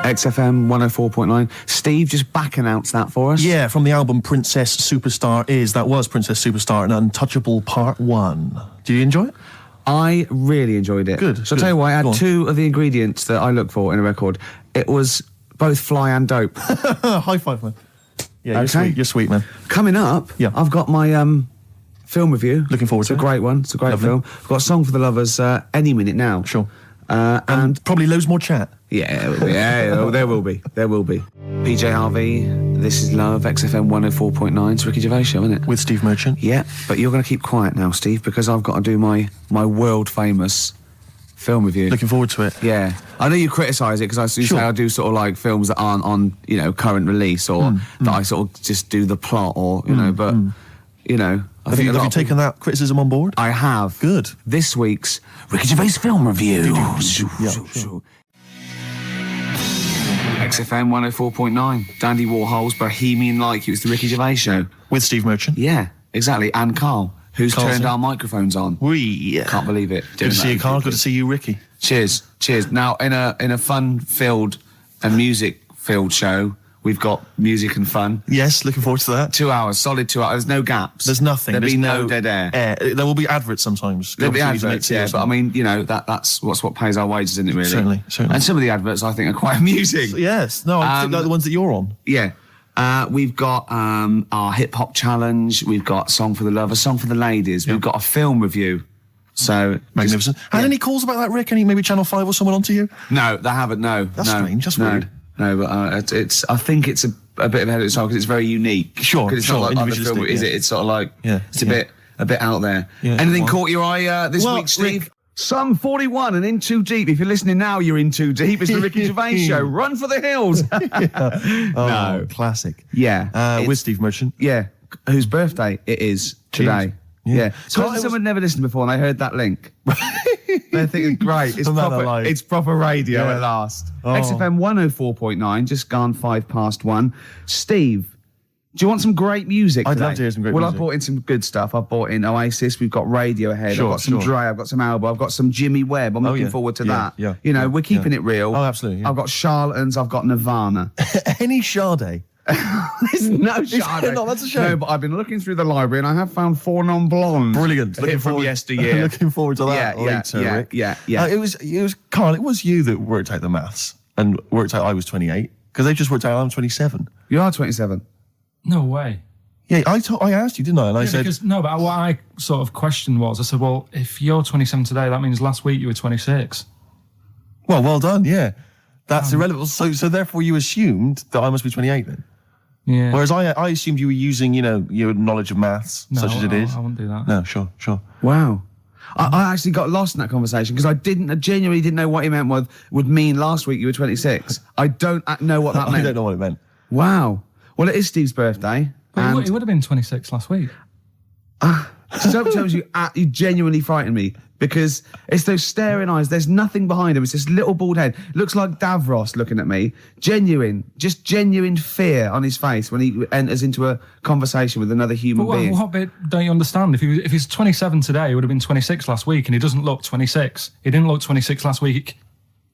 XFM 104.9. Steve, just back announced that for us. Yeah, from the album Princess Superstar That was Princess Superstar and Untouchable Part 1. Did you enjoy it? I really enjoyed it. Good. So I'll tell you what, I had two of the ingredients that I look for in a record. It was both fly and dope. High five, man. Yeah, okay. You're sweet, man. Coming up, I've got my film review. Looking forward to it. It's a great one. It's a great film. I've got a song for the lovers any minute now. Sure. And probably loads more chat. Yeah, there will be. There will be. PJ Harvey, This Is Love, XFM 104.9. It's Ricky Gervais show, isn't it? With Steve Merchant. Yeah, but you're going to keep quiet now, Steve, because I've got to do my world-famous film review. Looking forward to it. Yeah. I know you criticise it, because I say I do sort of like films that aren't on, current release, or that I sort of just do the plot, or, but, Have you taken that criticism on board? I have. Good. This week's Ricky Gervais film review. XFM 104.9. Dandy Warhol's Bohemian Like. It was the Ricky Gervais show. With Steve Merchant. Yeah, exactly. And Carl, who's turned our microphones on. Can't believe it. Good to see you, Carl. Good to see you, Ricky. Cheers. Now, in a fun-filled and music-filled show, we've got music and fun. Yes, looking forward to that. 2 hours, solid 2 hours. There's no gaps. There's nothing. There'll be no dead air. There will be adverts sometimes. There'll be adverts, but I mean, that's what pays our wages, isn't it, really? Certainly. And some of the adverts I think are quite amusing. Yes. No, I think like the ones that you're on. Yeah. We've got our hip-hop challenge. We've got Song for the Lovers, Song for the Ladies. We've got a film review. So magnificent. Had any calls about that, Rick? Maybe Channel 5 or someone onto you? No, they haven't, no. That's strange, that's weird. No, but I think it's a bit ahead of its time because it's very unique. Sure, because it's not like other film, is it? It's sort of like it's a bit out there. Yeah. Anything caught your eye this week, Steve? Sum 41 and In Too Deep. If you're listening now, you're in too deep. It's the Ricky Gervais show. Run for the hills. No, classic. Yeah, with Steve Merchant. Yeah, whose birthday it is today. Yeah. So someone never listened before and they heard that link. They're thinking, great, it's proper radio at last. XFM 104.9, just gone 1:05. Steve, do you want some great music today? I'd love to hear some great music. Well, I've brought in some good stuff. I've brought in Oasis, we've got Radiohead, I've got some Dre, I've got some Alba, I've got some Jimmy Webb. I'm looking forward to that. Yeah. We're keeping it real. Oh, absolutely. I've got Charlatans, I've got Nirvana. Any Sade? There's no Sade. No, that's a shame. No, but I've been looking through the library and I have found 4 Non-Blondes. Brilliant. Looking from yesteryear. Looking forward to that later, Rick. Yeah. It was Carl, it was you that worked out the maths and worked out I was 28 because they just worked out I'm 27. You are 27. No way. Yeah, I asked you, didn't I? And I said... But what I sort of questioned was, I said, well, if you're 27 today, that means last week you were 26. Well done, yeah. That's irrelevant. So therefore you assumed that I must be 28 then? Yeah. Whereas I assumed you were using, your knowledge of maths, such as it is. I wouldn't do that. No, sure. Wow. I actually got lost in that conversation because I genuinely didn't know what he meant would mean last week you were 26. I don't know what that meant. I don't know what it meant. Wow. Well, it is Steve's birthday. But he would have been 26 last week. Sometimes you genuinely frighten me because it's those staring eyes. There's nothing behind him. It's this little bald head. Looks like Davros looking at me. Genuine fear on his face when he enters into a conversation with another human being. What bit don't you understand? If he's 27 today, he would have been 26 last week, and he doesn't look 26. He didn't look 26 last week.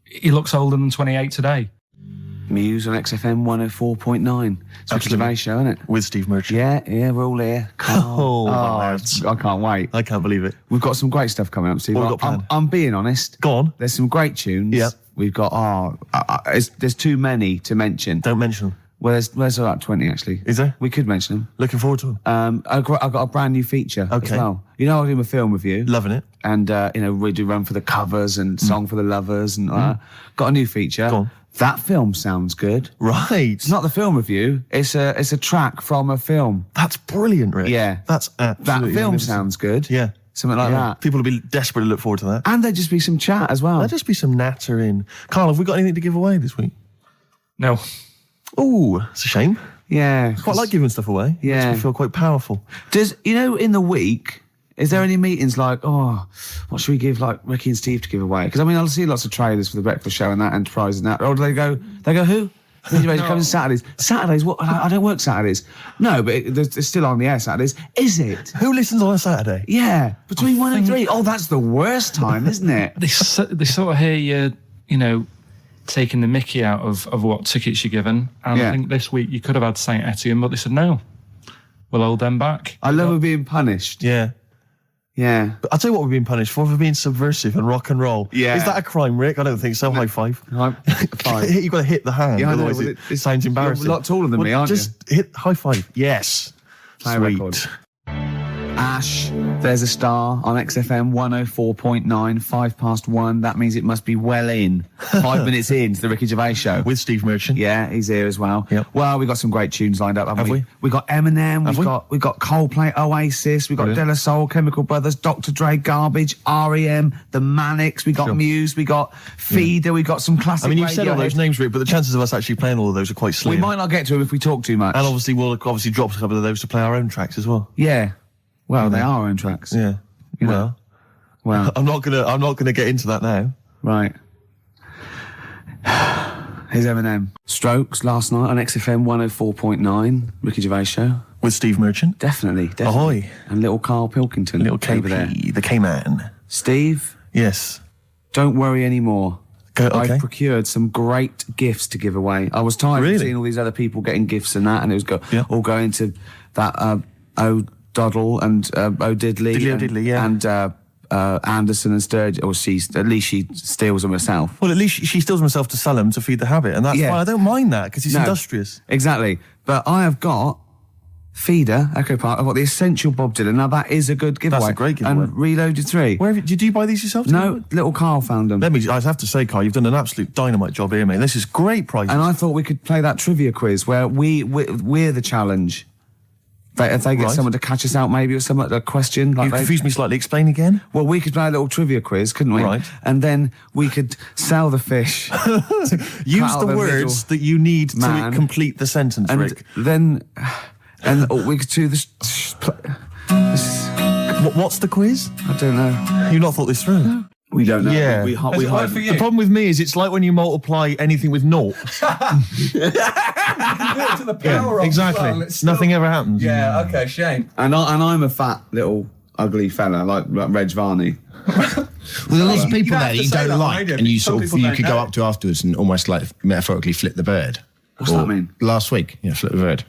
He looks older than 28 today. Muse on XFM 104.9. It's Ricky Gervais show, isn't it? With Steve Merchant. Yeah, we're all here. I can't wait. I can't believe it. We've got some great stuff coming up, Steve. I'm being honest. Go on. There's some great tunes. Yeah. We've got, there's too many to mention. Don't mention them. Well, there's about 20, actually. Is there? We could mention them. Looking forward to them. I've got a brand new feature as well. I'll do a film with you. Loving it. And, we do Run for the Covers and Song for the Lovers. And got a new feature. Go on. That film sounds good. Right. It's not the film review. It's a track from a film. That's brilliant, Rick. Yeah. That's absolutely That film sounds good. Yeah. Something like that. People will be desperate to look forward to that. And there'd just be some chat as well. There'd just be some nattering. Carl, have we got anything to give away this week? No. Ooh, it's a shame. Yeah. I quite like giving stuff away. Yeah. It makes me feel quite powerful. Does, in the week... Is there any meetings like, what should we give Ricky and Steve to give away? Because I'll see lots of trailers for the breakfast show and that, Enterprise and that. Or do they go who? Anyway, comes Saturdays. Saturdays? What? I don't work Saturdays. No, but it's still on the air Saturdays. Is it? Who listens on a Saturday? Yeah, between 1 and 3. Oh, that's the worst time, isn't it? They sort of hear you, taking the mickey out of what tickets you're given. And I think this week you could have had St Etienne, but they said no. We'll hold them back. I love we're being punished. Yeah. Yeah. But I'll tell you what we're being punished for being subversive and rock and roll. Yeah. Is that a crime, Rick? I don't think so. High five. High five. You've got to hit the hand. Yeah, otherwise it sounds embarrassing. You're a lot taller than me, aren't you? Just hit high five. Yes. Play Sweet. record. Ash, there's a star on XFM 104.9, 1:05. That means it must be well in. 5 minutes into the Ricky Gervais show. With Steve Merchant. Yeah, he's here as well. Yep. Well, we've got some great tunes lined up, haven't Have we? We got Eminem, we've got Coldplay, Oasis, we've got Brilliant. De La Soul, Chemical Brothers, Dr. Dre, Garbage, R.E.M., The Manics, we got Muse, we got Feeder, we got some classic I mean, you've said all Radiohead. those names, Rick, but the chances of us actually playing all of those are quite slim. We might not get to them if we talk too much. And obviously, we'll drop a couple of those to play our own tracks as well. Yeah. Well, they are our own tracks. Yeah. You know. Well. I'm not gonna get into that now. Right. Here's Eminem. Strokes last night on XFM 104.9, Ricky Gervais show. With Steve Merchant. Definitely. Ahoy. And little Karl Pilkington. Little over there. KP, the K-Man. Steve, Yes. don't worry anymore. Okay. I've procured some great gifts to give away. I was tired of seeing all these other people getting gifts and that, and it was all going to that O'Doddle and O'Diddley. Diddley, yeah. And Anderson and Sturgis, or at least she steals them herself. Well, at least she steals herself to sell them to feed the habit, and that's fine. I don't mind that, because it's industrious. Exactly. But I have got Feeder, Echo Park. I've got the Essential Bob Dylan. Now, that is a good giveaway. That's a great giveaway. And Reloaded 3. Did you buy these yourself? No, little Carl found them. I have to say, Carl, you've done an absolute dynamite job here, mate. This is great prizes. And I thought we could play that trivia quiz where we're the challenge. If they get someone to catch us out, maybe, or a question. You confused me slightly. Explain again. Well, we could play a little trivia quiz, couldn't we? Right. And then we could sell the fish. Use the words that you need to complete the sentence, and Rick. Then, we could do this. What's the quiz? I don't know. You've not thought this through? No. We don't know. Yeah. We the problem with me is it's like when you multiply anything with naught. To the power of exactly. Well, Nothing ever happens. Yeah, okay, shame. And I'm a fat little ugly fella like Reg Varney. Well, there are lots of people there that you don't like, and you could go up to afterwards and almost like metaphorically flip the bird. What's that mean? Last week, flip the bird.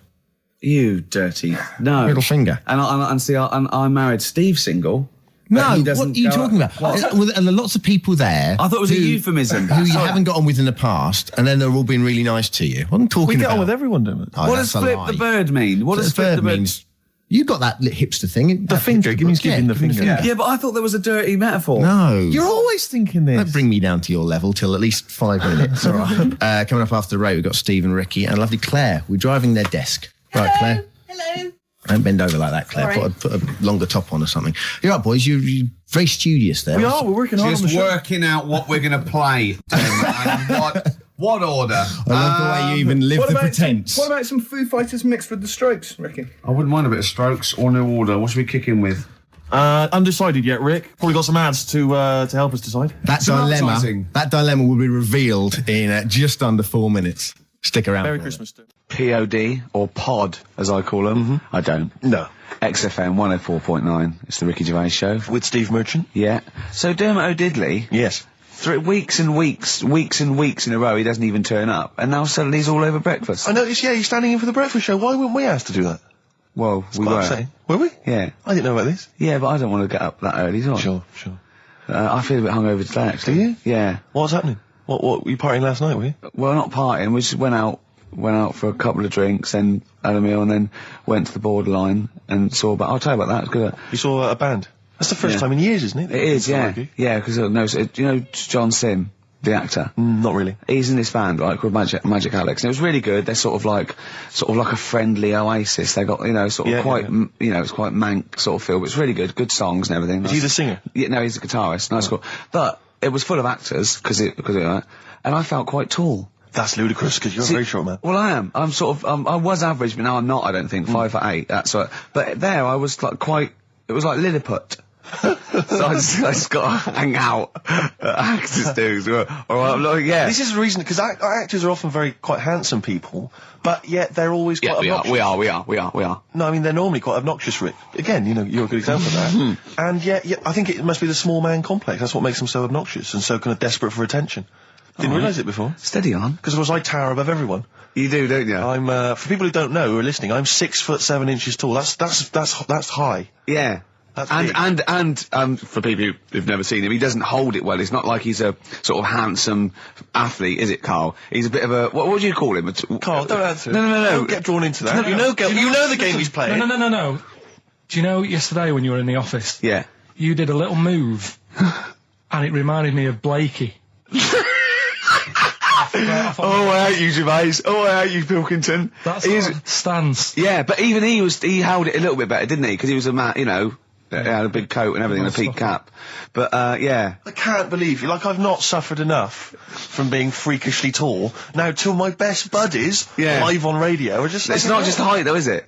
You dirty middle finger. And see, I married Steve single. No, what are you talking about? Well, there are lots of people there. I thought it was a euphemism. Who you haven't got on with in the past, and then they're all being really nice to you. What I'm talking about. We get on with everyone, don't we? What does flip the bird mean? What does flip the bird means? You got that hipster thing. The finger. Give me the finger. Yeah, but I thought there was a dirty metaphor. No. You're always thinking this. Don't bring me down to your level till at least 5 minutes. All right. Coming up after the break, we've got Steve and Ricky and lovely Claire. We're driving their desk. Hello. Right, Claire? Hello. Don't bend over like that, Claire. Put a longer top on or something. You're right, boys. You're very studious there. We are. We're working hard on the show. Just working out what we're going to play. And what order. I love the way you even live the pretense. What about some Foo Fighters mixed with the Strokes, Ricky? I wouldn't mind a bit of Strokes or New Order. What should we kick in with? Undecided yet, Rick. Probably got some ads to help us decide. That dilemma will be revealed in just under 4 minutes. Stick around. Merry Christmas, too. POD, or POD, as I call them. I don't. No. XFM 104.9. It's the Ricky Gervais Show. With Steve Merchant? Yeah. So Dermot O'Diddley... Yes. 3 weeks and weeks in a row, he doesn't even turn up. And now suddenly he's all over breakfast. I noticed, he's standing in for the breakfast show. Why weren't we asked to do that? Well, we were. Were we? Yeah. I didn't know about this. Yeah, but I don't want to get up that early, do I? Sure. I feel a bit hungover today, actually. Do you? Yeah. What's happening? What were you partying last night, were you? Well, not partying. We just went out for a couple of drinks and had a meal and then went to the Borderline and saw I'll tell you about that. It's good. You saw a band? That's the first time in years, isn't it? It is, yeah. Yeah, because, you know John Sim, the actor? Not really. He's in this band, right, called Magic Alex. And it was really good. They're sort of like a friendly Oasis. They got, it's quite mank sort of feel, but it's really good. Good songs and everything. Is he the singer? Yeah, no, he's the guitarist. Nice, cool. But it was full of actors, because of that. And I felt quite tall. That's ludicrous, because you're a very short man. Well, I am. I'm sort of, I was average, but now I'm not, I don't think. 5'8", that's right. But there, I was like it was like Lilliput. So I just got to hang out at actors do. Yeah. This is the reason, because actors are often quite handsome people, but yet they're always quite obnoxious. We are. No, I mean, they're normally quite obnoxious, Rick. Again, you're a good example of that. And yet, I think it must be the small man complex. That's what makes them so obnoxious and so kind of desperate for attention. Didn't realise it before. Steady on. Because I tower above everyone. You do, don't you? I'm, for people who don't know, who are listening, I'm 6'7" tall. That's high. Yeah. That's big. And for people who've never seen him, he doesn't hold it well. It's not like he's a sort of handsome athlete, is it, Carl? He's a bit of a, what would you call him? Carl, don't answer. No. Don't get drawn into that. You know the game he's playing. No. Do you know yesterday when you were in the office? Yeah. You did a little move, and it reminded me of Blakey. I hate you, Gervais. I hate you, Pilkington. That's his stance. Yeah, but even he held it a little bit better, didn't he? Because he was a man, he had a big coat and everything, and a peak cap. But, yeah. I can't believe you. Like, I've not suffered enough from being freakishly tall. Now, two of my best buddies, live on radio, are just... It's not just height, though, is it?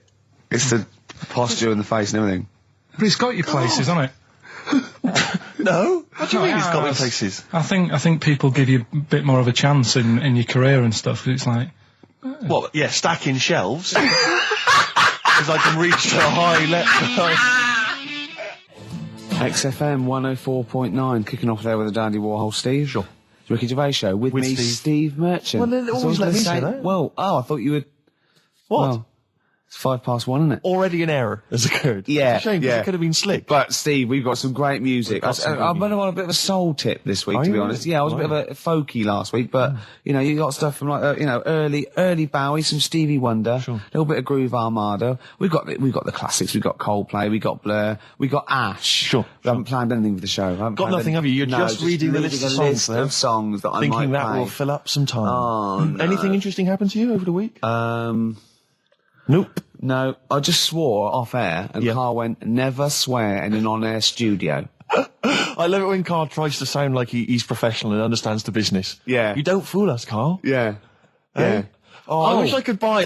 It's the posture and the face and everything. But it's got your places, hasn't it? No? What do you mean it's got me places? I think people give you a bit more of a chance in your career and stuff, 'cause it's like... Well, yeah, stacking shelves. Because I can reach to a high level. XFM 104.9, kicking off there with the Dandy Warhol Steve. Sure. Ricky Gervais Show with me, Steve Merchant. Well, then always let me say that. Well, I thought you would... What? Well, it's 1:05, isn't it? Already an error has occurred. Yeah, It's a shame, 'cause it could have been slick. But, Steve, we've got some great music. I've been on a bit of a soul tip this week, to be honest. Yeah, I was a bit of a folky last week, but, you got stuff from, like, early Bowie, some Stevie Wonder, a little bit of Groove Armada. We've got the classics. We've got Coldplay, we've got Blur, we've got Ash. Sure. We haven't planned anything for the show. Got nothing, have you? You're just reading the list of songs there. Songs that I might thinking that play. will fill up some time. Oh, no. Anything interesting happened to you over the week? Nope. No, I just swore off air, and Carl went, never swear in an on-air studio. I love it when Carl tries to sound like he's professional and understands the business. Yeah. You don't fool us, Carl. Yeah. Eh? Oh, I wish I could buy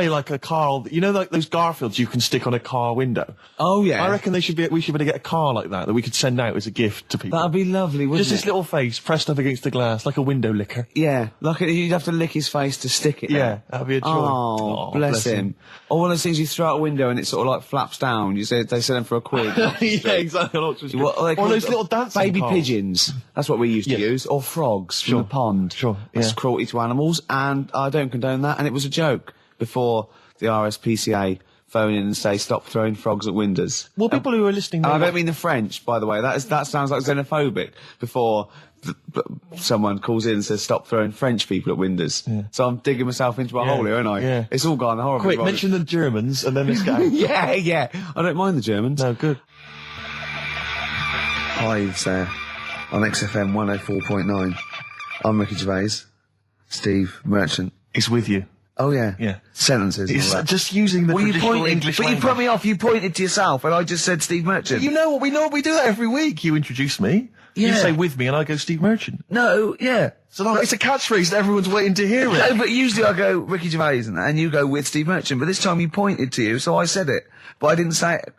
like a Carl, like those Garfields you can stick on a car window. Oh, yeah. I reckon we should be able to get a car like that we could send out as a gift to people. That'd be lovely, wouldn't Just this little face pressed up against the glass, like a window licker. Yeah, like you'd have to lick his face to stick it there. Yeah, that'd be a joy. Oh, bless him. Or one of those things you throw out a window and it sort of like flaps down. They sell them for a quid. Yeah, exactly. Or those little dancing baby cars. Pigeons. That's what we used to use. Or frogs from the pond. Sure. That's cruelty to animals, and I don't condone that. And it was a joke before the RSPCA phone in and say stop throwing frogs at windows. Well, people who are listening... I don't mean the French, by the way. That sounds like xenophobic. Before someone calls in and says stop throwing French people at windows. Yeah. So I'm digging myself into a hole here, aren't I? Yeah. It's all gone horribly Quick, wrong. mention the Germans and then let's go. Yeah. I don't mind the Germans. No, good. Hives there on XFM 104.9. I'm Ricky Gervais. Steve Merchant. It's with you. Oh, yeah. Yeah. Sentences. It's just using the traditional English language. But you put me off. You pointed to yourself, and I just said Steve Merchant. You know what we do that every week. You introduce me. Yeah. You say with me, and I go Steve Merchant. No, yeah. So it's a catchphrase that everyone's waiting to hear it. No, but usually I go Ricky Gervais, and you go with Steve Merchant. But this time you pointed to you, so I said it. But I didn't say it.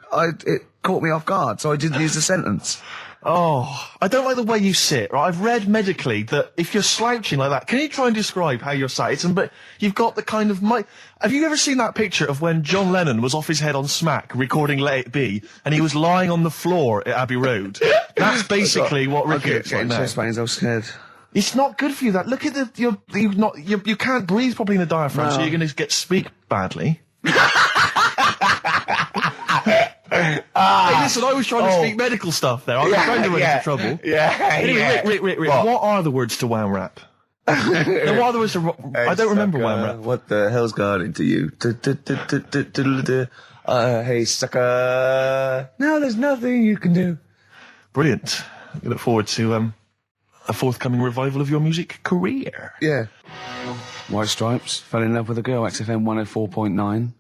It caught me off guard, so I didn't use the sentence. Oh, I don't like the way you sit, right? I've read medically that if you're slouching like that, can you try and describe how you're sat? But you've got the kind of have you ever seen that picture of when John Lennon was off his head on Smack recording Let It Be and he was lying on the floor at Abbey Road? That's basically what Ricky looks like now. I was scared. It's not good for you. That look at you can't breathe properly in the diaphragm, so you're going to speak badly. Hey, listen, I was trying to speak medical stuff there. I was trying to run into trouble. Anyway, Rick, what are the words to Wham Rap? What are the words to... I don't remember Wham Rap. What the hell's got into you? Hey, sucker. No, there's nothing you can do. Brilliant. We look forward to a forthcoming revival of your music career. Yeah. White Stripes, fell in love with a girl, XFM 104.9,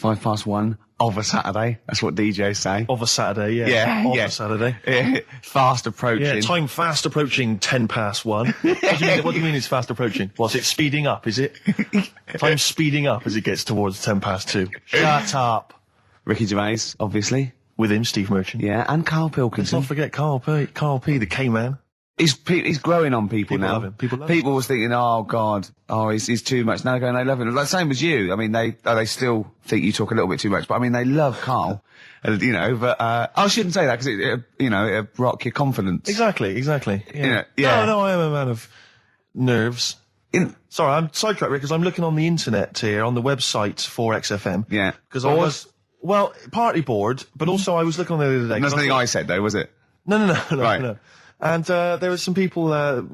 1:05 of a Saturday. That's what DJs say. Of a Saturday, yeah. Yeah, Of a Saturday. Yeah. Fast approaching. Yeah, time fast approaching 1:10. What do you mean it's fast approaching? What's it speeding up, is it? Time speeding up as it gets towards 2:10. Shut up. Ricky Gervais, obviously. With him, Steve Merchant. Yeah, and Karl Pilkington. Let's not forget Karl P, the K-man. He's growing on people now. Love him. People love him. People was thinking, oh God, he's too much. Now going, they love him. Like same as you. I mean, they still think you talk a little bit too much, but I mean, they love Karl. But I shouldn't say that because it rock your confidence. Exactly. Yeah. Yeah. No, I am a man of nerves. Sorry, I'm sidetracked because I'm looking on the internet here, on the website for XFM. Yeah. Because I was, well, partly bored, but also I was looking on the other day. That's nothing I said, though, was it? No. Right. No. And there were some people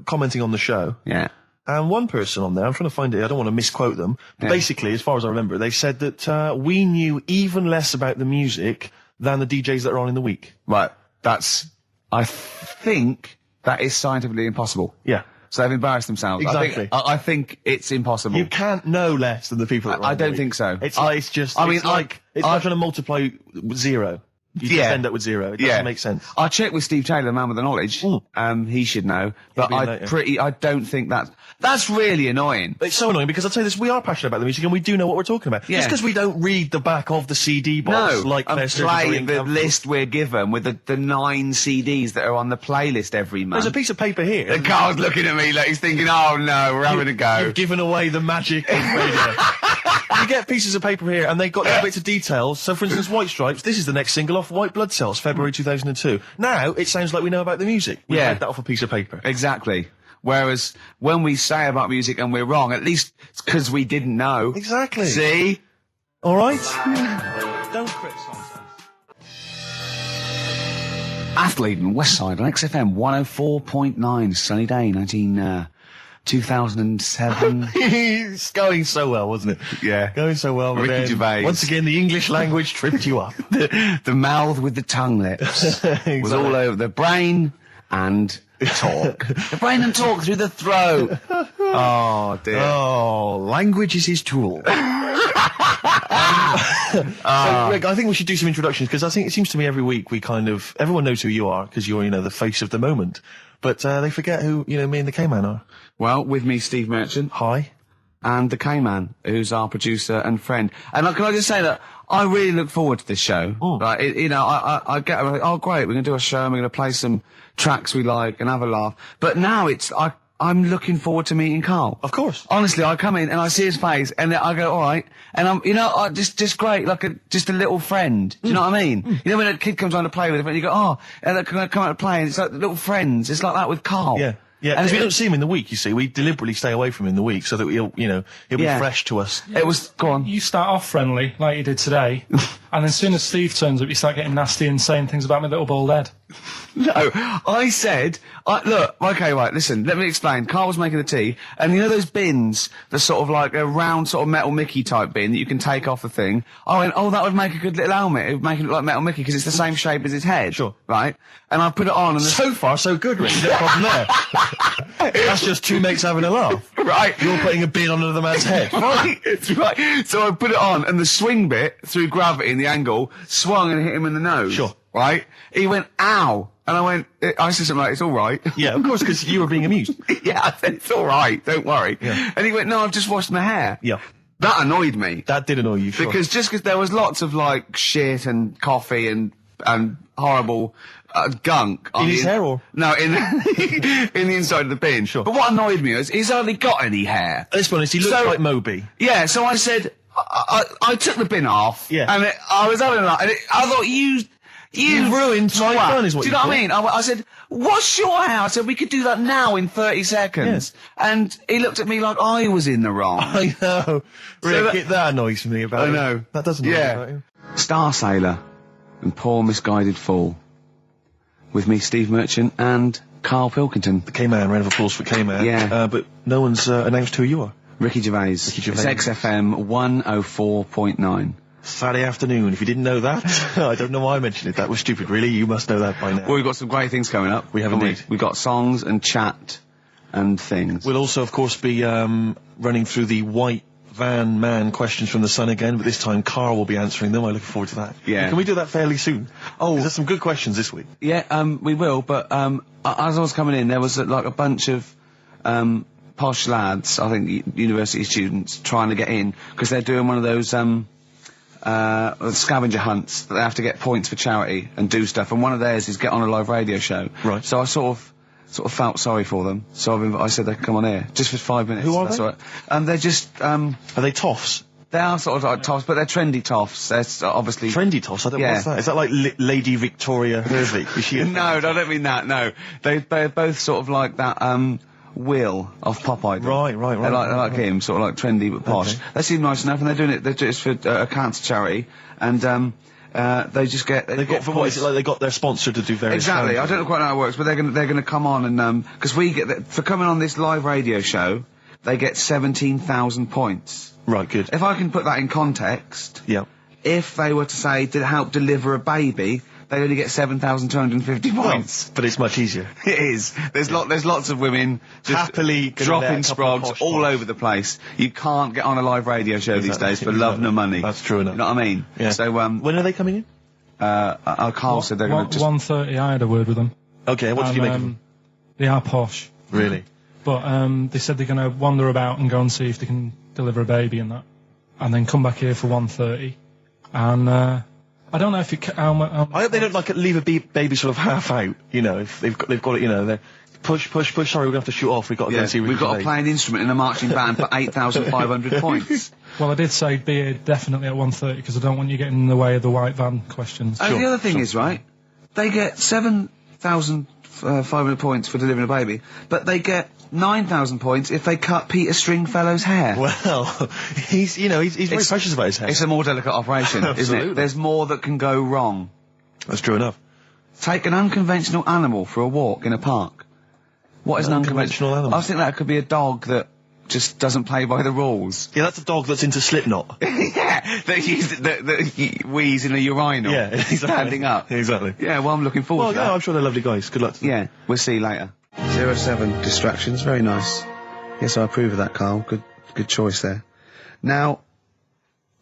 commenting on the show. Yeah. And one person on there, I'm trying to find it, I don't want to misquote them, but basically, as far as I remember, they said that we knew even less about the music than the DJs that are on in the week. Right. I think that is scientifically impossible. Yeah. So they've embarrassed themselves. Exactly. I think it's impossible. You can't know less than the people that are on I the don't week. think so. It's like trying to multiply with zero. You just end up with zero. It doesn't make sense. I checked with Steve Taylor, the man with the knowledge. He should know. But I don't think that's really annoying. It's so annoying because I'll tell you this, we are passionate about the music and we do know what we're talking about. Yeah. Just because we don't read the back of the CD box like and Fester play the list we're given with the 9 CDs that are on the playlist every month. There's a piece of paper here. The Carl's looking at me like he's thinking, oh no, we're having a go. You've given away the magic of radio. You get pieces of paper here and they've got little bits of details. So for instance, White Stripes, this is the next single off White Blood Cells, February 2002. Now, it sounds like we know about the music. We read that off a piece of paper. Exactly. Whereas when we say about music and we're wrong, at least it's because we didn't know. Exactly. See? All right? Don't criticise us. Athlete and Westside on XFM 104.9, sunny day, 2007. It's going so well, wasn't it? Yeah. Going so well. But Ricky then, Gervais. once again, the English language tripped you up. The mouth with the tongue lips was all over the brain and talk. The brain and talk through the throat. Oh, dear. Oh, language is his tool. So, Rick, I think we should do some introductions because I think it seems to me every week everyone knows who you are because you're, the face of the moment. But they forget who, me and the K-Man are. Well, with me, Steve Merchant. Hi. And the K-Man, who's our producer and friend. And can I just say that I really look forward to this show. Like, I get, oh great, we're going to do a show and we're going to play some tracks we like and have a laugh. But now I'm looking forward to meeting Karl. Of course. Honestly, I come in and I see his face and I go, all right. And I'm, just great, like just a little friend. Do you know what I mean? You know when a kid comes on to play with him and you go, oh, and can I come out to play? And it's like little friends. It's like that with Karl. Yeah. Yeah, and if we don't see him in the week, you see, we deliberately stay away from him in the week so that he'll be fresh to us. It was, go on. You start off friendly, like you did today, and as soon as Steve turns up, you start getting nasty and saying things about my little bald head. No, I said, look, okay, right, listen, let me explain. Karl was making the tea, and you know those bins, the sort of like a round sort of Metal Mickey type bin that you can take off the thing? I went, oh, that would make a good little helmet. It would make it look like Metal Mickey because it's the same shape as his head. Sure. Right? And I put it on and... So far, so good, Rick. No problem there. That's just two mates having a laugh. Right. You're putting a bin on another man's head. Right, it's right. So I put it on, and the swing bit, through gravity and the angle, swung and hit him in the nose. Sure. Right? He went, ow. And I said something like, it's all right. Yeah, of course, because you were being amused. Yeah, I said, it's all right, don't worry. Yeah. And he went, no, I've just washed my hair. Yeah. That annoyed me. That did annoy you, sure. Because there was lots of, like, shit and coffee and horrible gunk. In his hair, or? No, in the inside of the bin. Sure. But what annoyed me is he's hardly got any hair. Let's be honest, he looks like Moby. Yeah, so I said, I took the bin off. Yeah. And I was having that, and I thought, you ruined my fun is what do you know what I mean? I said, what's your hair? I said, we could do that now in 30 seconds. Yeah. And he looked at me like I was in the wrong. I know. Rick, that annoys me about him. I know. That doesn't annoy me about him. Star Sailor and Poor Misguided Fool. With me, Steve Merchant, and Karl Pilkington. The K-Man, round of applause for K-Man. Yeah. But no one's announced who you are. Ricky Gervais. Ricky Gervais. It's XFM 104.9. Saturday afternoon. If you didn't know that, I don't know why I mentioned it. That was stupid, really. You must know that by now. Well, we've got some great things coming up. We have indeed. We've got songs and chat and things. We'll also, of course, be running through the White Van Man questions from the Sun again, but this time Karl will be answering them. I look forward to that. Yeah. Can we do that fairly soon? Oh, there's some good questions this week. Yeah, we will, but as I was coming in, there was like a bunch of posh lads, I think university students, trying to get in, because they're doing one of those scavenger hunts that they have to get points for charity and do stuff, and one of theirs is get on a live radio show. Right. So I sort of felt sorry for them, so I said they could come on here, just for 5 minutes. Who are that's they? All right. And they're just... Are they toffs? They are sort of like toffs, but they're trendy toffs. They're obviously... Trendy toffs? I don't know what's that. Is that like Lady Victoria Hervey? Is she No, I don't mean that, no. They're both sort of like that, Will off Pop Idol. Right. They like him, sort of like trendy but posh. Okay. They seem nice enough, and they're doing it for a cancer charity, and they just get They got for what is it like? They got their sponsor to do various. Exactly. I don't know quite how it works, but they're gonna come on and because we get for coming on this live radio show, they get 17,000 points. Right. Good. If I can put that in context, Yeah. if they were to say to help deliver a baby, they only get 7,250 points. But it's much easier. It is. There's lots of women just Happily dropping sprogs all over the place. You can't get on a live radio show these days for love nor money. That's true enough. You know what I mean? Yeah. So when are they coming in? Carl said they're going to just 1:30. I had a word with them. Okay. What did you make of them? They are posh, Really? but they said they're going to wander about and go and see if they can deliver a baby and that, and then come back here for 1:30. And I don't know if it. I hope they don't leave a baby sort of half out. You know, if they've got it. You know, they're push. Sorry, we're gonna have to shoot off. We've got to go and see. We've got to play an instrument in a marching band for 8,500 points. Well, I did say be here definitely at 1:30 because I don't want you getting in the way of the white van questions. And the other thing is, right, they get 7,500 points for delivering a baby, but they get 9,000 points if they cut Peter Stringfellow's hair. Well, he's very precious about his hair. It's a more delicate operation, isn't it? There's more that can go wrong. That's true enough. Take an unconventional animal for a walk in a park. What is an unconventional animal? I think that could be a dog that just doesn't play by the rules. Yeah, that's a dog that's into Slipknot. Yeah, that wheeze in a urinal. Yeah, exactly. Standing up. Exactly. Yeah, well, I'm looking forward to that. Yeah, I'm sure they're lovely guys. Good luck to them. Yeah, we'll see you later. 07 distractions, very nice. Yes, I approve of that, Carl. Good choice there. Now,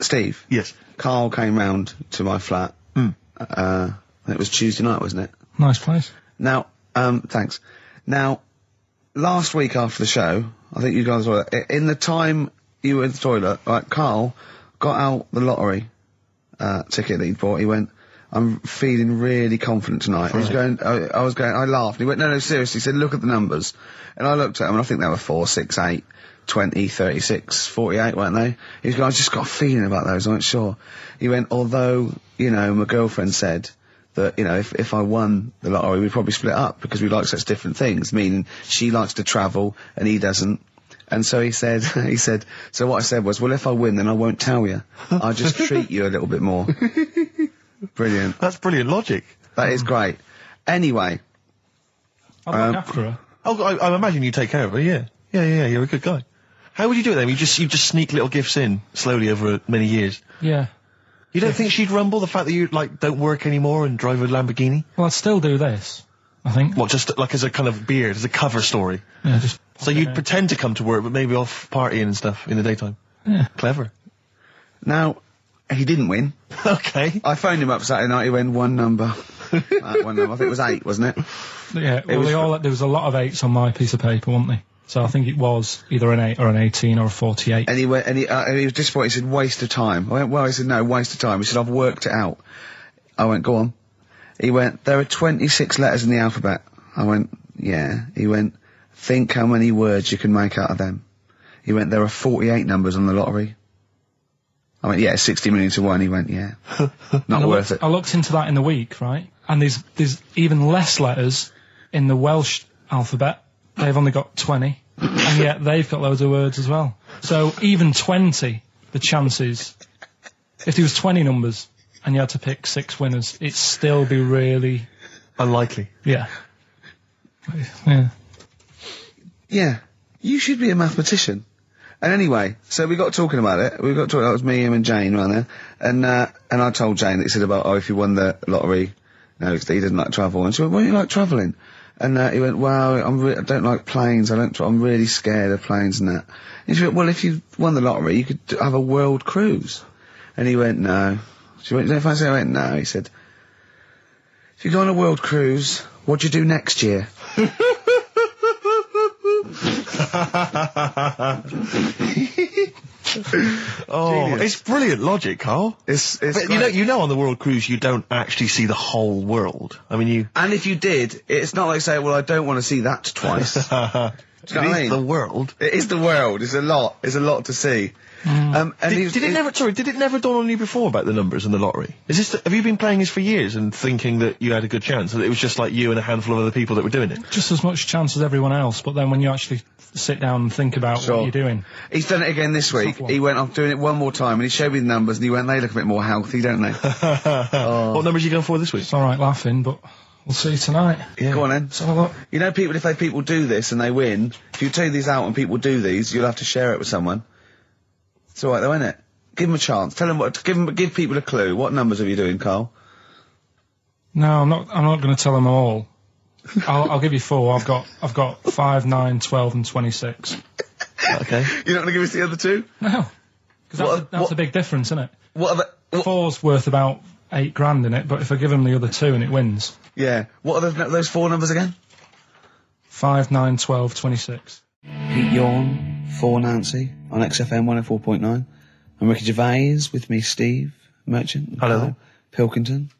Steve. Yes. Carl came round to my flat. It was Tuesday night, wasn't it? Nice place. Now, thanks. Now, last week after the show, I think you guys were in the time you were in the toilet. Right, Carl got out the lottery ticket that he bought. He went, I'm feeling really confident tonight. Right. I laughed. He went, no, seriously. He said, look at the numbers. And I looked at them and I think they were 4, 6, 8, 20, 36, 48, weren't they? He was going, I just got a feeling about those. I went, sure. He went, although, my girlfriend said that, if I won the lottery, we'd probably split up because we like such different things, meaning she likes to travel and he doesn't. And so he said, so what I said was, well, if I win, then I won't tell you. I'll just treat you a little bit more. Brilliant. That's brilliant logic. That is great. Anyway. I'll look after her. Oh, I imagine you take care of her, yeah. Yeah, you're a good guy. How would you do it then? You just sneak little gifts in slowly over many years? Yeah. You don't think she'd rumble, the fact that you, don't work anymore and drive a Lamborghini? Well, I'd still do this, I think. What, just as a kind of beard, as a cover story? Yeah, just... So you'd pretend to come to work, but maybe off partying and stuff in the daytime? Yeah. Clever. Now, he didn't win. Okay. I phoned him up Saturday night, he went one number. One number. I think it was 8, wasn't it? Yeah, well, there was a lot of 8s on my piece of paper, weren't there? So I think it was either an 8 or an 18 or a 48. And he went, and he was disappointed. He said, waste of time. I went, well, he said, no, waste of time. He said, I've worked it out. I went, go on. He went, there are 26 letters in the alphabet. I went, yeah. He went, think how many words you can make out of them. He went, there are 48 numbers on the lottery. I went, yeah, 60 million to 1. He went, yeah. Not worth it. I looked into that in the week, right? And there's even less letters in the Welsh alphabet. They've only got 20, and yet they've got loads of words as well. So even 20, the chances, if there was 20 numbers and you had to pick 6 winners, it'd still be really... unlikely. Yeah. Yeah. Yeah. You should be a mathematician. And anyway, so we got talking about it. We got talking, that was me, him and Jane around there. And I told Jane that he said about, if you won the lottery, no, he doesn't like travel. And she went, why do you like travelling? And he went, well, I don't like planes. I'm really scared of planes and that. And she went, well, if you won the lottery, you could have a world cruise. And he went, no. She went, don't fancy it? I went, no. He said, if you go on a world cruise, what do you do next year? Oh, genius. It's brilliant logic, Carl. It's but you know on the world cruise you don't actually see the whole world. I mean, And if you did, it's not like saying, well, I don't want to see that twice. Do you know what I mean? The world. It is the world. It's a lot. It's a lot to see. And Did it never dawn on you before about the numbers in the lottery? Have you been playing this for years and thinking that you had a good chance, that it was just like you and a handful of other people that were doing it? Just as much chance as everyone else, but then when you actually sit down and think about what you're doing. He's done it again this week. He went off doing it one more time and he showed me the numbers and he went, they look a bit more healthy, don't they? What numbers are you going for this week? It's alright laughing, but we'll see tonight. Yeah. Go on then. So look. You know, if people do this and they win, if you take these out and people do these, you'll have to share it with someone. It's alright though, isn't it? Give them a chance. Tell them give people a clue. What numbers are you doing, Carl? No, I'm not going to tell them all. I'll give you 4. I've got 5, 9, 12 and 26. Okay. You're not going to give us the other 2? No. Because that's a big difference, isn't it? What are the... 4's worth about 8 grand in it, but if I give them the other 2 and it wins. Yeah. What are those 4 numbers again? 5, 9, 12, 26. Pete Yorn, for Nancy, on XFM 104.9. I'm Ricky Gervais, with me Steve Merchant. Hello. Pilkington.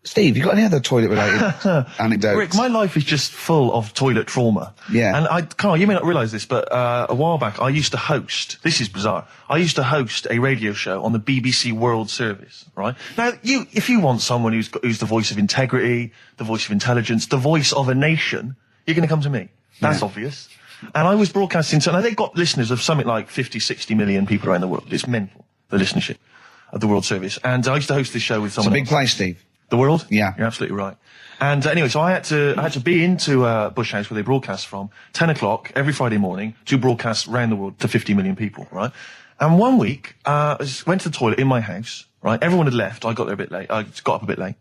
Steve, you got any other toilet-related anecdotes? Rick, my life is just full of toilet trauma. Yeah. And Carl, you may not realise this, but a while back I used to host, this is bizarre, I used to host a radio show on the BBC World Service, right? Now, if you want someone who's the voice of integrity, the voice of intelligence, the voice of a nation, you're going to come to me. That's obvious. And I was broadcasting, so now they've got listeners of something like 50, 60 million people around the world. It's mental, the listenership of the World Service. And I used to host this show with someone It's a big place, Steve. The World? Yeah. You're absolutely right. And anyway, so I had to be into Bush House where they broadcast from 10 o'clock every Friday morning to broadcast around the world to 50 million people, right? And one week, I just went to the toilet in my house, right? Everyone had left. I got there a bit late. I got up a bit late.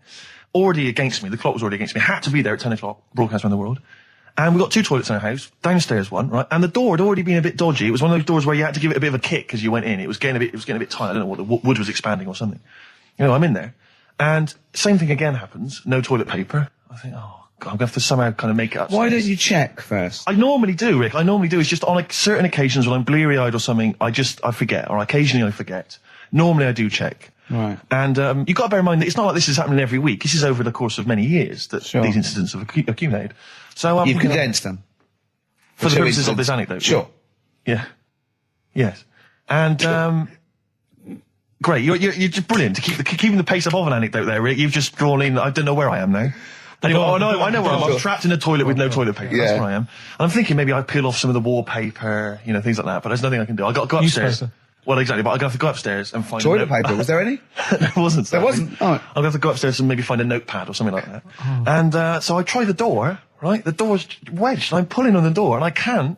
Already against me. The clock was already against me. I had to be there at 10 o'clock, broadcast around the world. And we got 2 toilets in our house, downstairs one, right? And the door had already been a bit dodgy. It was one of those doors where you had to give it a bit of a kick as you went in. It was getting a bit tight. I don't know what the wood was expanding or something. You know, I'm in there. And same thing again happens. No toilet paper. I think, oh, God, I'm going to have to somehow kind of make it up. Why don't you check first? I normally do, Rick. It's just on certain occasions when I'm bleary-eyed or something, I forget, or occasionally I forget. Normally I do check. Right. And you've got to bear in mind that it's not like this is happening every week. This is over the course of many years that these incidents have accumulated. So you've condensed them. For the purposes of this anecdote. Sure. Yeah. Yes. And great. You're just brilliant. Keeping the pace up of an anecdote there, Rick. You've just drawn in. I don't know where I am now. Anyway, I know where I am. I'm trapped in a toilet with no toilet paper. Yeah. That's where I am. And I'm thinking maybe I peel off some of the wallpaper, things like that. But there's nothing I can do. I got to go upstairs. Well, exactly. But I'm going to have to go upstairs and find toilet paper. Was there any? There wasn't. There wasn't. Oh. I'm going to have to go upstairs and maybe find a notepad or something like that. Oh. And so I try the door. Right, the door's wedged. And I'm pulling on the door, and I can't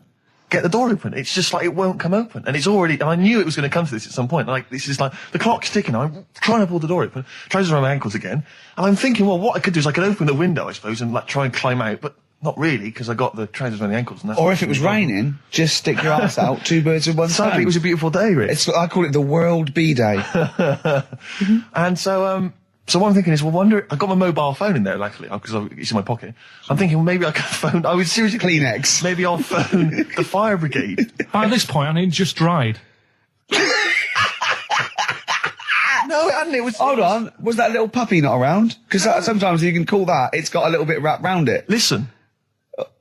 get the door open. It's just like it won't come open, and it's already. And I knew it was going to come to this at some point. Like this is like the clock's ticking. I'm trying to pull the door open, trousers around my ankles again, and I'm thinking, well, what I could do is I could open the window, I suppose, and like try and climb out, but not really because I got the trousers around the ankles. And that's or if it was raining, just stick your ass out. 2 birds with one stone. Sadly, it was a beautiful day, Rick. I call it the World Bee Day. And so what I'm thinking is, I got my mobile phone in there, luckily, because it's in my pocket. I'm thinking, well, maybe I can phone, I would seriously... Kleenex. Maybe I'll phone the fire brigade. By this point, I mean, just dried. No, it hadn't, it was... Hold on, was that little puppy not around? Because sometimes you can call that, it's got a little bit wrapped round it. Listen.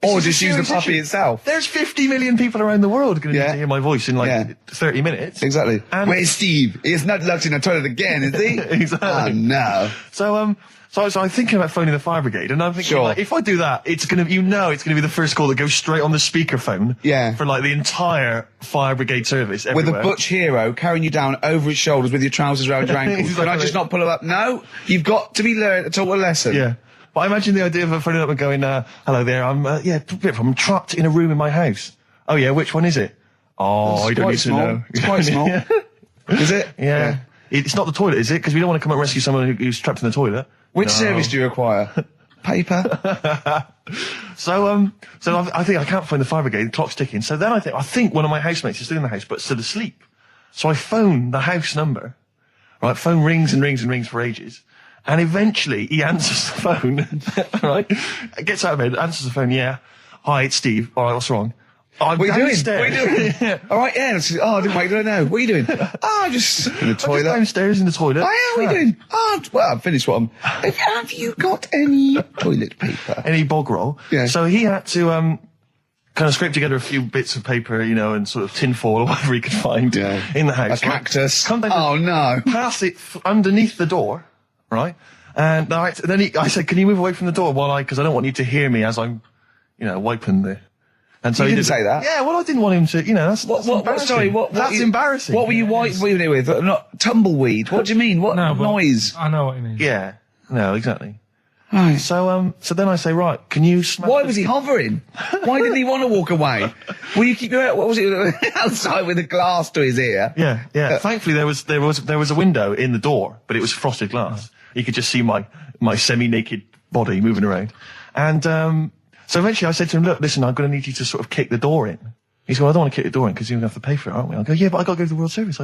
Or just use the puppy itself. There's 50 million people around the world going to need to hear my voice in 30 minutes. Exactly. And where's Steve? He's not locked in a toilet again, is he? Exactly. Oh, no. So I'm thinking about phoning the fire brigade, and I'm thinking, like, if I do that, it's going to be the first call that goes straight on the speakerphone. Yeah. For, like, the entire fire brigade service everywhere. With a butch hero carrying you down over his shoulders with your trousers around your ankles. Exactly. Can I just not pull him up? No. You've got to be taught a lesson. Yeah. But I imagine the idea of phoning up and going, hello there, I'm trapped in a room in my house. Oh yeah, which one is it? Oh, I don't need to know. It's quite small. Is it? Yeah. It's not the toilet, is it? Because we don't want to come and rescue someone who's trapped in the toilet. Which service do you require? Paper? So I think I can't phone the fire brigade, the clock's ticking. So then I think one of my housemates is still in the house, but still asleep. So I phone the house number. Right, phone rings and rings and rings for ages. And eventually he answers the phone, right? Gets out of bed, answers the phone, yeah. Hi, it's Steve. All right, what's wrong? What are you doing? What are you doing? Yeah. All right, yeah. I didn't wait, don't know. What are you doing? I'm just in the toilet. I'm just downstairs in the toilet. What are you doing? Well, I've finished what I'm... Have you got any toilet paper? Any bog roll? Yeah. So he had to, kind of scraped together a few bits of paper, you know, and sort of tinfoil or whatever he could find in the house. A cactus. Come down Oh, no. Pass it underneath the door, right? And then I said, can you move away from the door because I don't want you to hear me as I'm, you know, wiping the... And so you he didn't say that? Yeah, well, I didn't want him to, you know, that's embarrassing. Sorry, that's embarrassing. What were you wiping it with? Not tumbleweed. What do you mean? What noise? I know what you mean. Yeah. No, exactly. Right. So then I say, right, can you smash... Why was he hovering? Why didn't he want to walk away? Will you keep your... What was it? Outside with a glass to his ear? Yeah. Thankfully, there was a window in the door, but it was frosted glass. You could just see my semi-naked body moving around. And so eventually I said to him, look, listen, I'm going to need you to sort of kick the door in. He said, well, I don't want to kick the door in because you're going to have to pay for it, aren't we? I go, yeah, but I got to go to the World Service.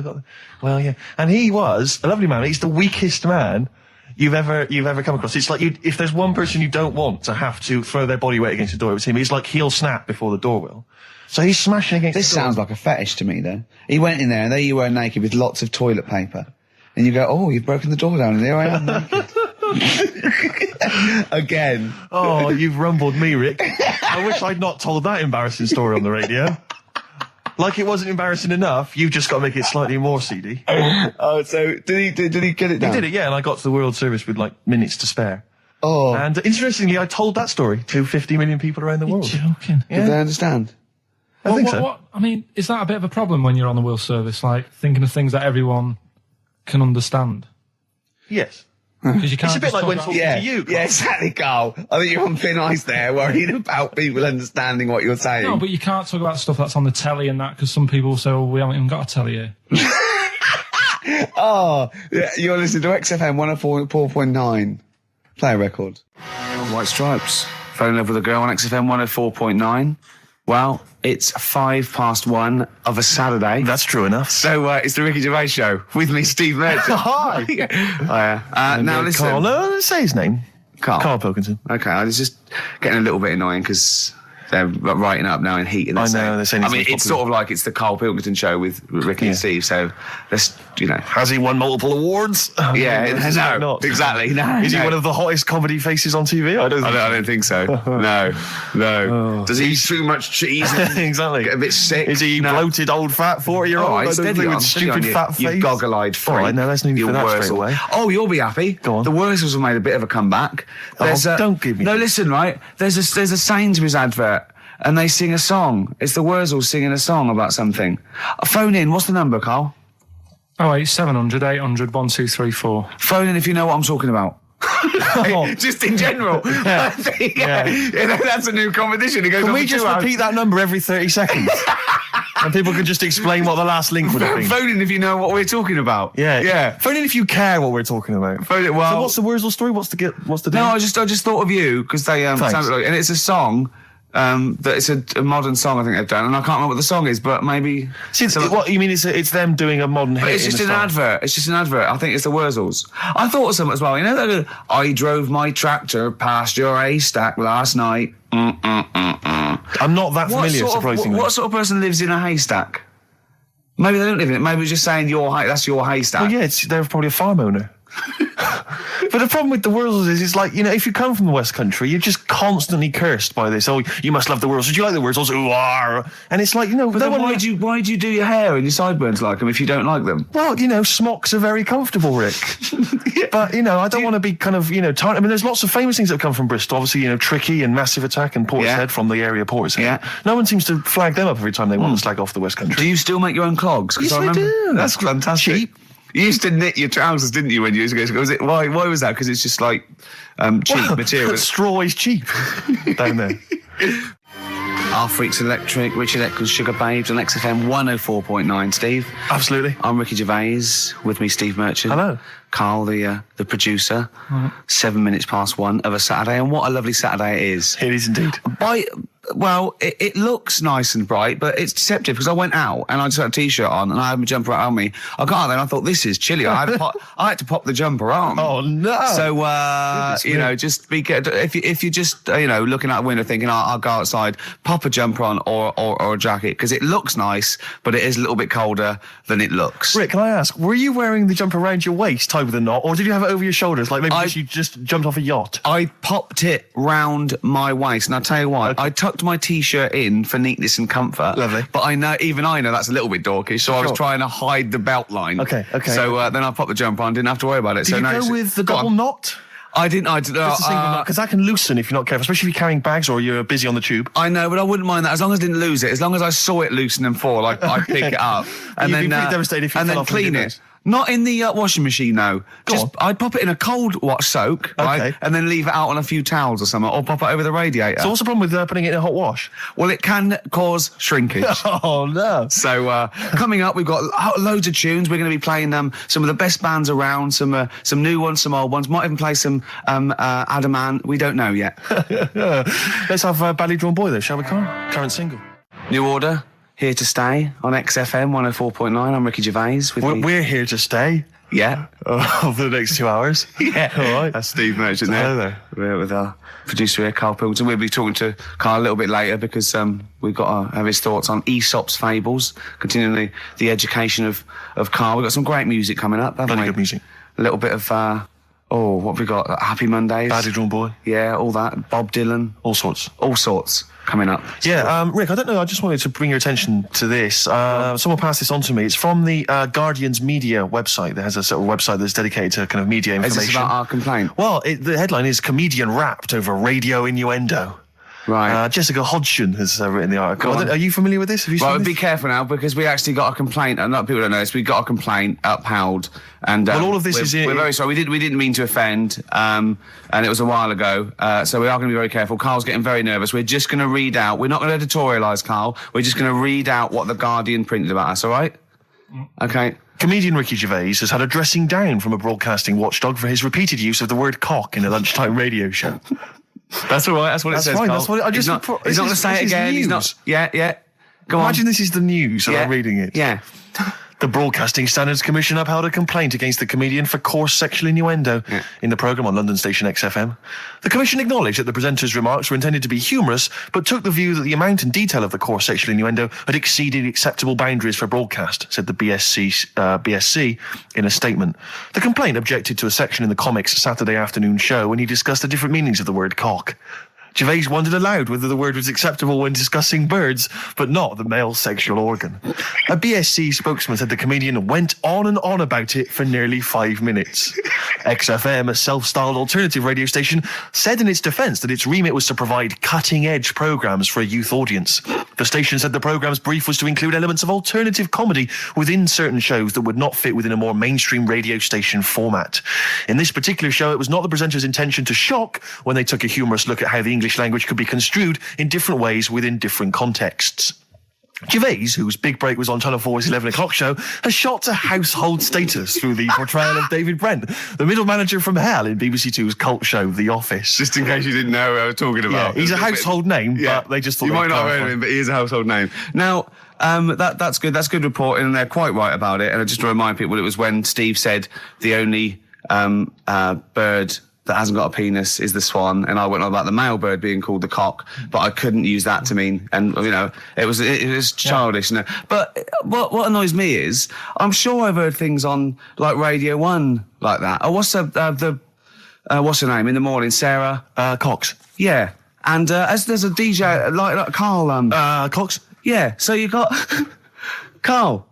Well, yeah. And he was a lovely man. He's the weakest man you've ever come across. It's like if there's one person you don't want to have to throw their body weight against the door, it was him. He's like he'll snap before the door will. So he's smashing against the door. This sounds like a fetish to me, though. He went in there and there you were naked with lots of toilet paper. And you go, oh, you've broken the door down and there I am naked. Again. Oh, you've rumbled me, Rick. I wish I'd not told that embarrassing story on the radio. Like it wasn't embarrassing enough, you've just got to make it slightly more seedy. Oh, so did he get it down? He did it, yeah, and I got to the World Service with like minutes to spare. Oh. And interestingly, I told that story to 50 million people around the world. You're joking. Yeah. Did they understand? I think so. I mean, is that a bit of a problem when you're on the World Service, like thinking of things that everyone can understand? Yes. Because you can't. It's a bit like when talking to you, Carl. Yeah, exactly, Carl. I think you're on thin ice there, worrying about people understanding what you're saying. No, but you can't talk about stuff that's on the telly and that, because some people say, well, we haven't even got a telly here. Oh, yeah, you're listening to XFM 104.9. Play a record. White Stripes. Fell in love with a girl on XFM 104.9. Well, it's 1:05 of a Saturday. That's true enough. So it's the Ricky Gervais Show with me, Steve Merchant. Hi. Now listen. Carl, no, say his name. Karl Pilkington. Okay, I was just getting a little bit annoying because they're writing up now in heat. And I know, they're saying it's sort of like it's the Karl Pilkington Show with Ricky and Steve, so let's, you know. Has he won multiple awards? Yeah, no, not. Exactly. No, Is he one of the hottest comedy faces on TV? I don't think so. No. Oh. Does he eat too much cheese? Exactly. Get a bit sick? Is he bloated, old, fat 40-year-old? All right, steady on, with stupid fat face. You goggle-eyed freak. All right, now let's move for that straight away. Oh, you'll be happy. Go on. The Wurzels have made a bit of a comeback. Don't give me. No, listen, right? There's a Sainsbury's advert. And they sing a song. It's the Wurzels singing a song about something. Phone in. What's the number, Carl? 08700 800 1234. Phone in if you know what I'm talking about. Just in general. That's a new competition. It goes Can on we just repeat that number every 30 seconds? And people can just explain what the last link would have been. Phone in if you know what we're talking about. Yeah. Phone in if you care what we're talking about. Phone in, well. So what's the Wurzel story? What's the deal? No, I just thought of you because they sound like, and it's a song. That it's a modern song I think they've done, and I can't remember what the song is, but maybe. What you mean? It's them doing a modern hit. It's just an advert. It's just an advert. I think it's the Wurzels. I thought of something as well. You know that I drove my tractor past your haystack last night. I'm not that familiar, surprisingly. What sort of person lives in a haystack? Maybe they don't live in it. Maybe it's just saying that's your haystack. Well, yeah, they're probably a farm owner. But the problem with the Wurzels is, it's like, you know, if you come from the West Country, you're just constantly cursed by this. Oh, you must love the Wurzels. Do you like the Wurzels? Ooh, ah. And it's like, you know... But then why do you do your hair and your sideburns like them if you don't like them? Well, you know, smocks are very comfortable, Rick. But, you know, I don't want to be kind of, you know... I mean, there's lots of famous things that have come from Bristol. Obviously, you know, Tricky and Massive Attack and Portishead from the area Portishead. Yeah. No one seems to flag them up every time they want to slag off the West Country. Do you still make your own clogs? Yes, I do. That's fantastic. Cheap. You used to knit your trousers, didn't you, when you used to go? Was it why was that? Because it's just like cheap material. Straw is cheap down there. Our Freaks Electric, Richard Eccles, Sugar Babes on XFM 104.9. Steve, absolutely. I'm Ricky Gervais. With me, Steve Merchant. Hello. Carl, the producer. 7 minutes past 1 of a Saturday, and what a lovely Saturday it is. It is indeed. Well, it looks nice and bright, but it's deceptive because I went out and I just had a t-shirt on and I had my jumper on me. I got out there and I thought, this is chilly. I had to pop the jumper on. Oh no! So you know, just be if you're just looking out the window thinking I'll go outside, pop a jumper on or a jacket because it looks nice, but it is a little bit colder than it looks. Rick, can I ask, were you wearing the jumper around your waist, tied with a knot, or did you have it over your shoulders, like maybe you just jumped off a yacht? I popped it round my waist, and I'll tell you what, I tucked tucked my T-shirt in for neatness and comfort. Lovely. But I know that's a little bit dorkish, so I was trying to hide the belt line. Okay. So then I popped the jumper on, didn't have to worry about it. Did you go with the double knot? I didn't. Just a single knot, because that can loosen if you're not careful, especially if you're carrying bags or you're busy on the tube. I know, but I wouldn't mind that as long as I didn't lose it. As long as I saw it loosen and fall, I'd pick it up and You'd be pretty devastated if you fell off clean and it. Not in the washing machine, no. Go on. I'd pop it in a cold wash soak, right, and then leave it out on a few towels or something, or pop it over the radiator. So what's the problem with putting it in a hot wash? Well, it can cause shrinkage. Oh, no. So coming up, we've got loads of tunes. We're going to be playing some of the best bands around, some new ones, some old ones. Might even play some Adam Ant. We don't know yet. Let's have Badly Drawn Boy, though, shall we, Carl? Current single. New Order. Here to stay on XFM 104.9. I'm Ricky Gervais. We're here to stay. Yeah. Over the next 2 hours. Yeah. All right. That's Steve Merchant there. Hello there. We're with our producer here, Karl Pilkington. We'll be talking to Karl a little bit later because we've got to have his thoughts on Aesop's fables, continuing the education of Karl. We've got some great music coming up, haven't Bloody we? good music. A little bit of, what have we got? Happy Mondays. Badly Drawn Boy. Yeah, all that. Bob Dylan. All sorts. All sorts coming up. Yeah, Rick, I don't know, I just wanted to bring your attention to this. Someone passed this on to me. It's from the Guardian's media website. There has a sort of website that's dedicated to kind of media information. Is this about our complaint? Well, the headline is Comedian Rapped Over Radio Innuendo. Right. Jessica Hodgson has written the article. Are you familiar with this? Have you seen this? Be careful now because we actually got a complaint. And people don't know this. We got a complaint upheld, and all of this we're very sorry. We didn't mean to offend, and it was a while ago. So we are going to be very careful. Carl's getting very nervous. We're just going to read out. We're not going to editorialise, Karl. We're just going to read out what the Guardian printed about us. All right? Okay. Comedian Ricky Gervais has had a dressing down from a broadcasting watchdog for his repeated use of the word cock in a lunchtime radio show. That's all right. That's what it says. Fine. Carl. That's what he's not going to say it again. He's not. Yeah. Go on. Imagine this is the news and I'm reading it. Yeah. The Broadcasting Standards Commission upheld a complaint against the comedian for coarse sexual innuendo in the programme on London station XFM. The Commission acknowledged that the presenter's remarks were intended to be humorous, but took the view that the amount and detail of the coarse sexual innuendo had exceeded acceptable boundaries for broadcast, said the BSC in a statement. The complaint objected to a section in the Comics Saturday afternoon show when he discussed the different meanings of the word cock. Gervais wondered aloud whether the word was acceptable when discussing birds, but not the male sexual organ. A BSC spokesman said the comedian went on and on about it for nearly 5 minutes. XFM, a self-styled alternative radio station, said in its defence that its remit was to provide cutting-edge programmes for a youth audience. The station said the programme's brief was to include elements of alternative comedy within certain shows that would not fit within a more mainstream radio station format. In this particular show, it was not the presenter's intention to shock when they took a humorous look at how the English language could be construed in different ways within different contexts. Gervais, whose big break was on Channel 4's 11 o'clock show, has shot to household status through the portrayal of David Brent, the middle manager from hell in BBC Two cult show The Office. Just in case you didn't know who I was talking about. Yeah, he's a household name, but they just thought you might not have heard of him, but he is a household name. Now, that's good. That's good reporting, and they're quite right about it. And just to remind people, it was when Steve said the only bird that hasn't got a penis is the swan, and I went on about the male bird being called the cock, but I couldn't use that to mean, and it was childish. But what annoys me is I'm sure I've heard things on like Radio 1 like that. Oh, what's what's her name in the morning? Sarah Cox. Yeah, and as there's a DJ like Karl Cox. Yeah, so you got Karl.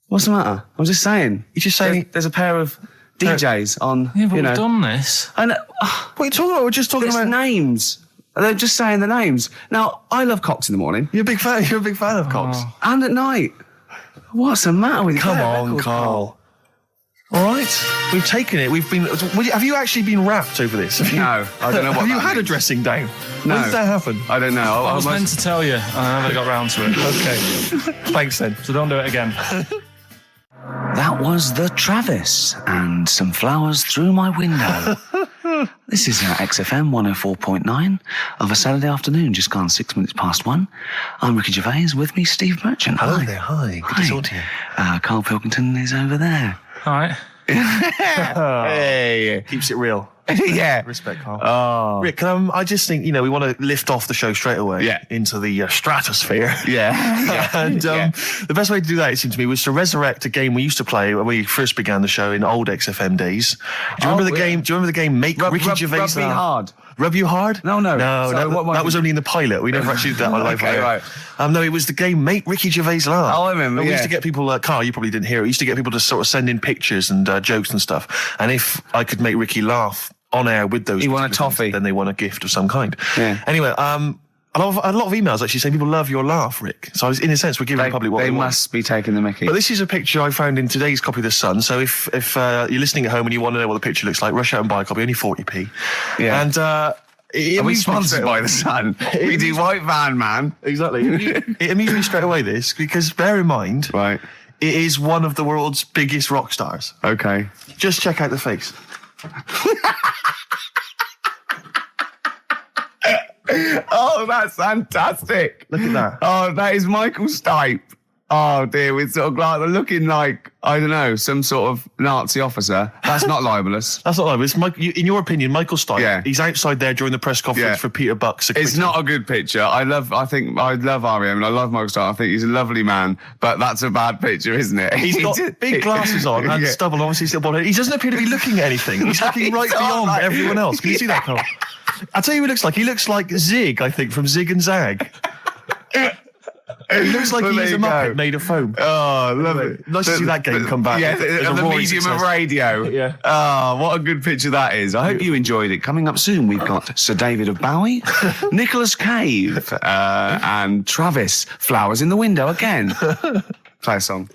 What's the matter? I'm just saying. You're just saying there's a pair of DJs on, Yeah, but we've done this. And what are you talking about? We're just talking about names. They're just saying the names. Now, I love cocks in the morning. You're a big fan of cocks. And at night. What's the matter with you? Come on, Karl. All right, we've taken it. Have you actually been rapped over this? No, I don't know what. Have you had a dressing down? No. When did that happen? I don't know. I was meant to tell you, and I never got round to it. Okay. Thanks then. So don't do it again. That was the Travis and some flowers through my window. This is XFM 104.9 of a Saturday afternoon, just gone 6 minutes past 1. I'm Ricky Gervais, with me Steve Merchant. Hello there, hi. Good to talk to you. Karl Pilkington is over there. All right. Hey. Keeps it real. Yeah. Respect, Karl. Oh. Rick, I just think, we want to lift off the show straight away into the stratosphere. Yeah. And the best way to do that, it seemed to me, was to resurrect a game we used to play when we first began the show in old XFM days. Do you remember the game? Do you remember the game Make Ricky Gervais Rugby Laugh? Hard. Rub You Hard? No. No, So that was only in the pilot. We never actually did that on live. Okay, right. No, it was the game Make Ricky Gervais Laugh. Oh, I remember, We yeah. used to get people, Carl, you probably didn't hear it. We used to get people to sort of send in pictures and jokes and stuff. And if I could make Ricky laugh on air with those, he won a particular toffee. things, then they won a gift of some kind. Yeah. Anyway, a lot of emails actually saying people love your laugh, Rick. So in a sense, we're giving the public what they they want. must be taking the mickey. But this is a picture I found in today's copy of The Sun. So if you're listening at home and you want to know what the picture looks like, rush out and buy a copy, only 40p. Yeah. And Are we sponsored by The Sun? We do White Van Man. Exactly. It amused me straight away, this, because bear in mind, Right. it is one of the world's biggest rock stars. Okay. Just check out the face. Oh, that's fantastic. Look at that. Oh, that is Michael Stipe. Oh, dear. With sort of looking like, I don't know, some sort of Nazi officer. That's not libelous. That's not like it's in your opinion, Michael Stipe. Yeah. He's outside there during the press conference for Peter Buck's acquittal. It's not a good picture. I love REM and I love Michael Stipe. I think he's a lovely man, but that's a bad picture, isn't it? He's got big glasses on and stubble, obviously still bald head. He doesn't appear to be looking at anything. He's looking right beyond everyone else. Can you see that, Carl? I'll tell you who he looks like. He looks like Zig, I think, from Zig and Zag. He looks like he's a Muppet made of foam. Oh, love it. Nice to see that game come back. Yeah, As a the roaring medium success. of radio. Yeah. Oh, what a good picture that is. I hope you enjoyed it. Coming up soon, we've got Sir David of Bowie, Nicolas Cave, and Travis. Flowers in the Window again. Play a song.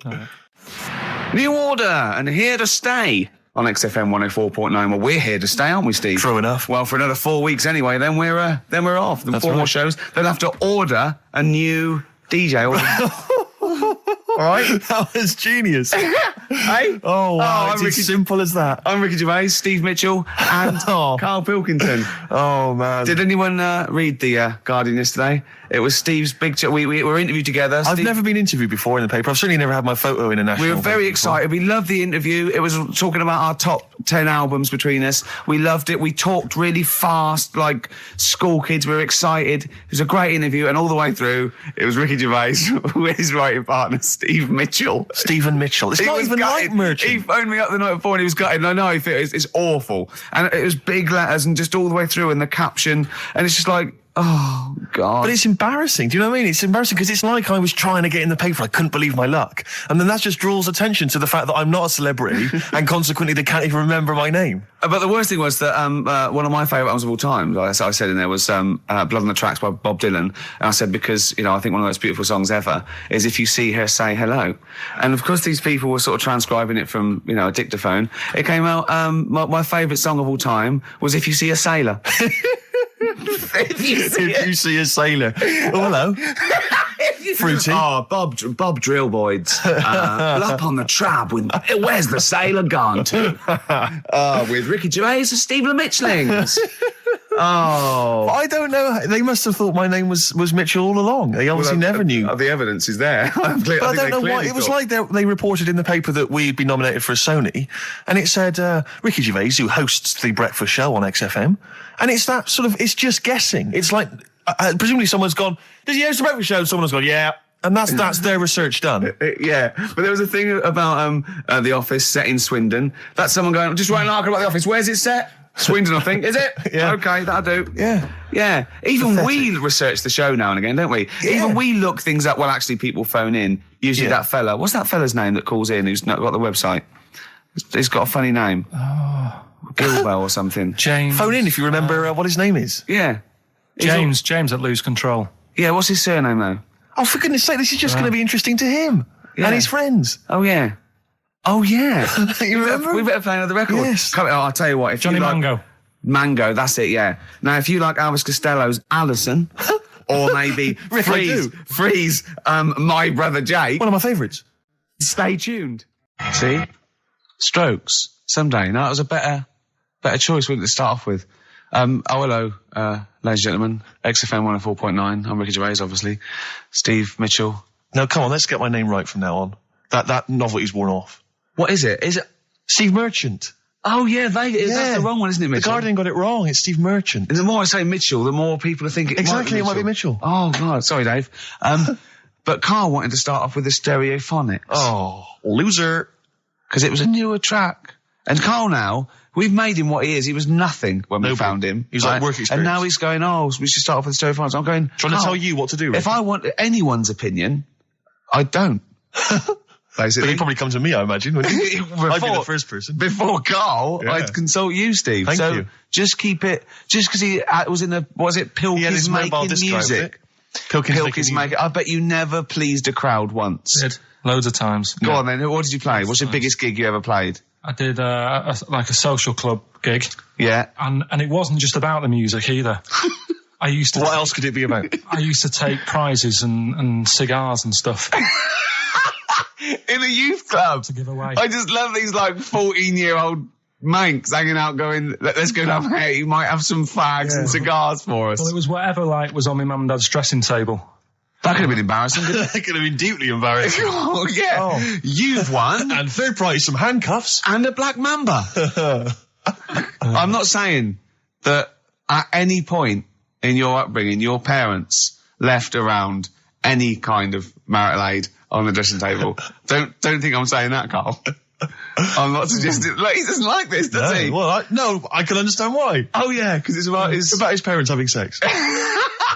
New Order and Here to Stay. On XFM 104.9. Well, we're here to stay, aren't we, Steve? True enough. Well, for another 4 weeks anyway, then we're off. Then That's 4 more right. shows. They'll have to order a new DJ. All right? That was genius. Hey? Oh, wow. I'm It's as simple as that. I'm Ricky Gervais, Steve Mitchell, and Karl Pilkington. Oh, man. Did anyone read the Guardian yesterday? It was Steve's big... we were interviewed together. I've never been interviewed before in the paper. I've certainly never had my photo in a national... We were very paper excited. We loved the interview. It was talking about our top 10 albums between us. We loved it. We talked really fast, like school kids. We were excited. It was a great interview, and all the way through, it was Ricky Gervais with his writing partner, Steve Mitchell. Stephen Mitchell. It's He not was even gutted. like Merchant. He phoned me up the night before and he was gutted. And I know it's awful. And it was big letters and just all the way through and the caption. And it's just like, oh, God. But it's embarrassing. Do you know what I mean? It's embarrassing because it's like I was trying to get in the paper. I couldn't believe my luck. And then that just draws attention to the fact that I'm not a celebrity and consequently they can't even remember my name. But the worst thing was that one of my favourite albums of all time, I said in there, was Blood on the Tracks by Bob Dylan. And I said, because, I think one of the most beautiful songs ever is If You See Her, Say Hello. And of course these people were sort of transcribing it from, a dictaphone. It came out, my favourite song of all time was If You See a Sailor. If you see a sailor. Oh, hello. Fruity. Oh, Bob Drillboyd's up on the trap with Where's the Sailor Gone to? With Ricky Gervais and Steve Mitchellings. Oh. I don't know. They must have thought my name was Mitchell all along. They obviously never knew. The evidence is there. But I don't know why. It was like they reported in the paper that we'd been nominated for a Sony, and it said Ricky Gervais, who hosts the breakfast show on XFM, and it's that sort of, it's just guessing. It's like, presumably someone's gone, does he host the breakfast show? And someone's gone, yeah. And that's their research done. Yeah, but there was a thing about The Office set in Swindon. That's someone going, just writing an article about The Office. Where's it set? Swindon, I think. Is it? Yeah. Okay, that'll do. Yeah. Yeah. Even we research the show now and again, don't we? Yeah. Even we look things up. Well, actually, people phone in. Usually that fella. What's that fella's name that calls in who's not got the website? He's got a funny name. Oh. Gilbell or something. James. Phone in if you remember what his name is. Yeah. James at Lose Control. Yeah, what's his surname, though? Oh, for goodness sake, this is just going to be interesting to him and his friends. Oh, yeah. Oh, yeah. You remember? We better play another record. Yes. I'll tell you what. If Johnny you like, Mango. Mango, that's it, yeah. Now, if you like Elvis Costello's Alison, or maybe Rick, Freeze, My Brother Jake, One of my favourites. stay tuned. See? Strokes, someday. No, that was a better choice, wouldn't it, to start off with? Hello, ladies and gentlemen. XFM 104.9. I'm Ricky Gervais, obviously. Steve Mitchell. No, come on, let's get my name right from now on. That novelty's worn off. What is it? Is it? Steve Merchant. Oh, yeah, that's the wrong one, isn't it, Mitchell? The Guardian got it wrong. It's Steve Merchant. And the more I say Mitchell, the more people are thinking Exactly, it might be Mitchell. Oh, God, sorry, Dave. But Carl wanted to start off with the Stereophonics. Oh, loser. Because it was a newer track. And Carl now, we've made him what he is. He was nothing when we found him. He was like work experience. And now he's going, we should start off with the story of France. I'm going, trying to tell you what to do, Ricky. If I want anyone's opinion, I don't. Basically. But he'd probably come to me, I imagine, wouldn't he? I'd be the first person. Before Carl, I'd consult you, Steve. Thank you. Just keep it, just because he was in Pilkington's making music. Pilkington's making, I bet you never pleased a crowd once. Did. Loads of times. Go on then, what did you play? What's the biggest gig you ever played? I did a social club gig. Yeah. And it wasn't just about the music either. What else could it be about? I used to take prizes and cigars and stuff. In a youth club. To give away. I just love these 14-year-old manx hanging out going, let's go down here, you might have some fags and cigars for us. Well, it was whatever was on my mum and dad's dressing table. That could have been embarrassing. That could have been deeply embarrassing. Oh, yeah. Oh. You've won. And third prize, some handcuffs. And a black mamba. I'm not saying that at any point in your upbringing, your parents left around any kind of marital aid on the dressing table. Don't think I'm saying that, Carl. I'm not suggesting. He doesn't like this, does he? Well, I can understand why. Oh yeah, because it's about his parents having sex.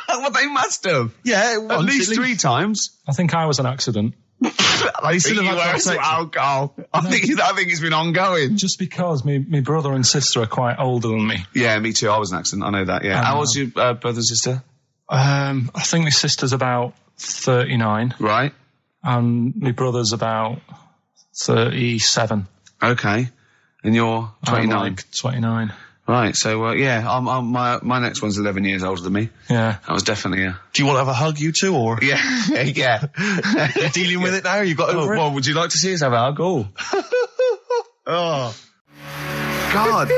Well, they must have. Yeah, at least 3 times. I think I was an accident. I think Carl. I think it's been ongoing. Just because my brother and sister are quite older than me. Yeah, me too. I was an accident. I know that. Yeah. How old's your brother and sister? I think my sister's about 39. Right. And my brother's about 37. Okay. And you're 29? 29. Right, so, my next one's 11 years older than me. Yeah. That was definitely Do you want to have a hug, you two, or? Yeah, yeah. You're dealing with it now? You got over it? Well, would you like to see us have a hug? Oh. Oh. God.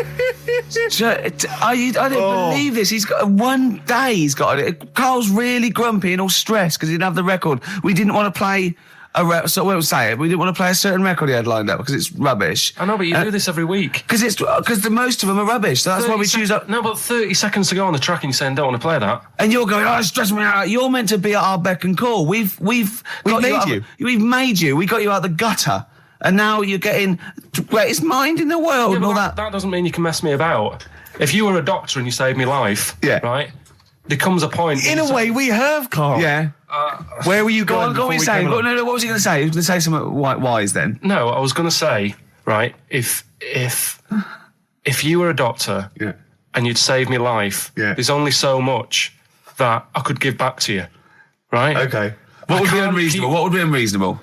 I didn't believe this. He's got one day he's got it. Carl's really grumpy and all stressed because he didn't have the record. We didn't want to play we didn't want to play a certain record he had lined up because it's rubbish. I know, but you do this every week. Because the most of them are rubbish, so that's why we choose up. No, but 30 seconds to go on the track and you're saying don't want to play that. And you're going, it's stressing me out. You're meant to be at our beck and call. We've made you. We've made you. We got you out the gutter. And now you're getting the greatest mind in the world and all that. That doesn't mean you can mess me about. If you were a doctor and you saved me life, right, there comes a point... In a way, we have, Carl. Yeah. Where were you going? Go on, what were you saying? No, what was he going to say? He was going to say something wise then. No, I was going to say, right, if you were a doctor and you'd saved me life, there's only so much that I could give back to you, right? Okay. What would be unreasonable? What would be unreasonable?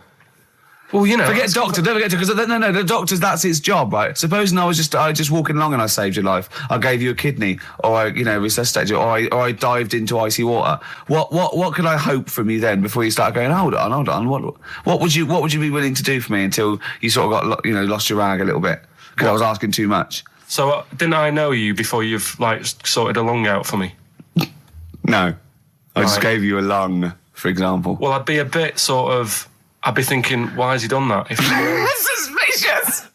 Well, you know, forget doctor. Don't forget because the doctor's that's his job, right? Supposing I was just walking along and I saved your life, I gave you a kidney, or I resuscitated you, or I dived into icy water. What could I hope from you then before you start going? Hold on. What would you be willing to do for me until you sort of got lost your rag a little bit because I was asking too much? So didn't I know you before you've sorted a lung out for me? No, I just gave you a lung, for example. Well, I'd be a bit I'd be thinking, why has he done that? Suspicious!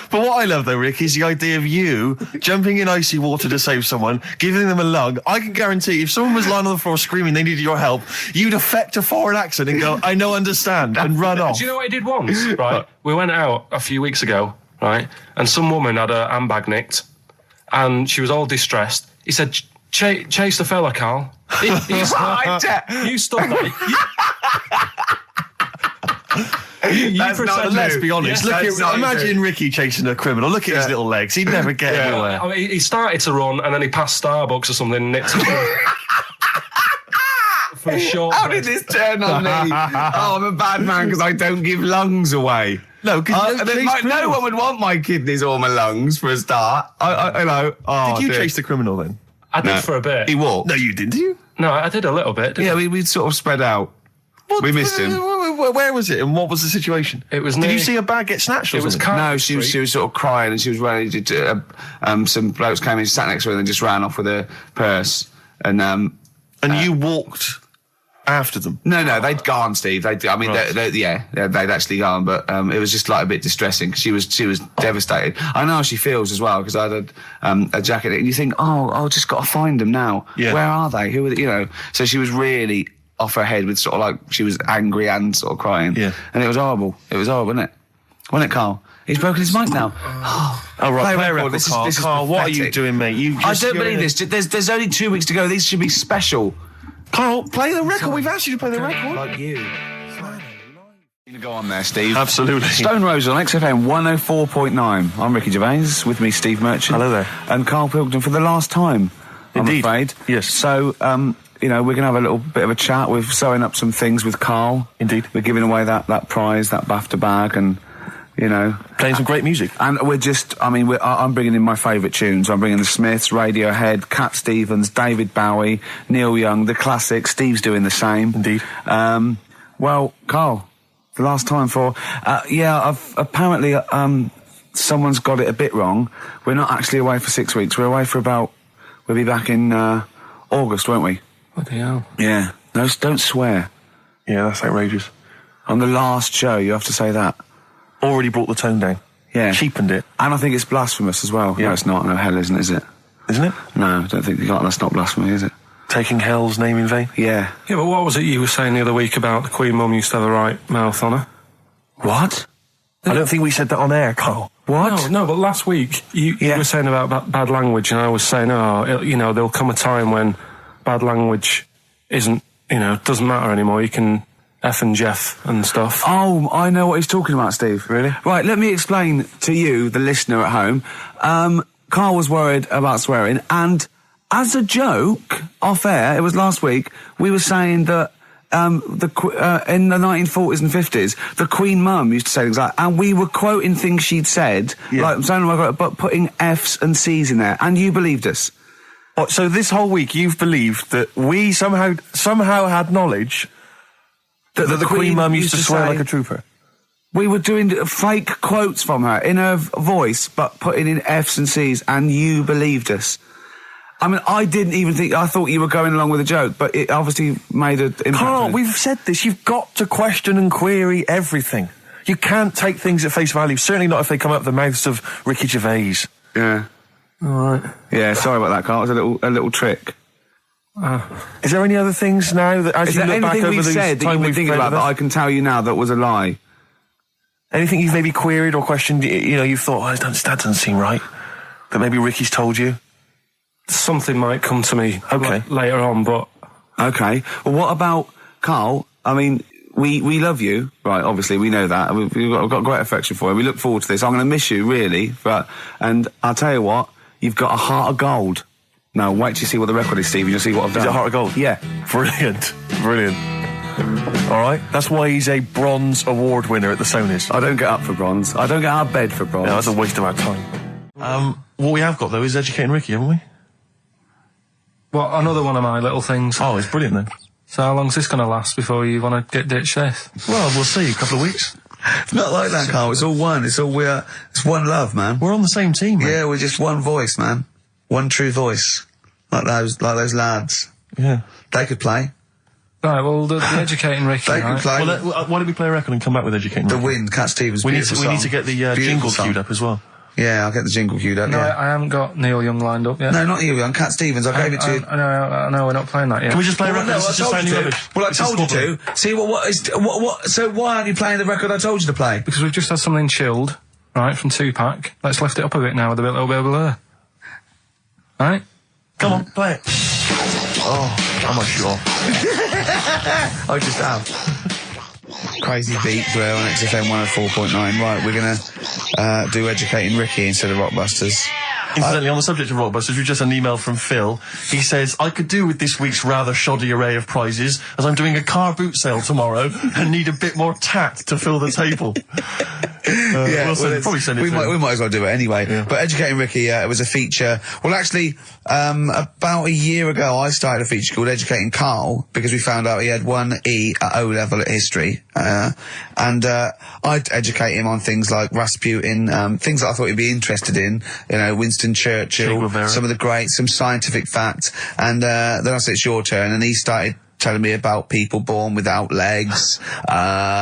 But what I love, though, Rick, is the idea of you jumping in icy water to save someone, giving them a lung. I can guarantee if someone was lying on the floor screaming they needed your help, you'd affect a foreign accent and go, I know, understand, and run off. Do you know what I did once? Right? We went out a few weeks ago, right? And some woman had her handbag nicked, and she was all distressed. He said, chase the fella, Carl. You stood there. Let's be honest. Imagine Ricky chasing a criminal. Look at his little legs. He'd never get anywhere. I mean, he started to run and then he passed Starbucks or something and nipped for a short. How did this turn on me? I'm a bad man because I don't give lungs away. No, no one would want my kidneys or my lungs for a start. Did you chase the criminal then? I did for a bit. He walked. No, you didn't. Did you? No, I did a little bit. We sort of spread out. We missed him. Where was it and what was the situation? It was. Did you see a bag get snatched? It was. No, she was sort of crying and she was running. Some blokes came in, sat next to her, and just ran off with her purse. And you walked after them. No, they'd gone, Steve. They'd actually gone, but it was just a bit distressing because she was devastated. I know how she feels as well because I had a jacket, and you think, I've just got to find them now. Yeah. Where are they? Who are they? So she was really off her head with she was angry and sort of crying. Yeah. And it was horrible. It was horrible, wasn't it? Wasn't it, Carl? He's broken his mic now. Oh, right, play a record, Carl. This is Carl, what are you pathetic. doing, mate? I don't believe this. There's only 2 weeks to go. These should be special. Carl, play the record. We've asked you to play the record. Like you. Go on there, Steve. Absolutely. Stone Rose on XFM 104.9. I'm Ricky Gervais. With me, Steve Merchant. Hello there. And Karl Pilkington for the last time. Indeed. I'm afraid. Yes. So, we're going to have a little bit of a chat. We're sewing up some things with Karl. Indeed. We're giving away that prize, that BAFTA bag, and, playing some great music. And we're just, I'm bringing in my favourite tunes. I'm bringing the Smiths, Radiohead, Cat Stevens, David Bowie, Neil Young, the classics. Steve's doing the same. Indeed. Well, Karl, the last time for, apparently, someone's got it a bit wrong. We're not actually away for 6 weeks. We're away for we'll be back in, August, won't we? Bloody hell. Yeah. No, don't swear. Yeah, that's outrageous. On the last show, you have to say that. Already brought the tone down. Yeah. Cheapened it. And I think it's blasphemous as well. Yeah. No, it's not. No, hell isn't, is it? Isn't it? No, I don't think that's not blasphemy, is it? Taking hell's name in vain? Yeah. Yeah, but what was it you were saying the other week about the Queen Mum used to have the right mouth on her? What? I don't think we said that on air, Carl. What? No, but last week you were saying about bad language, and I was saying, there'll come a time when bad language doesn't matter anymore. You can F and Jeff and stuff. Oh, I know what he's talking about, Steve. Really? Right, let me explain to you, the listener at home. Carl was worried about swearing, and as a joke, off air, it was last week, we were saying that in the 1940s and 50s, the Queen Mum used to say things like, and we were quoting things she'd said, but putting F's and C's in there, and you believed us. Oh, so this whole week you've believed that we somehow had knowledge that the Queen Mum used to swear like a trooper? We were doing fake quotes from her in her voice, but putting in F's and C's, and you believed us. I mean, I didn't even think, I thought you were going along with a joke, but it obviously made an impact. Carl, we've said this, you've got to question and query everything. You can't take things at face value, certainly not if they come out of the mouths of Ricky Gervais. Yeah. Alright. Yeah, sorry about that, Carl, it was a little trick. Is there any other things now that, as you look back over the said that you've been thinking about that I can tell you now that was a lie? Anything you've maybe queried or questioned, you've thought, that doesn't seem right, that maybe Ricky's told you? Something might come to me later on, but... Okay. Well, what about, Carl, I mean, we love you, right, obviously, we know that. We've got great affection for you. We look forward to this. I'm going to miss you, really, and I'll tell you what, you've got a heart of gold. Now, wait till you see what the record is, Steve, and you'll see what I've done. Is it Heart of Gold? Yeah. Brilliant. All right. That's why he's a Bronze Award winner at the Sonys. I don't get up for bronze. I don't get out of bed for bronze. Yeah, that's a waste of our time. What we have got, though, is Educating Ricky, haven't we? Well, another one of my little things. Oh, it's brilliant, then. So how long's this going to last before you want to get ditched this? Well, we'll see. A couple of weeks. It's not like that, Carl. It's all one. It's one love, man. We're on the same team, man. Yeah, we're just one voice, man. One true voice. Like those lads. Yeah. They could play. Right, well, the Educating Ricky, They could play. Well, why don't we play a record and come back with Educating Ricky? The Wind, Cat Stevens, we need to get the jingle queued up as well. Yeah, I'll get the jingle queued up, No, yeah. I haven't got Neil Young lined up yet. No, not you, young. Cat Stevens, I gave it to you. I know, we're not playing that yet. Can we just play a record? No, This is just sounding rubbish. Well, I told you to. See, so why aren't you playing the record I told you to play? Because we've just had something chilled, right, from Tupac. Let's lift it up a bit now with a little bit of blur. Right? Come on, play it. Oh, I'm not sure. I just have. Crazy beat there on XFM 104.9. Right, we're going to do Educating Ricky instead of Rockbusters. Incidentally, on the subject of Rockbusters, we've just had an email from Phil. He says, I could do with this week's rather shoddy array of prizes, as I'm doing a car boot sale tomorrow and need a bit more tact to fill the table. Probably send it we might as well do it anyway. Yeah. But Educating Ricky, it was a feature. Well, actually, about a year ago, I started a feature called Educating Karl, because we found out he had 1 E at O level at history. And I'd educate him on things like Rasputin, things that I thought he'd be interested in, Winston Churchill, some of the greats, some scientific facts. And then I said, it's your turn. And he started telling me about people born without legs.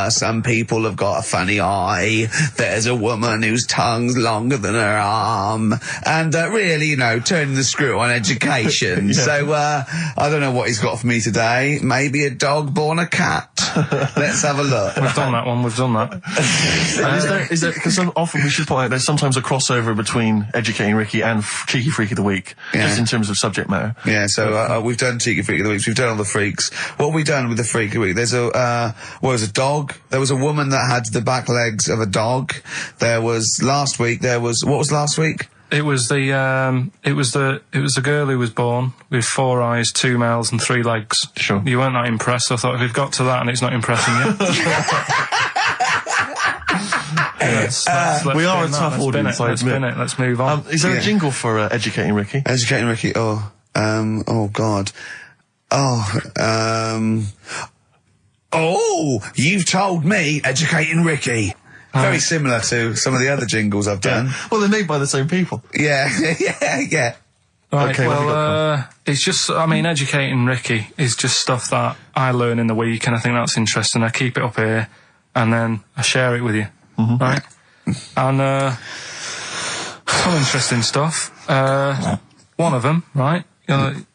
Some people have got a funny eye. There's a woman whose tongue's longer than her arm. And really, you know, turning the screw on education. So I don't know what he's got for me today. Maybe a dog born a cat. Let's have a look. We've done that one. We've done that. Is there, because often we should point out there's sometimes a crossover between Educating Ricky and Cheeky Freak of the Week, just in terms of subject matter. Yeah, so we've done Cheeky Freak of the Week. We've done all the freaks. What have we done with the Freak of the Week? There's a dog. There was a woman that had the back legs of a dog. What was last week? It was the girl who was born with 4 eyes, 2 mouths, and 3 legs. Sure. You weren't that impressed, so I thought if we've got to that and it's not impressing you. We are a tough audience, I admit. Let's move on. Is there a jingle for Educating Ricky? Educating Ricky. Oh God. You've told me Educating Ricky. Very similar to some of the other jingles I've done. Yeah. Well, they're made by the same people. Yeah. Right, okay, it's just, I mean, Educating Ricky is just stuff that I learn in the week, and I think that's interesting. I keep it up here, and then I share it with you, right? And some interesting stuff. One of them, right? Mount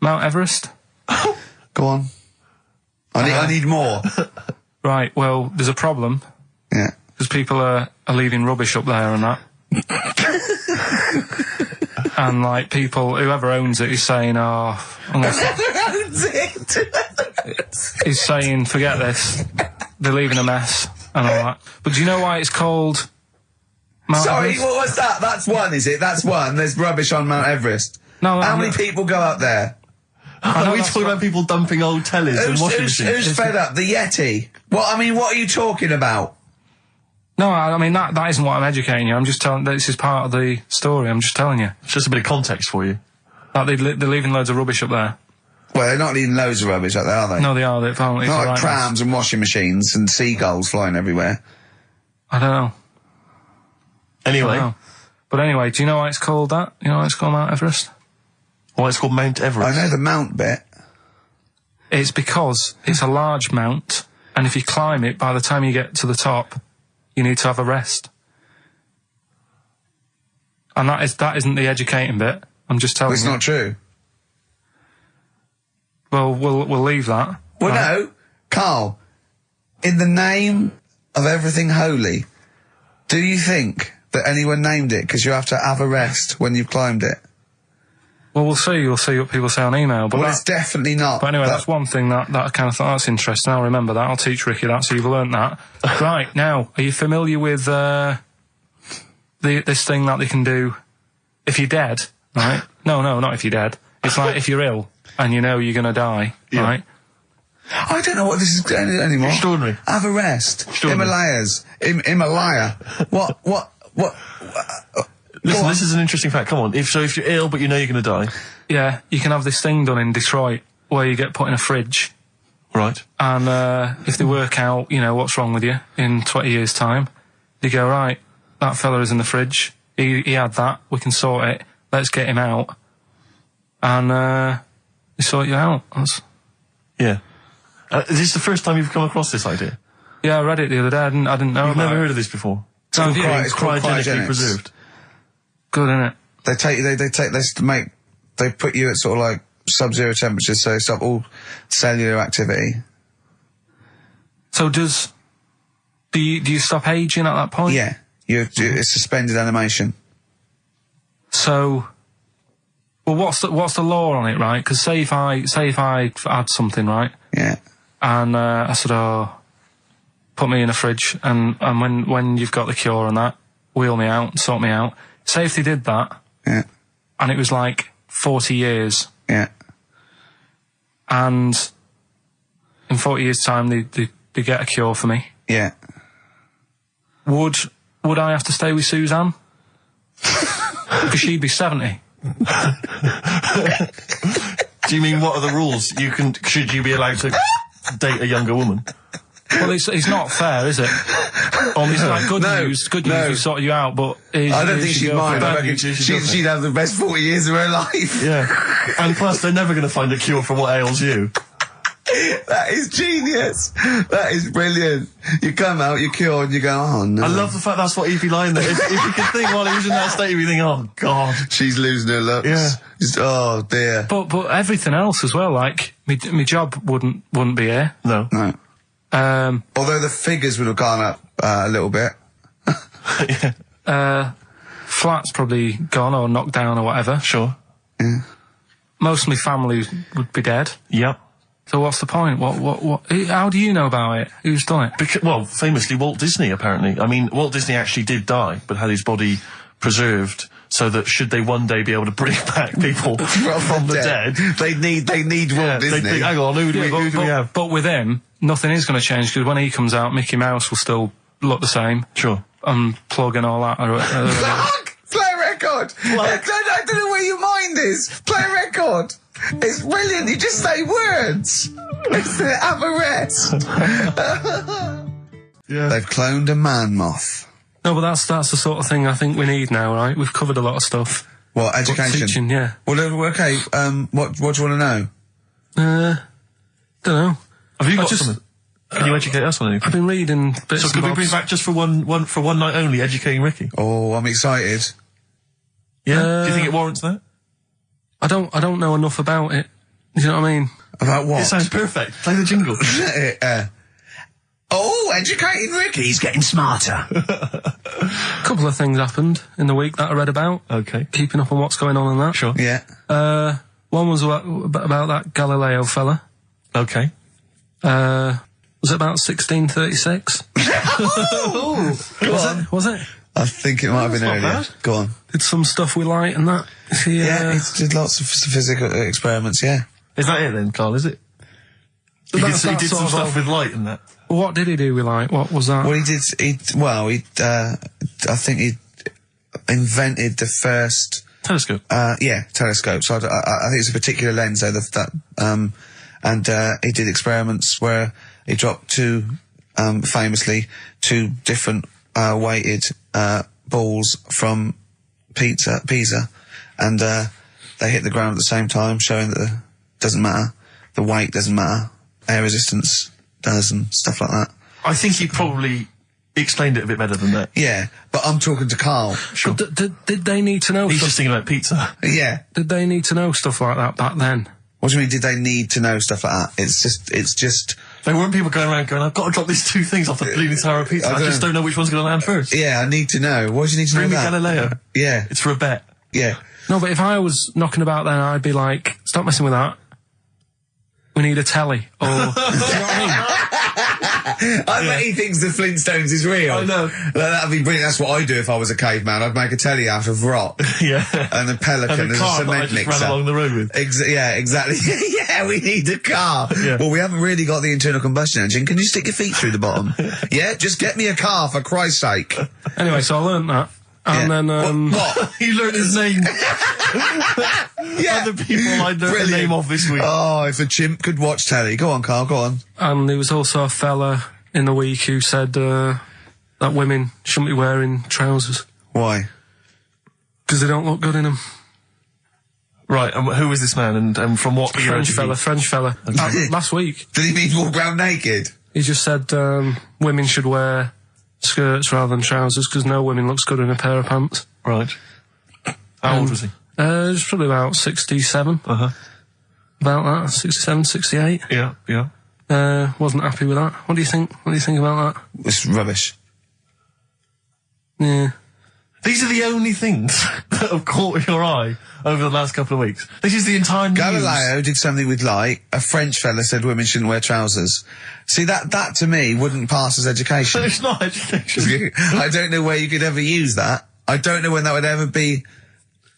Everest. Go on. I need more. Right, well, there's a problem. Yeah. Because people are leaving rubbish up there and that. And, like, whoever owns it is saying, he's saying, forget this. They're leaving a mess and all that. But do you know why it's called Mount Everest? What was that? That's one, is it? That's one. There's rubbish on Mount Everest. No, How many people go up there? Are we talking about people dumping old tellies and washing machines? Who's fed up? The Yeti? What are you talking about? No, I mean, that isn't what I'm educating you. I'm just telling, this is part of the story. I'm just telling you. It's just a bit of context for you. Like, they're leaving loads of rubbish up there. Well, they're not leaving loads of rubbish up there, are they? No, they are. They're apparently not like prams and washing machines and seagulls flying everywhere. I don't know. Anyway. But anyway, do you know why it's called that? You know why it's called Mount Everest? Why it's called Mount Everest? I know the mount bit. It's because it's a large mount, and if you climb it, by the time you get to the top, you need to have a rest. And that isn't the educating bit. I'm just telling you. It's not true. Well, we'll leave that. Well, no, Carl. In the name of everything holy, do you think that anyone named it because you have to have a rest when you've climbed it? Well, we'll see. You'll see what people say on email. But it's definitely not. But anyway, that's one thing that I kind of thought, that's interesting. I'll remember that. I'll teach Ricky that, so you've learnt that. Right, now, are you familiar with this thing that they can do if you're dead, right? No, not if you're dead. It's like if you're ill and you know you're going to die, right? I don't know what this is anymore. Extraordinary. Have a rest. Himalayas. Himalaya. What? Listen, this is an interesting fact. Come on. If you're ill but you know you're going to die. Yeah, you can have this thing done in Detroit where you get put in a fridge. Right. And if they work out, you know, what's wrong with you in 20 years' time, they go, right, that fella is in the fridge. He had that. We can sort it. Let's get him out. And they sort you out. Yeah. Is this the first time you've come across this idea? Yeah, I read it the other day. I didn't know. You've never heard of this before? It's cryogenically preserved. Good, isn't it? They take this to make. They put you at sort of like sub-zero temperatures, so stop all cellular activity. So do you stop aging at that point? Yeah, it's suspended animation. So, well, what's the law on it, right? Because say if I had something, right? Yeah. And I said, put me in a fridge, and when you've got the cure and that, wheel me out, sort me out. Say if they did that, yeah, and it was like 40 years, yeah, and in 40 years' time they get a cure for me, yeah. Would I have to stay with Suzanne? Because she'd be 70. Do you mean what are the rules? Should you be allowed to date a younger woman? Well, it's not fair, is it? It's like good news, we sorted you out, but... I don't think she'd mind. I reckon she'd have the best 40 years of her life. Yeah. And plus, they're never going to find a cure for what ails you. That is genius. That is brilliant. You come out, you're cured, and you go, oh no. I love the fact that's what he'd be lying there. If you could think while he was in that state, you'd be thinking, oh god. She's losing her looks. Yeah. Just, oh dear. But everything else as well, like, my job wouldn't be here. No. Although the figures would have gone up a little bit. Flat's probably gone or knocked down or whatever. Sure. Yeah. Most of my family would be dead. Yep. So what's the point? What? How do you know about it? Who's done it? Well, famously Walt Disney, apparently. I mean, Walt Disney actually did die, but had his body preserved so that should they one day be able to bring back people from the dead, they need Walt Disney. Hang on, who do we have? But with him, nothing is going to change, because when he comes out, Mickey Mouse will still look the same. Sure. Unplug and all that. Play a record! I don't know where your mind is. Play a record! It's brilliant, you just say words! It's the Everest! Yeah. They've cloned a man moth. No, but that's the sort of thing I think we need now, right? We've covered a lot of stuff. What, education? Teaching, yeah. Well, okay, what do you want to know? Don't know. Have you got something? Can you educate us on anything? I've been reading bits. So could we bring back just for one night only, educating Ricky? Oh, I'm excited. Yeah? Do you think it warrants that? I don't know enough about it. You know what I mean? About what? It sounds perfect. Play the jingle. Educating Ricky. He's getting smarter. A couple of things happened in the week that I read about. Okay. Keeping up on what's going on and that. Sure. Yeah. One was about that Galileo fella. Okay. Was it about 1636? Was it? I think it might have been earlier. Bad. Go on. Did some stuff with light and that. He did lots of physical experiments, yeah. Is that it then, Carl, is it? He did some stuff with light and that. What did he do with light? What was that? Well, I think he invented the first... Telescope? Telescope. So I think it's a particular lens, though, and he did experiments where he dropped famously two different weighted balls from Pisa, and they hit the ground at the same time, showing that doesn't matter, the weight doesn't matter, air resistance does, and stuff like that. I think he probably explained it a bit better than that. Yeah, but I'm talking to Carl. Sure. Did they need to know? He's just thinking about pizza. Yeah. Did they need to know stuff like that back then? What do you mean? Did they need to know stuff like that? It's just. There weren't people going around going, I've got to drop these two things off the Leaning Tower of Pizza. I just don't know which one's going to land first. Yeah, I need to know. What do you need to know about? Bring me Galileo. Yeah. It's for a bet. Yeah. No, but if I was knocking about then, I'd be like, stop messing with that. We need a telly. Or, do you know what I mean? I bet he thinks the Flintstones is real. I know. That'd be brilliant. That's what I'd do if I was a caveman. I'd make a telly out of rock. Yeah. And a pelican and as a cement mixer. Ran along the road with. Yeah, exactly. Yeah, we need a car. Yeah. Well, we haven't really got the internal combustion engine. Can you stick your feet through the bottom? Yeah, just get me a car, for Christ's sake. Anyway, so I learned that. And then, What? He learned his name. Yeah. Other people I learned the name of this week. Oh, if a chimp could watch telly. Go on, Carl, go on. And there was also a fella in the week who said that women shouldn't be wearing trousers. Why? Because they don't look good in them. Right, and who was this man, and from what era? French fella. Last week. Did he mean walk around naked? He just said women should wear skirts rather than trousers because no woman looks good in a pair of pants. Right. How old was he? He was probably about 67. Uh-huh. About that, 67, 68. Yeah. Wasn't happy with that. What do you think? What do you think about that? It's rubbish. Yeah. These are the only things that have caught your eye over the last couple of weeks. This is the entire news. Galileo did something with light. A French fella said women shouldn't wear trousers. See, that to me wouldn't pass as education. It's not education. I don't know where you could ever use that. I don't know when that would ever be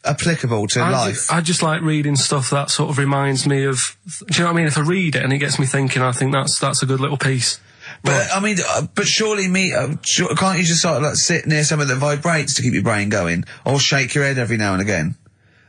applicable to life. I just like reading stuff that sort of reminds me of... Do you know what I mean? If I read it and it gets me thinking, I think that's a good little piece. But, I mean, but surely can't you just sort of like sit near something that vibrates to keep your brain going? Or shake your head every now and again?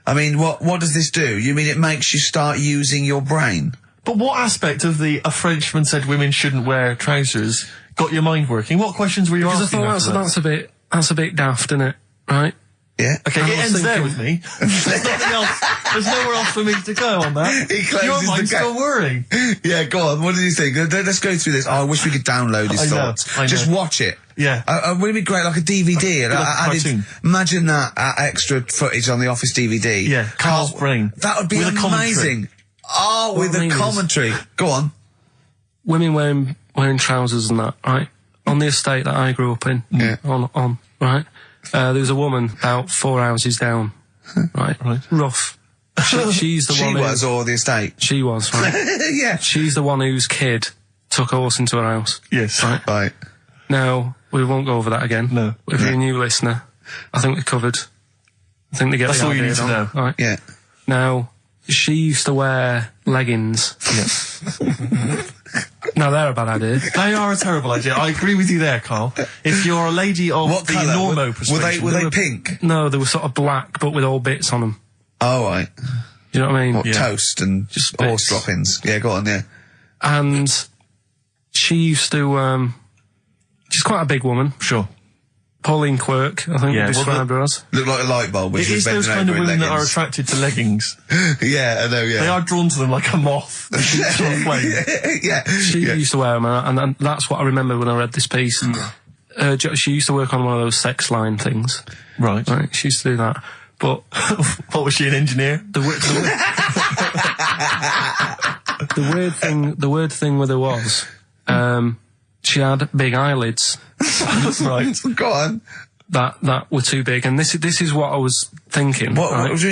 I mean, what does this do? You mean it makes you start using your brain? But what aspect of a Frenchman said women shouldn't wear trousers got your mind working? What questions were you asking? Because I thought that's a bit daft, isn't it? Right? Yeah. Okay, it ends there with me. There's nothing else. There's nowhere else for me to go on that. He closes Your mind's the still whirring. Yeah, go on. What did you think? Let's go through this. Oh, I wish we could download his thoughts. I know. Just watch it. Yeah. Wouldn't it be great, like a DVD? Like a cartoon. Imagine that extra footage on the Office DVD. Yeah, Carl's brain. That would be with amazing. Oh, with a commentary. Go on. Women wearing trousers and that, right? On the estate that I grew up in. Yeah. On, right? There was a woman about 4 houses down. Right? Rough. She's the one She was, or the estate? She was, right? Yeah. She's the one whose kid took a horse into her house. Yes. Right. Now, we won't go over that again. No. If you're a new listener, I think we're covered. I think they get That's the all you idea need to know. Right? Yeah. Now, she used to wear leggings. Yeah. No, they're a bad idea. They are a terrible idea. I agree with you there, Carl. If you're a lady of What the colour? normo Were persuasion... they pink? No, they were sort of black, but with all bits on them. Oh, right. You know what I mean? What, toast and Just horse bits. droppings? Yeah, go on, yeah. And she used to, she's quite a big woman. Sure. Pauline Quirk, I think Yeah, we described her as. Look like a light bulb, which It is is those kind of women that are leggings. attracted to leggings. Yeah, I know, yeah. They are drawn to them like a moth. That shoots on a flame. Yeah. She used to wear them, and that's what I remember when I read this piece. She used to work on one of those sex line things. Right. Right, she used to do that. But What, was she an engineer? the weird thing with her was, she had big eyelids Right. Go on. that were too big, and this is what I was thinking. What right? do you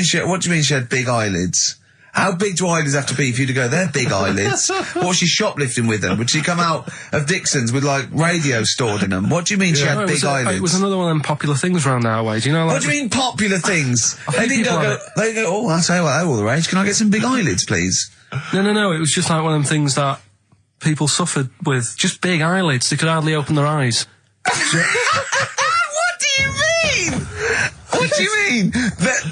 mean she had big eyelids? How big do eyelids have to be for you to go, they're big eyelids? What was she shoplifting with them? Would she come out of Dixon's with, like, radio stored in them? What do you mean she had No, big eyelids? it was another one of them popular things around our way. Do you know, like, What do you mean popular things? They didn't people go, have they go, oh, I'll tell you what, they're all the rage. Can I get some big eyelids, please? No. It was just like one of them things that people suffered with. Just big eyelids. They could hardly open their eyes. What do you mean? What do you mean?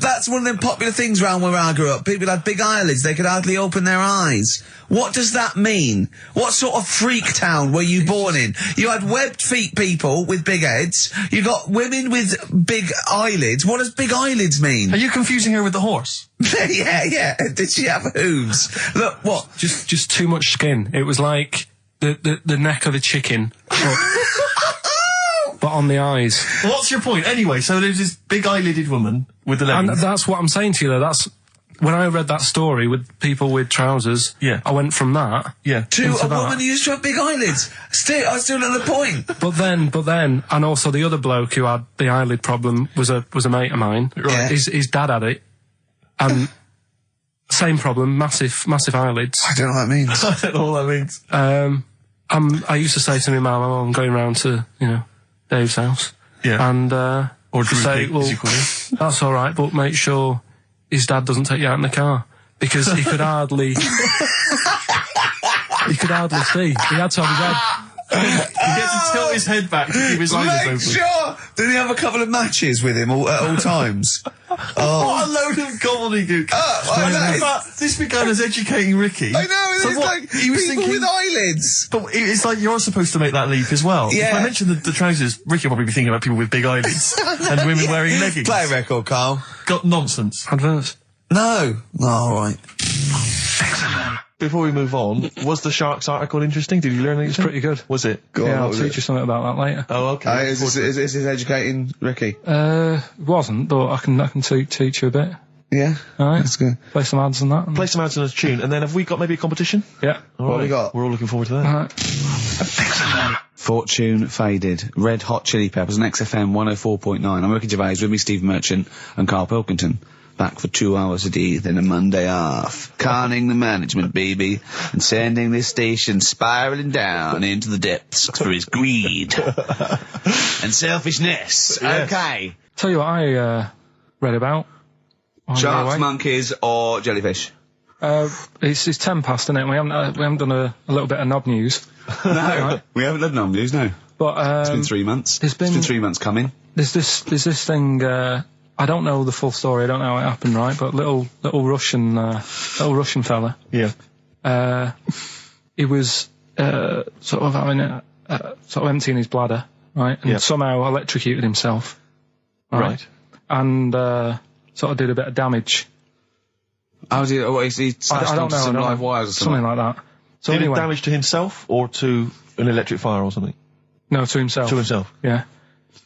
That's one of them popular things around where I grew up. People had big eyelids. They could hardly open their eyes. What does that mean? What sort of freak town were you born in? You had webbed feet people with big heads. You got women with big eyelids. What does big eyelids mean? Are you confusing her with the horse? Yeah. Did she have hooves? Look, what? Just too much skin. It was like the neck of a chicken, but on the eyes. What's your point? Anyway, so there's this big eyelided woman with the And leggings. that's what I'm saying to you, though. That's when I read that story with people with trousers. Yeah. I went from that. Yeah. To into a that. woman who used to have big eyelids. I still at the point. But then, and also the other bloke who had the eyelid problem was a mate of mine. Yeah. His dad had it, and same problem, massive eyelids. I don't know what that means. I don't know what that means. I used to say to my mum, I'm going round to Dave's house. Yeah. And Or to say, Droopy, well, as you call it. that's all right, but make sure his dad doesn't take you out in the car, because he could hardly see. He had to have his head. He gets to tilt his head back to keep his eyes Make open. sure! Did he have a couple of matches with him at all times? What a load of gobbledygook. I know. But this began as educating Ricky. I know, So it's what, like he was people thinking, with eyelids. But it's like you're supposed to make that leap as well. Yeah. If I mentioned the trousers, Ricky will probably be thinking about people with big eyelids and women wearing leggings. Play a record, Carl. Got nonsense. Adverts. No. Oh, all right. Before we move on, was the Sharks article interesting? Did you learn anything? It's pretty good. Was it? Go on, Yeah, what I'll was teach it? you something about that later. Oh, okay. Is this educating Ricky? It wasn't, but I can teach you a bit. Yeah. All right. That's good. Play some ads and that. Play some ads on a tune, and then have we got maybe a competition? Yeah. What have we got? We're all looking forward to that. All right. Fortune Faded. Red Hot Chili Peppers on XFM 104.9. I'm Ricky Gervais, with me Steve Merchant and Karl Pilkington. Back for 2 hours a day, then a Monday off. Conning the management, baby, and sending this station spiraling down into the depths for his greed and selfishness. Yes. Okay. Tell you what I read about. on the Sharks, way. monkeys, or jellyfish? It's 10 past, isn't it? We haven't done a little bit of knob news. No, we haven't done no news, no. But It's been 3 months. It's been 3 months coming. There's this thing. I don't know the full story. I don't know how it happened, right? But little Russian fella. Yeah. he was sort of having sort of emptying his bladder, right, and somehow electrocuted himself, right, and sort of did a bit of damage. How did he slashed onto some live wires or something like that? So did anyway, damage to himself or to an electric fire or something? No, to himself. To himself. Yeah,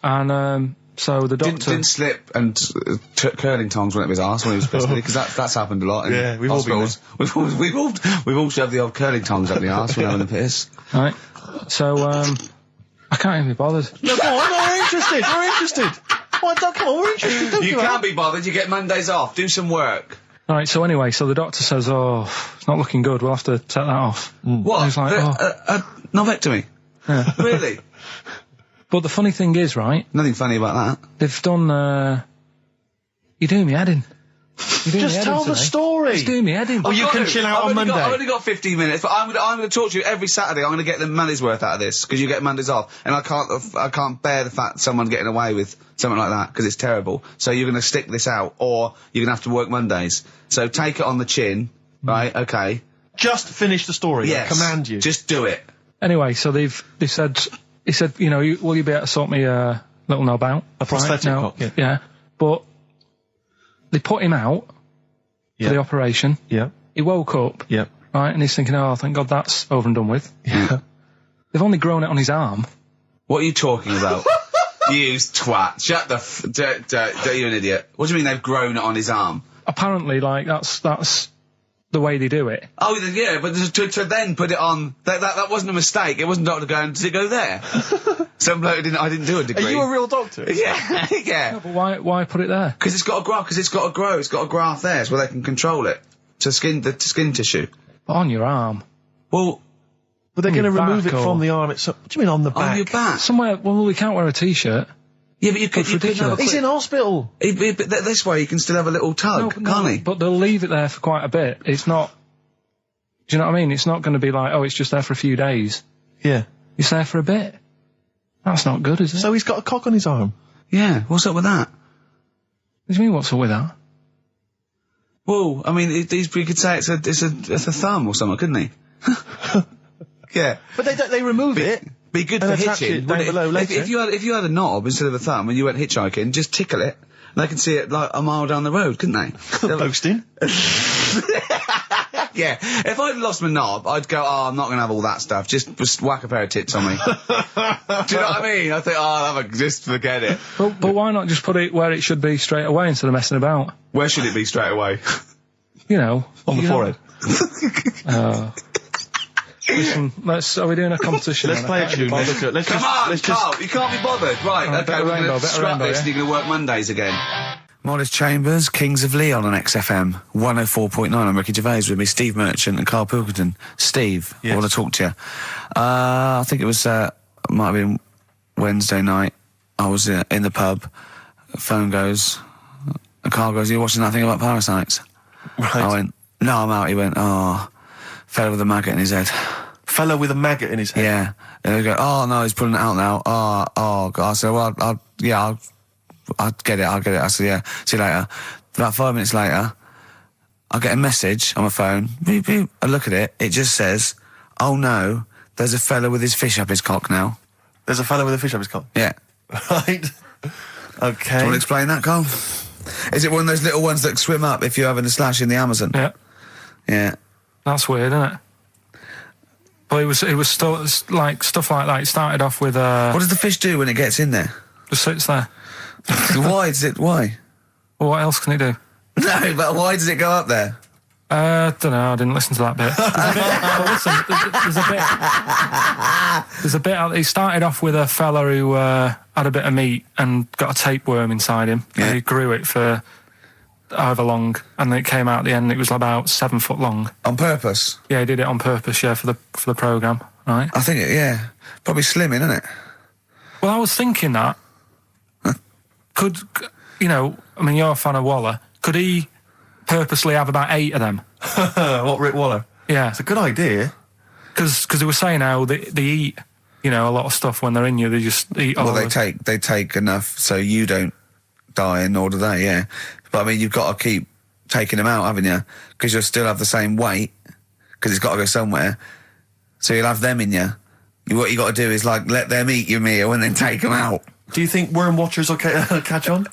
and so the doctor didn't slip and took curling tongs went up his arse when he was pissed, because that's happened a lot. Yeah, we've all been there. We've all shoved the old curling tongs up the arse when having a piss. Right. So I can't even be bothered. No, go on, we're interested. We're interested. Come on, we're interested. Don't You can't be bothered. You get Mondays off. Do some work. All right. So anyway, so the doctor says, "Oh, it's not looking good. We'll have to take that off." What? And he's like, Novectomy. Yeah. Really? But the funny thing is, right? Nothing funny about that. They've done. You're doing me head in. Just tell the story. Just doing me head in. Oh, you can chill out on Monday. I've only got 15 minutes, but I'm going to talk to you every Saturday. I'm going to get the money's worth out of this, because you get Mondays off, and I can't bear the fact someone getting away with something like that, because it's terrible. So you're going to stick this out, or you're going to have to work Mondays. So take it on the chin, right? Okay. Just finish the story. Yes. I command you. Just do it. Anyway, so they said, he said, will you be able to sort me a little knob out? A prosthetic cock. Yeah. But they put him out for the operation. Yeah. He woke up. Yeah. Right, and he's thinking, oh, thank God that's over and done with. Yeah. They've only grown it on his arm. What are you talking about? You twat. Shut the you're an idiot. What do you mean they've grown it on his arm? Apparently, like, that's the way they do it. Oh, yeah, but to then put it on, that wasn't a mistake. It wasn't doctor going, did it go there? Some bloke I didn't do a degree. Are you a real doctor? Yeah, yeah. No, but why put it there? Because it's got to grow, it's got a graft there, so they can control it. To skin tissue. But on your arm. Well, but they're going to remove it from the arm itself. What do you mean on the back? On your back? Somewhere, well, we can't wear a t-shirt. Yeah, but you could have a He's in hospital. But this way you can still have a little tug, can't he? But they'll leave it there for quite a bit. It's not... Do you know what I mean? It's not going to be like, oh, it's just there for a few days. Yeah. It's there for a bit. That's not good, is it? So he's got a cock on his arm? Yeah, what's up with that? What do you mean, what's up with that? Well, I mean, we could say it's a thumb or something, couldn't he? Yeah. But they remove it. Be good for hitching. If you had a knob instead of a thumb and you went hitchhiking, just tickle it, and they can see it like a mile down the road, couldn't they? Boasting. Yeah. If I'd lost my knob, I'd go, oh, I'm not going to have all that stuff. Just whack a pair of tits on me. Do you know what I mean? I think, just forget it. But why not just put it where it should be straight away instead of messing about? Where should it be straight away? You know. On the forehead. Listen, are we doing a competition? Let's play a tune. Come on, Carl, you can't be bothered. Right, okay, we're going to scrap this and you're going to work Mondays again. Modest Chambers, Kings of Leon on XFM 104.9. I'm Ricky Gervais, with me Steve Merchant and Karl Pilkington. Steve, I want to talk to you. I think it was, might have been Wednesday night. I was in the pub, phone goes, and Carl goes, you watching that thing about parasites? Right. I went, no, I'm out. He went, oh, fella with a maggot in his head. Fella with a maggot in his head? Yeah. And they go, oh, no, he's pulling it out now. Oh, God. I said, well, I'll get it. I said, yeah, see you later. About 5 minutes later, I get a message on my phone. Beep, beep. I look at it. It just says, oh, no, there's a fella with his fish up his cock now. There's a fella with a fish up his cock? Yeah. Right. Okay. Do you want to explain that, Carl? Is it one of those little ones that swim up if you're having a slash in the Amazon? Yeah. Yeah. That's weird, isn't it? But it was still like stuff like that. It started off with What does the fish do when it gets in there? Just sits there. Why? Well, what else can it do? No, but why does it go up there? Don't know. I didn't listen to that bit. There's a bit. He started off with a fella who had a bit of meat and got a tapeworm inside him. Yeah. And he grew it for however long, and then it came out at the end. It was about 7 foot long. On purpose? Yeah, he did it on purpose. Yeah, for the programme, right? I think probably slimming, isn't it? Well, I was thinking that could I mean, you're a fan of Waller. Could he purposely have about 8 of them? What, Rick Waller? Yeah, it's a good idea. Because they were saying how they eat, a lot of stuff when they're in you. They just eat. Well, they take enough so you don't die, and nor do they. Yeah, but I mean, you've got to keep taking them out, haven't you? Because you'll still have the same weight. because it's got to go somewhere. So you'll have them in you. What you got to do is like let them eat your meal and then take them out. Do you think worm watchers will catch on?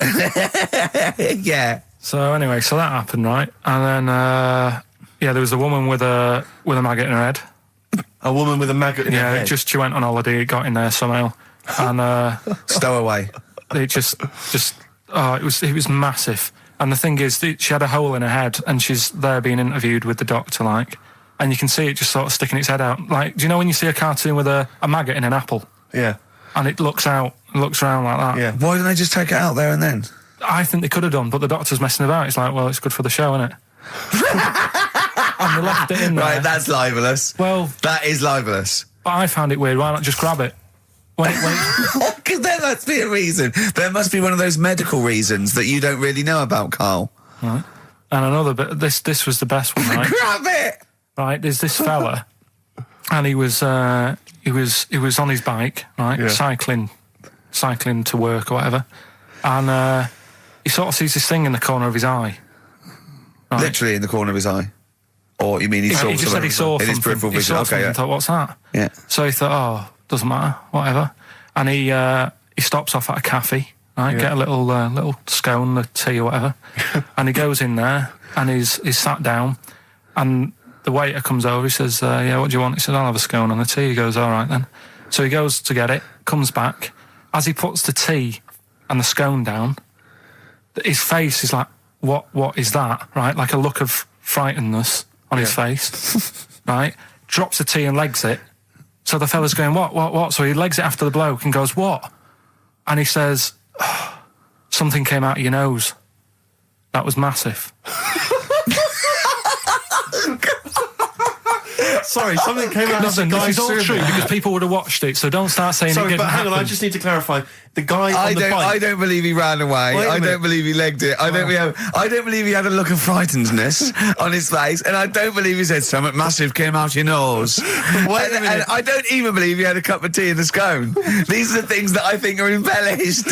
Yeah. So anyway, so that happened, right? And then there was a woman with a maggot in her head. A woman with a maggot in her head? Yeah, she went on holiday, it got in there somehow. And stowaway. It just it was massive. And the thing is, she had a hole in her head, and she's there being interviewed with the doctor, like, and you can see it just sort of sticking its head out. Like, do you know when you see a cartoon with a maggot in an apple? Yeah. And it looks around like that. Yeah. Why didn't they just take it out there and then? I think they could have done, but the doctor's messing about. It's like, well, it's good for the show, isn't it? And they left it in there. Right, that's libelous. Well, that is libelous. But I found it weird. Why not just grab it? Because there must be a reason. There must be one of those medical reasons that you don't really know about, Carl. Right. And another bit. This was the best one. Right? Grab it. Right. There's this fella, and he was on his bike, right, cycling to work or whatever, and he sort of sees this thing in the corner of his eye. Right? Literally in the corner of his eye. Or you mean he saw? He just said he saw in his peripheral vision. Okay. Yeah. Thought, what's that? Yeah. So he thought, oh, doesn't matter, whatever. And he stops off at a cafe, right? Get a little scone, a tea or whatever. And he goes in there and he's sat down, and the waiter comes over. He says, "Yeah, what do you want?" He said, "I'll have a scone and a tea." He goes, "All right then." So he goes to get it, comes back. As he puts the tea and the scone down, his face is like, "What is that?" Right, like a look of frightenedness on his face. Right, drops the tea and legs it. So the fella's going, what? So he legs it after the bloke and goes, "What?" And he says, oh, "Something came out of your nose. That was massive." Sorry, something came out of the guy's This is all true because people would have watched it, so don't start saying it didn't hang on, happen. I just need to clarify. The guy on the bike... I don't believe he ran away. I don't believe he legged it. I don't believe he had a look of frightenedness on his face, and I don't believe he said something massive came out your nose. And I don't even believe he had a cup of tea and a scone. These are the things that I think are embellished.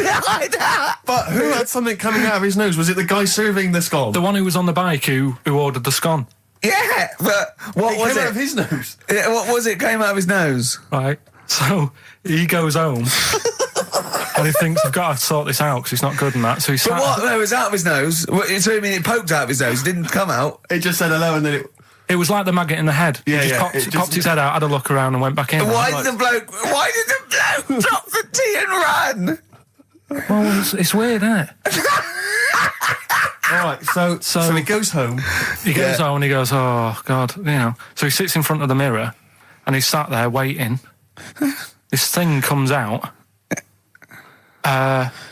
But who had something coming out of his nose? Was it the guy serving the scone? The one who was on the bike who ordered the scone. Yeah, but what was it? Came out of his nose. What was it? Came out of his nose. Right. So he goes home and he thinks, I've got to sort this out because it's not good and that. So he But what? No, it was out of his nose. So you mean it poked out of his nose? It didn't come out. It just said hello and then it was like the maggot in the head. Yeah, he just popped his head out, had a look around and went back in. Why did the bloke drop the tea and run? Well, it's weird, isn't it? All right, so he goes home. He goes home and he goes, oh, God, you know. So he sits in front of the mirror and he's sat there waiting. This thing comes out.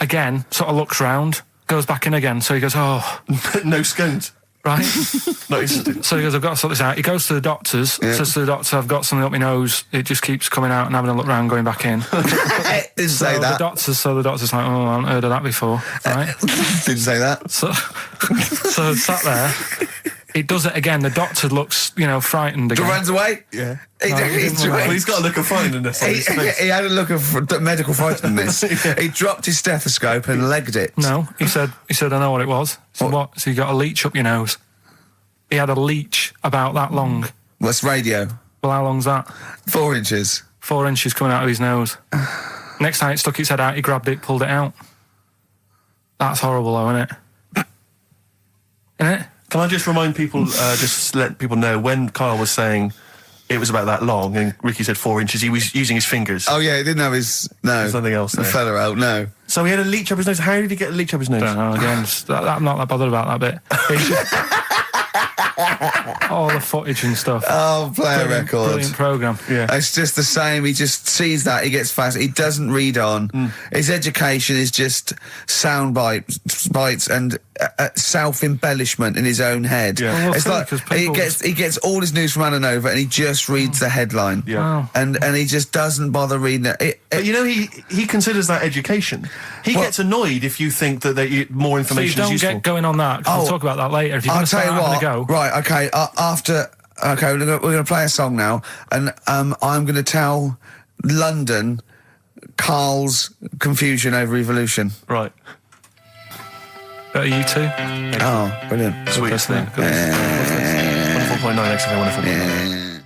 Again, sort of looks round, goes back in again. So he goes, oh. No scones. Right? No, so he goes, I've got to sort this out. He goes to the doctors, says to the doctor, I've got something up my nose. It just keeps coming out and having a look round, going back in. Didn't say that. The doctor's like, oh, I haven't heard of that before. Right? Didn't say that. So sat there. He does it again. The doctor looks, frightened again. Runs away? Yeah. He's got a look of frightenedness on his face. He had a look of medical frightenedness. He dropped his stethoscope and legged it. No, he said, I know what it was. So what? So you got a leech up your nose. He had a leech about that long. What's radio? Well, how long's that? 4 inches. 4 inches coming out of his nose. Next time it stuck its head out, he grabbed it, pulled it out. That's horrible, though, isn't it? Isn't it? Can I just remind people, just let people know, when Kyle was saying it was about that long and Ricky said 4 inches, he was using his fingers. Oh, yeah, he didn't have his... No. There's nothing else there. The fella out, no. So he had a leech up his nose. How did he get a leech up his nose? I don't know, again, I'm not that bothered about that bit. All the footage and stuff. Oh, play a record. Brilliant programme. Yeah. It's just the same. He just sees that. He gets fast. He doesn't read on. His education is just sound bites and self-embellishment in his own head. Yeah. Well, it's like he gets all his news from Ananova and he just reads the headline. Yeah. Wow. And he just doesn't bother reading it. But he considers that education. He gets annoyed if you think that more information is useful. So you don't get going on that, because we'll talk about that later. If you're going to start having a go. Right, okay, we're going to play a song now, and I'm going to tell London Carl's confusion over evolution. Right. Are you two? Oh, brilliant. Sweet. Good. Wonderful XFM 104.9. Yeah.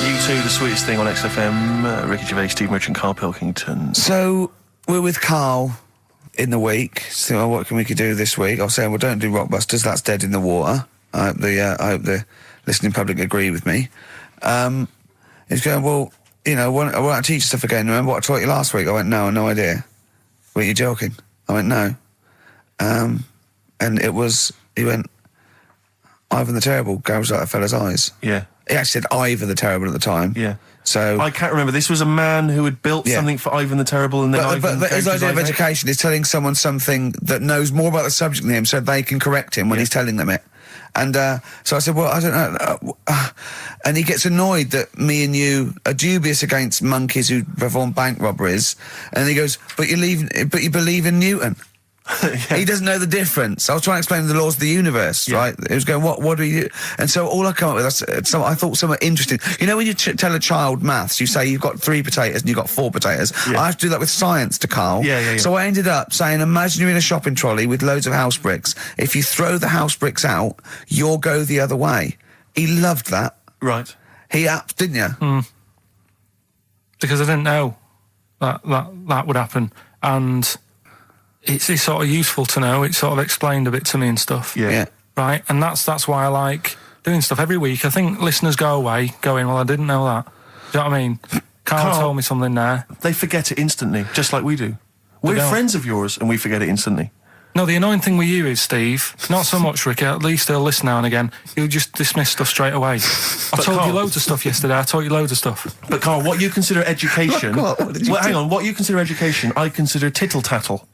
You two, the sweetest thing on XFM. Ricky Gervais, Steve Merchant, Karl Pilkington. So, we're with Karl in the week. So, what can we do this week? I was saying, well, don't do Rockbusters. That's dead in the water. I hope the listening public agree with me. He's going, well, you know, why don't I teach you stuff again? Remember what I taught you last week? I went, no, no idea. Were you joking? I went, no. And it was, he went, Ivan the Terrible gouged out a fella's eyes. Yeah. He actually said Ivan the Terrible at the time. Yeah. So I can't remember. This was a man who had built something for Ivan the Terrible, and then but his idea of education is telling someone something that knows more about the subject than him, so they can correct him when he's telling them it. And so I said, well, I don't know. And he gets annoyed that me and you are dubious against monkeys who perform bank robberies. And he goes, but you believe in Newton. He doesn't know the difference. I was trying to explain the laws of the universe, right? It was going, what do you do? And so all I come up with, I thought somewhat interesting. You know, when you tell a child maths, you say you've got 3 potatoes and you've got 4 potatoes. I have to do that with science to Karl. So I ended up saying, imagine you're in a shopping trolley with loads of house bricks. If you throw the house bricks out, you'll go the other way. He loved that. Right. Didn't you? Because I didn't know that would happen. And it's sort of useful to know. It sort of explained a bit to me and stuff. Yeah. Right? And that's why I like doing stuff every week. I think listeners go away going, well, I didn't know that. Do you know what I mean? Karl told me something there. They forget it instantly, just like we do. We're friends of yours and we forget it instantly. No, the annoying thing with you is, Steve, not so much Ricky, at least he'll listen now and again, he'll just dismiss stuff straight away. I told you loads of stuff yesterday, I taught you loads of stuff. But Karl, what you consider education... hang on, what you consider education, I consider tittle-tattle.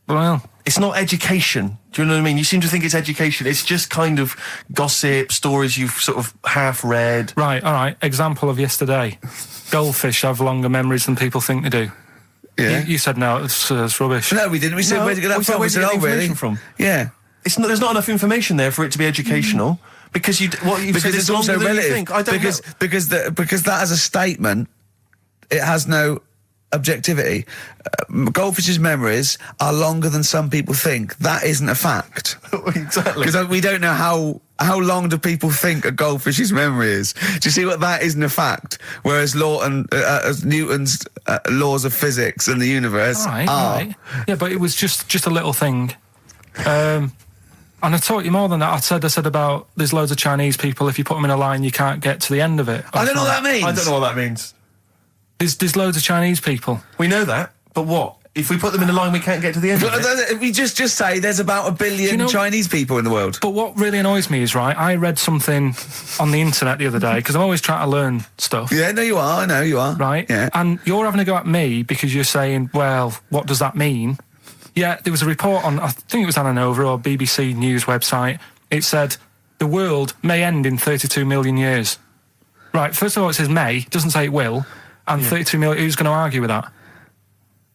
Well, it's not education. Do you know what I mean? You seem to think it's education. It's just kind of gossip, stories you've sort of half read. Right, all right. Example of yesterday. Goldfish have longer memories than people think they do. Yeah. You said no, it's rubbish. No, we didn't. We said, where'd you get that from? Where'd you get the information from? Yeah. There's not enough information there for it to be educational. Because it's also relative. Because that as a statement, it has no objectivity. Goldfish's memories are longer than some people think. That isn't a fact. Exactly. Because we don't know how long do people think a goldfish's memory is. Do you see what that isn't a fact? Whereas Newton's laws of physics and the universe are. Right. Yeah, but it was just a little thing. And I taught you more than that. I said about there's loads of Chinese people, if you put them in a line, you can't get to the end of it. I don't know what that means. I don't know what that means. There's loads of Chinese people. We know that, but what? If we put them in a line, we can't get to the end of it? We just say there's about 1 billion Chinese people in the world. But what really annoys me is, right, I read something on the internet the other day, because I'm always trying to learn stuff. Yeah, no, you are. I know you are. Right? Yeah. And you're having a go at me because you're saying, well, what does that mean? Yeah, there was a report on, I think it was Ananova or BBC News website. It said, the world may end in 32 million years. Right, first of all, it says may, it doesn't say it will. And 32 million, who's going to argue with that?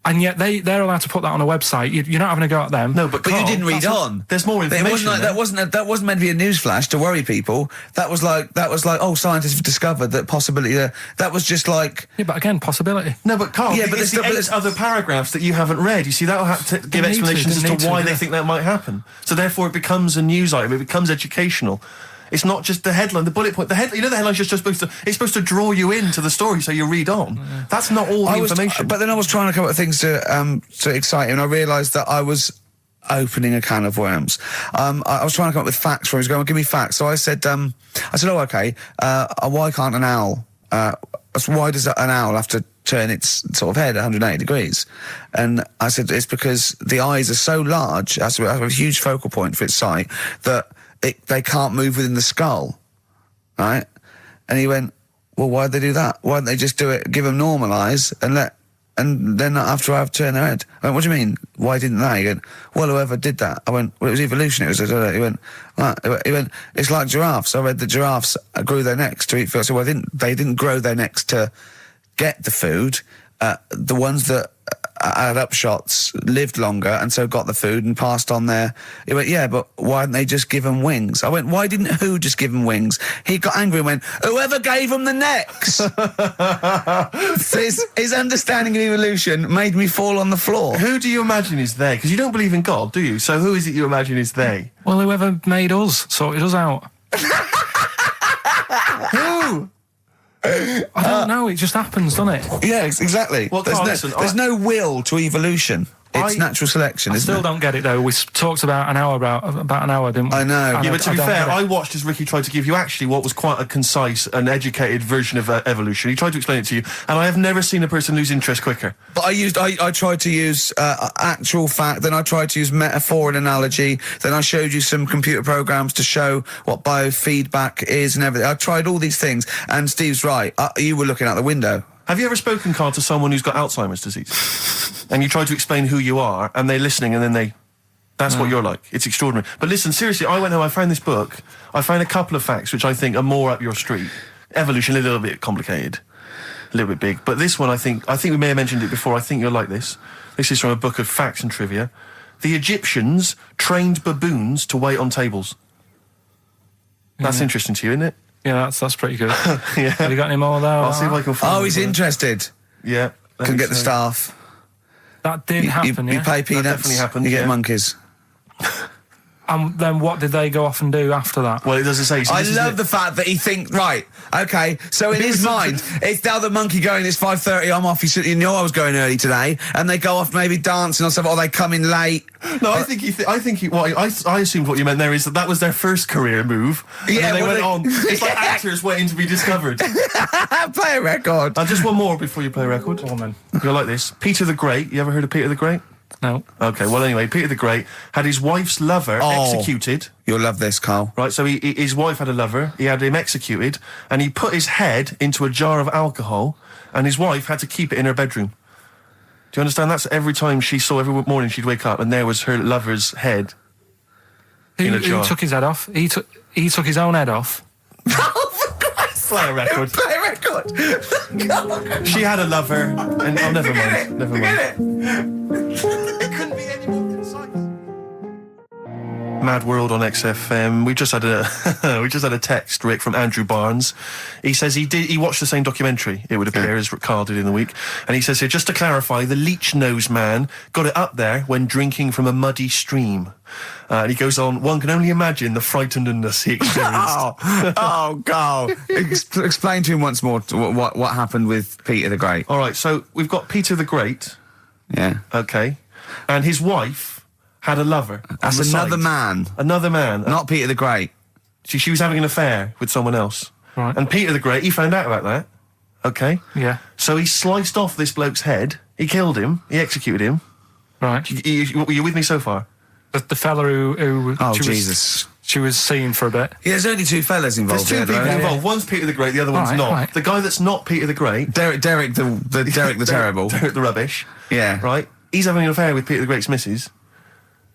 And yet they're allowed to put that on a website. You're not having a go at them. No, but you didn't read on. There's more information. That wasn't meant to be a newsflash to worry people. That was like, oh, scientists have discovered that possibility. That was just like. Yeah, but again, possibility. No, but Karl, but it's the 8 other paragraphs that you haven't read. You see, that'll have to give explanations as to why they think that might happen. So therefore, it becomes a news item. It becomes educational. It's not just the headline, the bullet point. The headline's just supposed to draw you into the story so you read on. Yeah. That's not all the information. But then I was trying to come up with things to excite you, and I realised that I was opening a can of worms. I was trying to come up with facts for him. He was going, give me facts. So I said, oh, okay, why can't an owl, why does an owl have to turn its sort of head 180 degrees? And I said, it's because the eyes are so large, it has a huge focal point for its sight, that they can't move within the skull, right? And he went, well, why'd they do that? Why don't they just do it, give them normal eyes, and then after I've turned their head? I went, what do you mean? Why didn't they? He went, well, whoever did that. I went, well, it was evolution. He went, it's like giraffes. I read that giraffes grew their necks to eat food. So they didn't grow their necks to get the food. The ones that had upshots lived longer and so got the food and passed on their. He went, yeah, but why didn't they just give them wings? I went, why didn't who just give them wings? He got angry and went, whoever gave them the necks. So his understanding of evolution made me fall on the floor. Who do you imagine is they? Because you don't believe in God, do you? So who is it you imagine is they? Well, whoever made us sorted us out. Who? I don't know. It just happens, doesn't it? Yeah, exactly. Well, there's Carl, no, listen, there's no will to evolution. It's natural selection, I isn't it? still don't get it though. We talked about an hour, didn't we? I know. Yeah, but to be fair, I I watched as Ricky tried to give you actually what was quite a concise and educated version of evolution. He tried to explain it to you, and I have never seen a person lose interest quicker. But I tried to use actual fact, then I tried to use metaphor and analogy, then I showed you some computer programs to show what biofeedback is and everything. I tried all these things, and Steve's right. You were looking out the window. Have you ever spoken, Carl, to someone who's got Alzheimer's disease? And you try to explain who you are, and they're listening, and then that's what you're like. It's extraordinary. But listen, seriously, I went home, I found this book, I found a couple of facts which I think are more up your street. Evolution, a little bit complicated, a little bit big. But this one, I think we may have mentioned it before, I think you'll like this. This is from a book of facts and trivia. The Egyptians trained baboons to wait on tables. That's interesting to you, isn't it? Yeah, that's pretty good. Yeah. Have you got any more there? I'll see if I can find He's interested. Yeah. Can get the staff. That did happen, You pay peanuts. That definitely happened, You get yeah. monkeys. And then what did they go off and do after that? Well, it doesn't say. So I this is love it. the fact that he thinks, right, okay, so in his mind, it's now the monkey going, it's 5:30, I'm off, you know I was going early today, and they go off maybe dancing or something, or they come in late. No, I assumed what you meant there is that was their first career move. And Yeah, then they well, went they- on. It's like actors waiting to be discovered. Play a record. Just one more before you play a record. Go on, then. You'll like this. Peter the Great. You ever heard of Peter the Great? No. Okay, well anyway, Peter the Great had his wife's lover executed. You'll love this, Carl. Right, so his wife had a lover, he had him executed, and he put his head into a jar of alcohol, and his wife had to keep it in her bedroom. Do you understand? That's every time every morning she'd wake up, and there was her lover's head in a jar. Who took his head off? He took his own head off. Play a record. Play a record. She had a lover, and never mind. Never mind. It couldn't be any more concise. Mad World on XFM. We just had a text, Rick, from Andrew Barnes. He says he watched the same documentary, it would appear, as Carl did in the week. And he says here, just to clarify, the leech nose man got it up there when drinking from a muddy stream. And he goes on, one can only imagine the frightenedness he experienced. Carl. Explain to him once more what happened with Peter the Great. All right, so we've got Peter the Great. Yeah. Okay. And his wife had a lover. That's another man. Another man. Not Peter the Great. She was having an affair with someone else. Right. And Peter the Great, he found out about that. Okay. Yeah. So he sliced off this bloke's head. He killed him. He executed him. Right. Are you with me so far? The fella who Jesus. she was seeing for a bit. Yeah, there's only two fellas involved. There's two people here, involved. One's Peter the Great, the other one's Right, not. right. The guy that's not Peter the Great, Derek the terrible. Derek the rubbish. Yeah. Right? He's having an affair with Peter the Great's missus.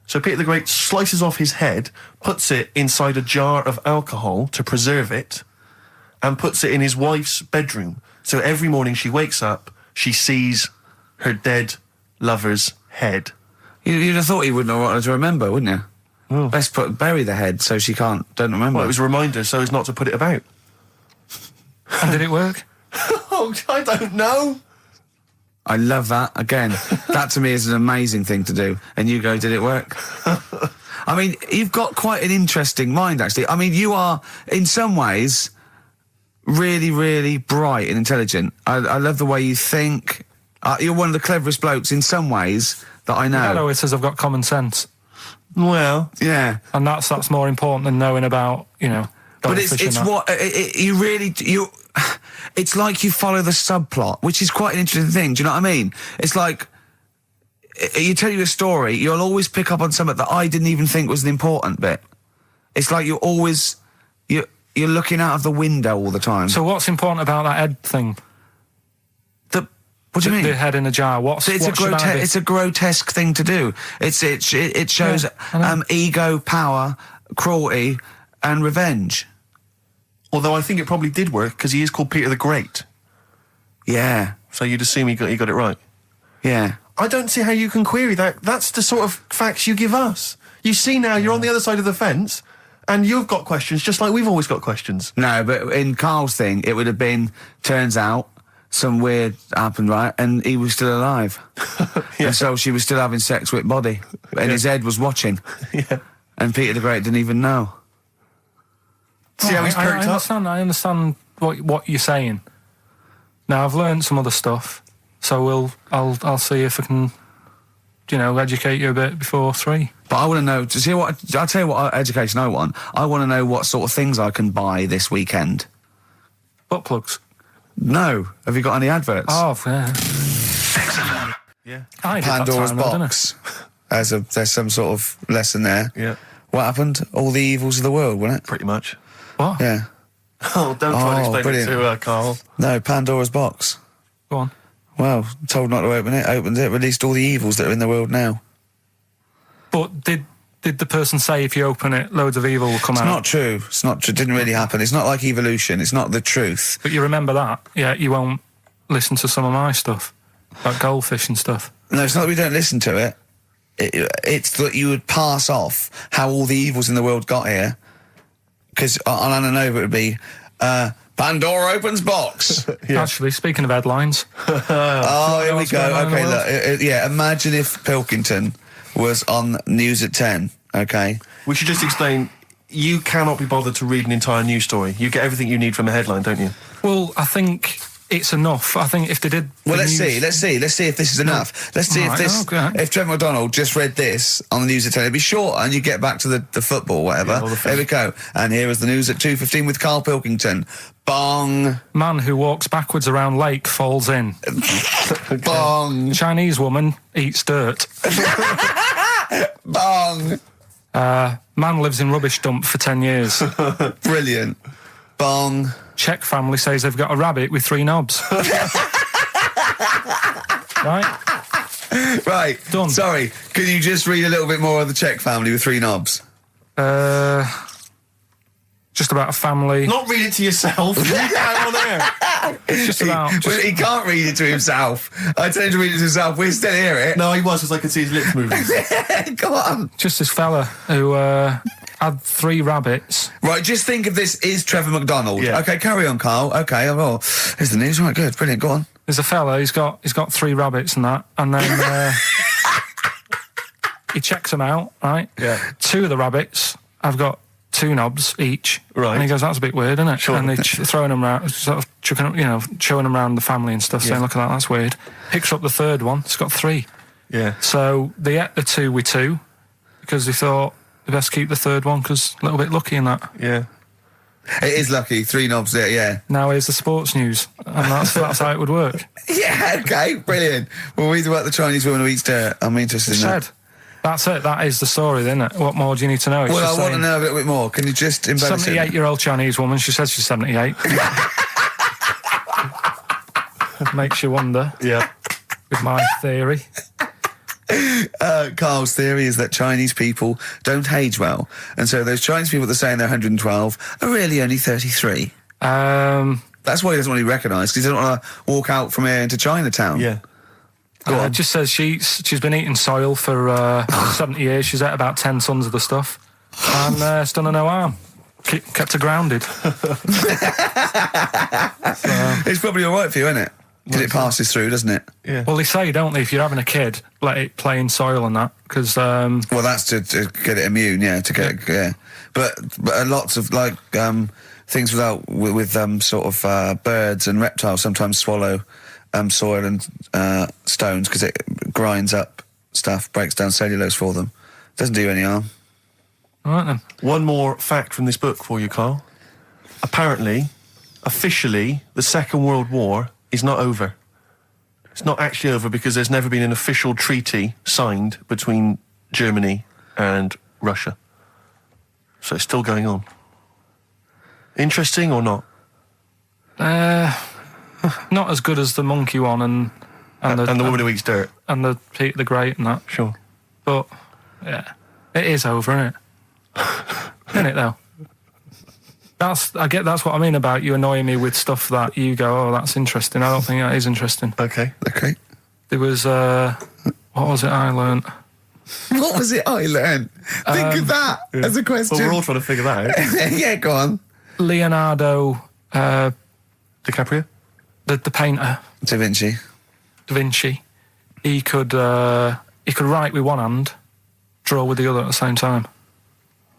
So Peter the Great slices off his head, puts it inside a jar of alcohol to preserve it, and puts it in his wife's bedroom. So every morning she wakes up, she sees her dead lover's head. You'd have thought he wouldn't have wanted to remember, wouldn't you? Oh. Best bury the head so she don't remember. Well, it was a reminder so as not to put it about. And did it work? Oh, I don't know. I love that. Again, that to me is an amazing thing to do. And you go, did it work? I mean, you've got quite an interesting mind, actually. I mean, you are, in some ways, really, really bright and intelligent. I love the way you think. You're one of the cleverest blokes in some ways that I know. Hello, it says I've got common sense. Well, Yeah. And that's more important than knowing about, But it's like you follow the subplot, which is quite an interesting thing. Do you know what I mean? It's like you tell you a story, you'll always pick up on something that I didn't even think was an important bit. It's like you're looking out of the window all the time. So what's important about that head thing? What do you mean? The head in a jar. It's a grotesque thing to do. It shows ego, power, cruelty, and revenge. although I think it probably did work because he is called Peter the Great. Yeah. So you'd assume he got it right. Yeah. I don't see how you can query that. That's the sort of facts you give us. You see now, you're on the other side of the fence, and you've got questions just like we've always got questions. No, but in Carl's thing, it would have been, turns out, some weird happened, right? And he was still alive. Yeah. And so she was still having sex with body. And his head was watching. Yeah. And Peter the Great didn't even know. See how he's perked up? I understand what you're saying. Now I've learned some other stuff, so I'll see if I can, educate you a bit before 3. But I want to know. To see I'll tell you what education I want. I want to know what sort of things I can buy this weekend. Butt plugs. No. Have you got any adverts? Oh, yeah. XFM. Yeah. Pandora's box. There's some sort of lesson there. Yeah. What happened? All the evils of the world, wasn't it? Pretty much. What? Yeah. Oh, don't try to explain brilliant. it to Carl. No, Pandora's box. Go on. Well, told not to open it, opened it, released all the evils that are in the world now. But did the person say if you open it, loads of evil will come out? It's not true. It's not true. It didn't really happen. It's not like evolution. It's not the truth. But you remember that? Yeah, you won't listen to some of my stuff, like goldfish and stuff. No, it's not that we don't listen to it. It's that you would pass off how all the evils in the world got here. Because on Ananova it would be, Pandora opens box. Yeah. Actually, speaking of headlines. Oh, here we go. Okay, look. Yeah, imagine if Pilkington was on News at 10, okay? We should just explain, you cannot be bothered to read an entire news story. You get everything you need from a headline, don't you? Well, I think it's enough. I think if they did... Well, let's see if this is enough. Let's see if Trevor McDonald just read this on the News at 10, it'd be short, and you get back to the football, whatever. Yeah, here we go. And here is the news at 2:15 with Karl Pilkington. Bong. Man who walks backwards around lake falls in. Bong. Chinese woman eats dirt. Bong. Man lives in rubbish dump for 10 years. Brilliant. Bong. Czech family says they've got a rabbit with 3 knobs. Right. Done. Sorry, can you just read a little bit more of the Czech family with 3 knobs? Just about a family. Not read it to yourself. Read it out on air. It's just about... Well, he can't read it to himself. I tell him to read it to himself. We still hear it. No, he was, because I could see his lips moving. Go on. Just this fella who had 3 rabbits. Right, just think of this is Trevor McDonald. Yeah. Okay, carry on, Carl. Okay, well, here's the news. Right, good, brilliant. Go on. There's a fella, he's got 3 rabbits and that, and then he checks them out, right? Yeah. 2 of the rabbits have got 2 knobs each. Right. And he goes, that's a bit weird, isn't it? Sure. And they're throwing them around, sort of chucking, showing them around the family and stuff, saying, look at that, that's weird. Picks up the 3rd one, it's got 3. Yeah. So they ate the 2 with 2, because they thought they best keep the 3rd one, because a little bit lucky in that. Yeah. It is lucky, 3 knobs there, yeah. Now here's the sports news, and that's how it would work. Yeah, okay, brilliant. Well, read about the Chinese woman who eats dirt. I'm interested in that. That's it. That is the story, isn't it? What more do you need to know? It's well, I want to know a little bit more. Can you just embellish it? 78-year-old Chinese woman. She says she's 78. Makes you wonder. Yeah. With my theory. Carl's theory is that Chinese people don't age well. And so those Chinese people that are saying they're 112 are really only 33. That's why he doesn't want to be recognised, because he doesn't want to walk out from here into Chinatown. Yeah. It just says she's been eating soil for 70 years. She's ate about 10 tons of the stuff. And it's done her no harm. Kept her grounded. It's probably all right for you, isn't it? Because it passes through, doesn't it? Yeah. Well, they say, don't they, if you're having a kid, let it play in soil and that, because... well, that's to get it immune, yeah, to get it, yeah. But lots of, things with sort of birds and reptiles sometimes swallow soil and stones, because it grinds up stuff, breaks down cellulose for them. Doesn't do any harm. All right, then. One more fact from this book for you, Carl. Apparently, officially, the Second World War is not over. It's not actually over because there's never been an official treaty signed between Germany and Russia. So it's still going on. Interesting or not? Not as good as the monkey one and the woman who eats dirt. And the Peter the Great and that. Sure. But, yeah, it is over, isn't it? Isn't it, though? That's what I mean about you annoying me with stuff that you go, oh, that's interesting. I don't think that is interesting. Okay. There was, what was it I learnt? What was it I learned? Think of that as a question. Well, we're all trying to figure that out. Yeah, go on. Leonardo... DiCaprio? The painter. Da Vinci. He could write with one hand, draw with the other at the same time.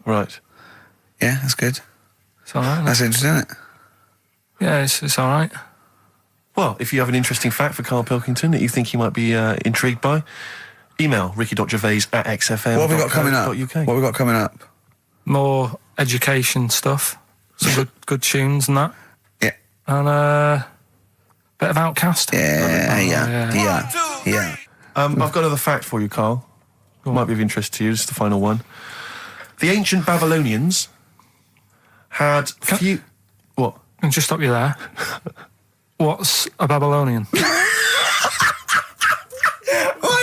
Right. Yeah, that's good. It's all right. That's interesting, isn't it? Yeah, it's all right. Well, if you have an interesting fact for Karl Pilkington that you think he might be intrigued by, email ricky.gervais@xfm.co.uk. What have we got coming up? What have we got coming up? More education stuff. Some good tunes and that. Yeah. And a bit of Outcast. Yeah. I've got another fact for you, Karl. Might be of interest to you. This is the final one. The ancient Babylonians had few... What? Can I just stop you there? What's a Babylonian? My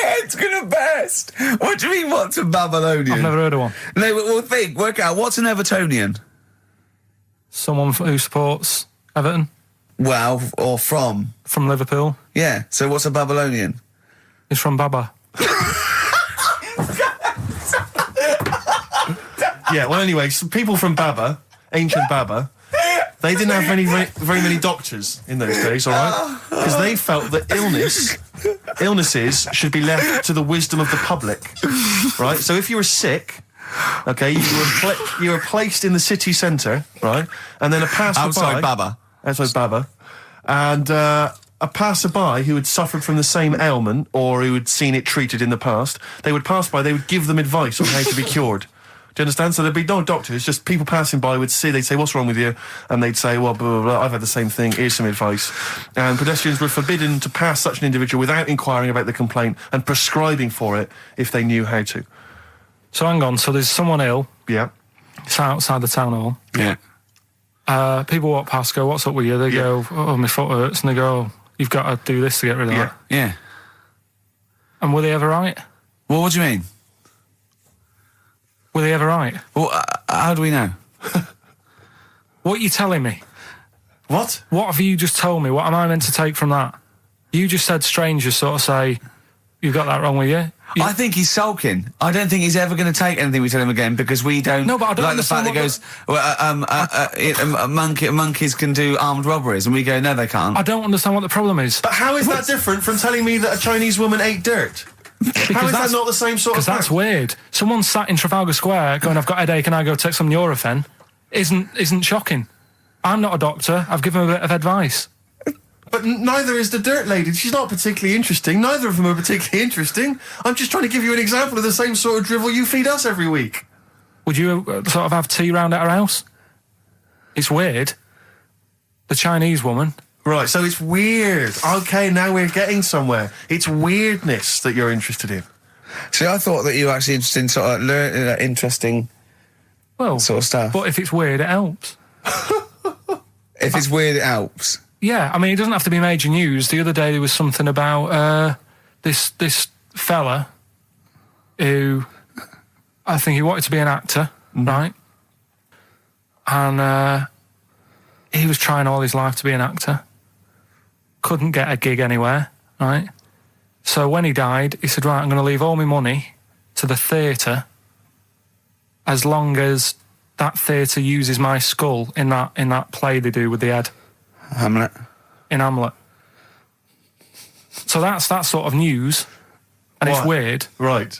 head's gonna burst. What do you mean, what's a Babylonian? I've never heard of one. No, but work out, what's an Evertonian? Someone who supports Everton. Well, or from? From Liverpool. Yeah, so what's a Babylonian? He's from Baba. Yeah, well, anyway, some people from Baba, ancient Baba, they didn't have very many doctors in those days, all right? Because they felt that illnesses should be left to the wisdom of the public, right? So if you were sick, okay, you were placed in the city centre, right? And then a passerby... Outside Baba. Outside Baba. And a passerby who had suffered from the same ailment or who had seen it treated in the past, they would pass by, they would give them advice on how to be cured. Do you understand? So there'd be no doctors, just people passing by would see, they'd say, what's wrong with you? And they'd say, well, blah, blah, blah, I've had the same thing, here's some advice. And pedestrians were forbidden to pass such an individual without inquiring about the complaint and prescribing for it if they knew how to. So hang on, so there's someone ill. Yeah. It's outside the town hall. Yeah. People walk past, go, what's up with you? They go, oh, my foot hurts. And they go, oh, you've got to do this to get rid of that. Yeah. And were they ever right? Well, what do you mean? Were they ever right? Well, how do we know? What are you telling me? What? What have you just told me? What am I meant to take from that? You just said strangers sort of say, you've got that wrong with you. I think he's sulking. I don't think he's ever going to take anything we tell him again because we don't. No, but I don't like the fact that goes, monkeys can do armed robberies, and we go, no, they can't. I don't understand what the problem is. But how is that different from telling me that a Chinese woman ate dirt? How is that not the same sort of thing? Because that's weird. Someone sat in Trafalgar Square going, I've got a headache and I go take some Nurofen, isn't shocking. I'm not a doctor. I've given him a bit of advice. But neither is the dirt lady. She's not particularly interesting. Neither of them are particularly interesting. I'm just trying to give you an example of the same sort of drivel you feed us every week. Would you sort of have tea round at her house? It's weird. The Chinese woman. Right, so it's weird. Okay, now we're getting somewhere. It's weirdness that you're interested in. See, I thought that you were actually interested in sort of interesting sort of stuff. But if it's weird, it helps. If it's weird, it helps. Yeah, I mean, it doesn't have to be major news. The other day there was something about this fella who I think he wanted to be an actor, right? And he was trying all his life to be an actor. Couldn't get a gig anywhere, right? So when he died, he said, right, I'm going to leave all my money to the theatre as long as that theatre uses my skull in that play they do with the head. Hamlet. In Hamlet. So that's that sort of news, and it's weird. Right.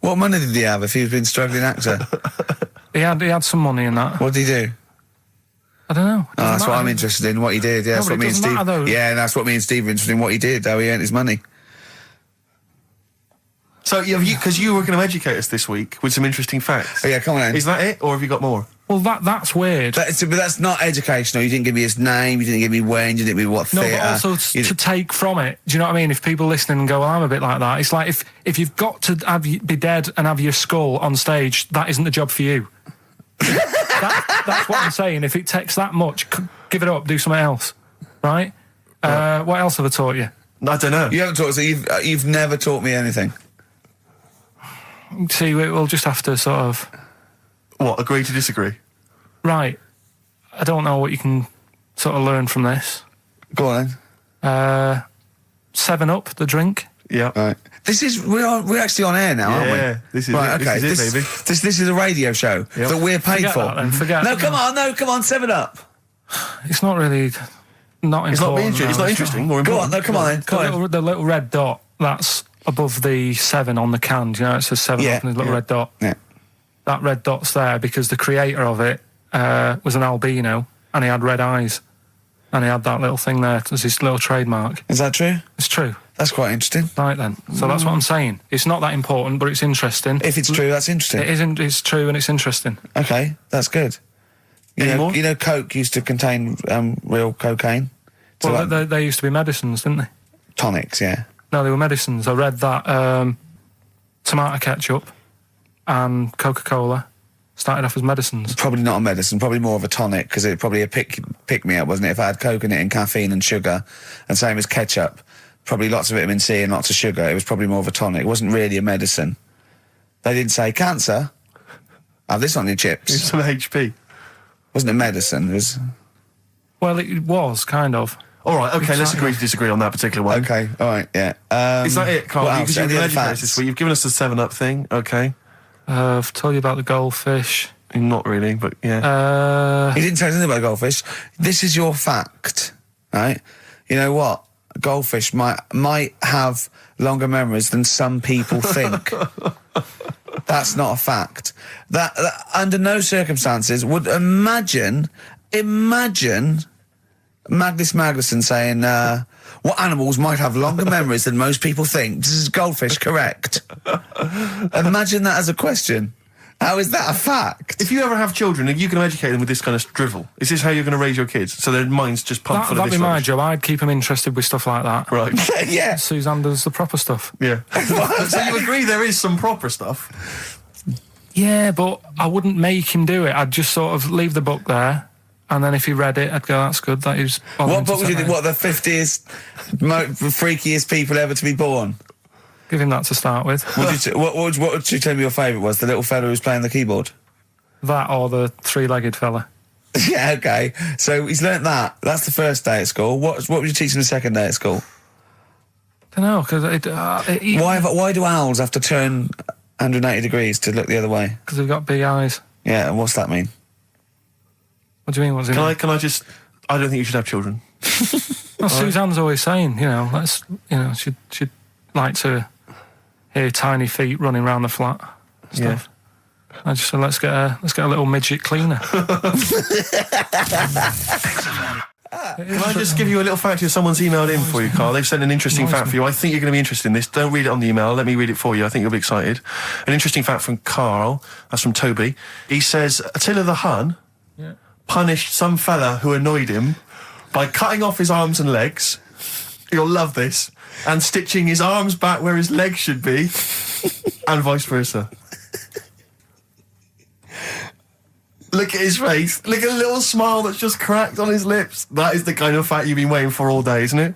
What money did he have if he'd been struggling actor? he had some money in that. What did he do? I don't know. Oh, that's what I'm interested in, what he did. Yeah, that's what me and Steve. Yeah, that's what me and Steve are interested in, what he did, how he earned his money. So, because you were going to educate us this week with some interesting facts. Oh, yeah, come on then. Is that it, or have you got more? Well, that's weird. But that's not educational. You didn't give me his name, you didn't give me when, you didn't give me what theatre. No, but also to take from it. Do you know what I mean? If people listening and go, well, I'm a bit like that. It's like if you've got to be dead and have your skull on stage, that isn't the job for you. That's what I'm saying. If it takes that much, give it up, do something else. Right? What else have I taught you? I don't know. You haven't taught us, you've never taught me anything. See, we'll just have to sort of... What, agree to disagree? Right. I don't know what you can sort of learn from this. Go on then. 7-Up, the drink. Yeah. Right. We're actually on air now, aren't we? Yeah, this is right, it. Okay. This is it, baby. This is a radio show that we're paid for. That, then. Forget No, come on, 7-Up. It's not really... Not important. It's not interesting or important. Go on, come on then. The little red dot, that's above the 7 on the can. Do you know, it says 7 up and there's a little red dot. Yeah. That red dot's there because the creator of it was an albino, and he had red eyes, and he had that little thing there as his little trademark. Is that true? It's true. That's quite interesting. Right then. So that's what I'm saying. It's not that important, but it's interesting. If it's true, that's interesting. It isn't. It's true and it's interesting. Okay, that's good. You know, Coke used to contain real cocaine. So Well, they used to be medicines, didn't they? Tonics, yeah. No, they were medicines. I read that tomato ketchup and Coca-Cola started off as medicines. Probably not a medicine, probably more of a tonic, because it probably a pick-me-up, wasn't it? If I had Coke in it and caffeine and sugar, and same as ketchup, probably lots of vitamin C and lots of sugar, it was probably more of a tonic. It wasn't really a medicine. They didn't say, cancer, have this on your chips. It's some HP. Wasn't a medicine, it was... Well, it was, kind of. All right, okay, let's agree to disagree on that particular one. Okay, all right, yeah. Is that it, Carl? What else? Because you've Any been other educated facts? this week. You've given us the 7-Up thing, okay. I've told you about the goldfish. Not really, but yeah. He didn't tell us anything about goldfish. This is your fact, right? You know what? Goldfish might have longer memories than some people think. That's not a fact. That under no circumstances would imagine Magnus Magnusson saying, what animals might have longer memories than most people think? This is goldfish, correct? Imagine that as a question. How is that a fact? If you ever have children, are you going to educate them with this kind of drivel? Is this how you're going to raise your kids? So their minds just pumped full of this That'd be my rubbish? job. I'd keep them interested with stuff like that. Right. Yeah. Suzanne does the proper stuff. Yeah. So you agree there is some proper stuff? Yeah, but I wouldn't make him do it. I'd just sort of leave the book there, and then if he read it, I'd go, that's good. That is. What book would you think? What, the 50th freakiest people ever to be born? Give him that to start with. What would you tell me your favourite was? The little fella who was playing the keyboard? That or the three-legged fella. Yeah, okay. So he's learnt that. That's the first day at school. What would you teach him the second day at school? I don't know, because Why do owls have to turn 180 degrees to look the other way? Because they've got big eyes. Yeah, and what's that mean? What do you mean? What's it mean? Can I just... I don't think you should have children. Well, Suzanne's always saying, she'd like to hear tiny feet running around the flat. Stuff. Yeah. I just said, let's get a little midget cleaner. Can I just give you a little fact here? Someone's emailed in for you, Carl. They've sent an interesting fact for you. I think you're going to be interested in this. Don't read it on the email. Let me read it for you. I think you'll be excited. An interesting fact from Carl. That's from Toby. He says, Attila the Hun punished some fella who annoyed him by cutting off his arms and legs. You'll love this. And stitching his arms back where his legs should be. And vice versa. Look at his face. Look at the little smile that's just cracked on his lips. That is the kind of fact you've been waiting for all day, isn't it?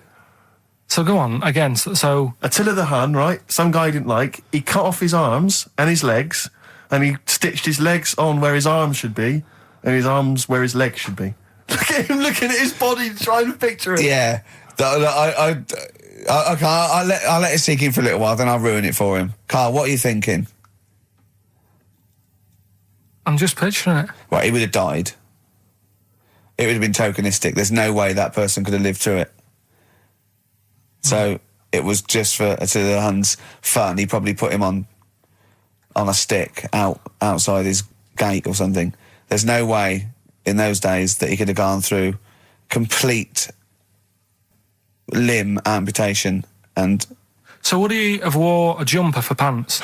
So go on, again, so... Attila the Hun, right? Some guy didn't like. He cut off his arms and his legs, and he stitched his legs on where his arms should be, and his arms where his legs should be. Look at him looking at his body, trying to picture it. Yeah. I'll let it sink in for a little while, then I'll ruin it for him. Carl, what are you thinking? I'm just picturing it. Right, he would have died. It would have been tokenistic. There's no way that person could have lived through it. So it was just for Attila the Hun's fun. He probably put him on a stick outside his gate or something. There's no way in those days that he could have gone through complete limb amputation and... So would he have wore a jumper for pants?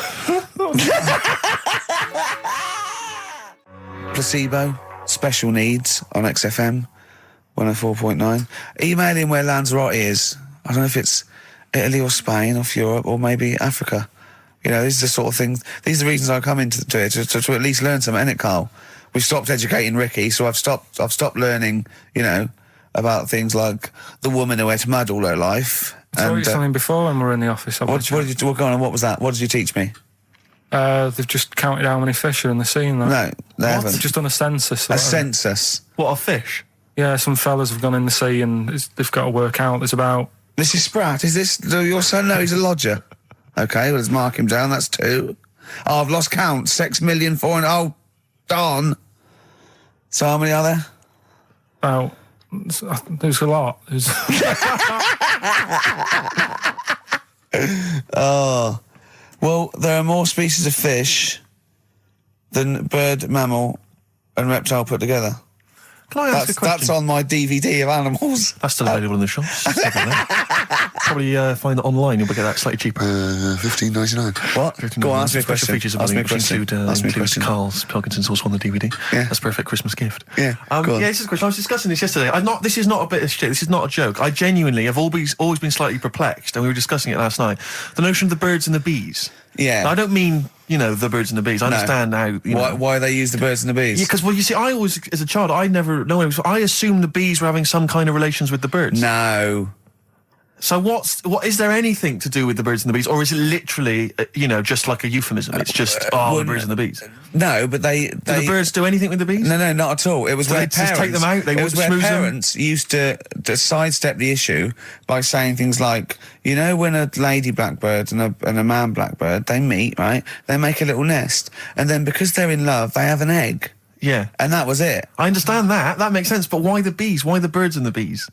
Placebo, Special Needs on XFM 104.9. Email in where Lanzarote is. I don't know if it's Italy or Spain or Europe or maybe Africa. You know, these are the sort of things, these are the reasons I come into it, to at least learn something, innit, Carl? We've stopped educating Ricky, so I've stopped learning, about things like the woman who ate mud all her life. I told you something before when we were in the office. What was that? What did you teach me? They've just counted how many fish are in the sea. No, they haven't. They've just done a census. A census? What, of fish? Yeah, some fellas have gone in the sea and they've got to work out. There's about... This is Spratt. Is this your son? No, he's a lodger. Okay, well, let's mark him down. That's 2. Oh, I've lost count. 6,000,004. Oh, darn. So how many are there? About... There's a lot. Oh. Well, there are more species of fish than bird, mammal, and reptile put together. Can I ask a question? That's on my DVD of animals. That's still available in the shops. Probably find it online. You'll get that slightly cheaper. $15.99. What? Go on, ask me a question. Features Ask me a which question. includes Karl Pilkington's also on the DVD. Yeah. That's a perfect Christmas gift. Yeah. Yeah, this is a question. I was discussing this yesterday. This is not a bit of shit. This is not a joke. I genuinely have always been slightly perplexed, and we were discussing it last night. The notion of the birds and the bees. Yeah. Now, I don't mean, the birds and the bees. I understand how, Why they use the birds and the bees? Yeah, because, you see, I always, as a child, I never know. I assumed the bees were having some kind of relations with the birds. No. So what is there anything to do with the birds and the bees, or is it literally, just like a euphemism? It's just, the birds and the bees. No, but they... Do the birds do anything with the bees? No, not at all. It was where parents... just take them out? It was where parents used to sidestep the issue by saying things like, when a lady blackbird and a man blackbird, they meet, right? They make a little nest. And then because they're in love, they have an egg. Yeah. And that was it. I understand that. That makes sense. But why the bees? Why the birds and the bees?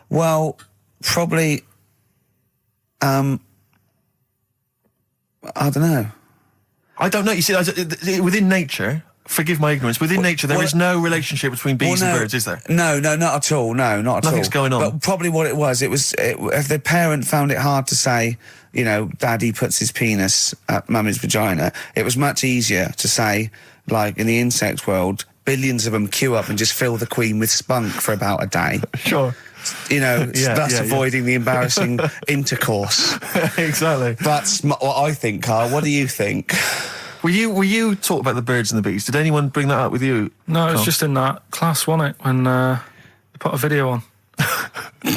Well, probably... I don't know. I don't know. You see, within nature, forgive my ignorance, within nature there is no relationship between bees and birds, is there? No, not at all. No, not at all. Nothing's going on. But probably what it was, if the parent found it hard to say, Daddy puts his penis at Mummy's vagina, it was much easier to say, like in the insect world, billions of them queue up and just fill the queen with spunk for about a day. Sure. Thus avoiding the embarrassing intercourse. Exactly. That's what I think, Karl. What do you think? Were you talking about the birds and the bees? Did anyone bring that up with you? No, it was just in that class, wasn't it? When they put a video on. We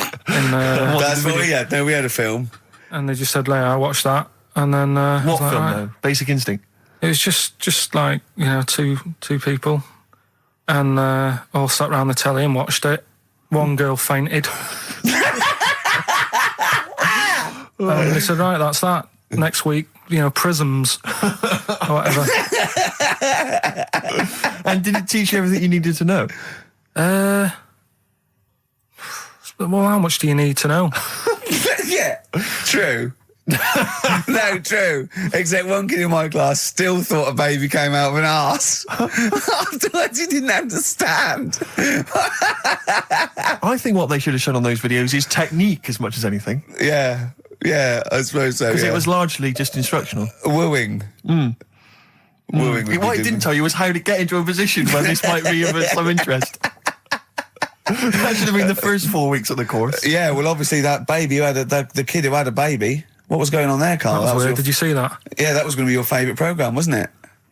had a film. And they just said, I watched that. And then... what film, though? Basic Instinct? It was just like, two people. And all sat round the telly and watched it. One girl fainted. And they said, right, that's that. Next week, prisms or whatever. And did it teach you everything you needed to know? Well, how much do you need to know? Yeah, true. No, true. Except one kid in my class still thought a baby came out of an arse. Afterwards, he didn't understand. I think what they should have shown on those videos is technique as much as anything. Yeah, I suppose so. Because it was largely just instructional. Wooing. Wooing. What it didn't tell you was how to get into a position where this might be of some interest. That should have been the first 4 weeks of the course. Yeah, well, obviously that baby who had the kid who had a baby. What was going on there, Karl? That was weird. Did you see that? Yeah, that was going to be your favourite programme, wasn't it?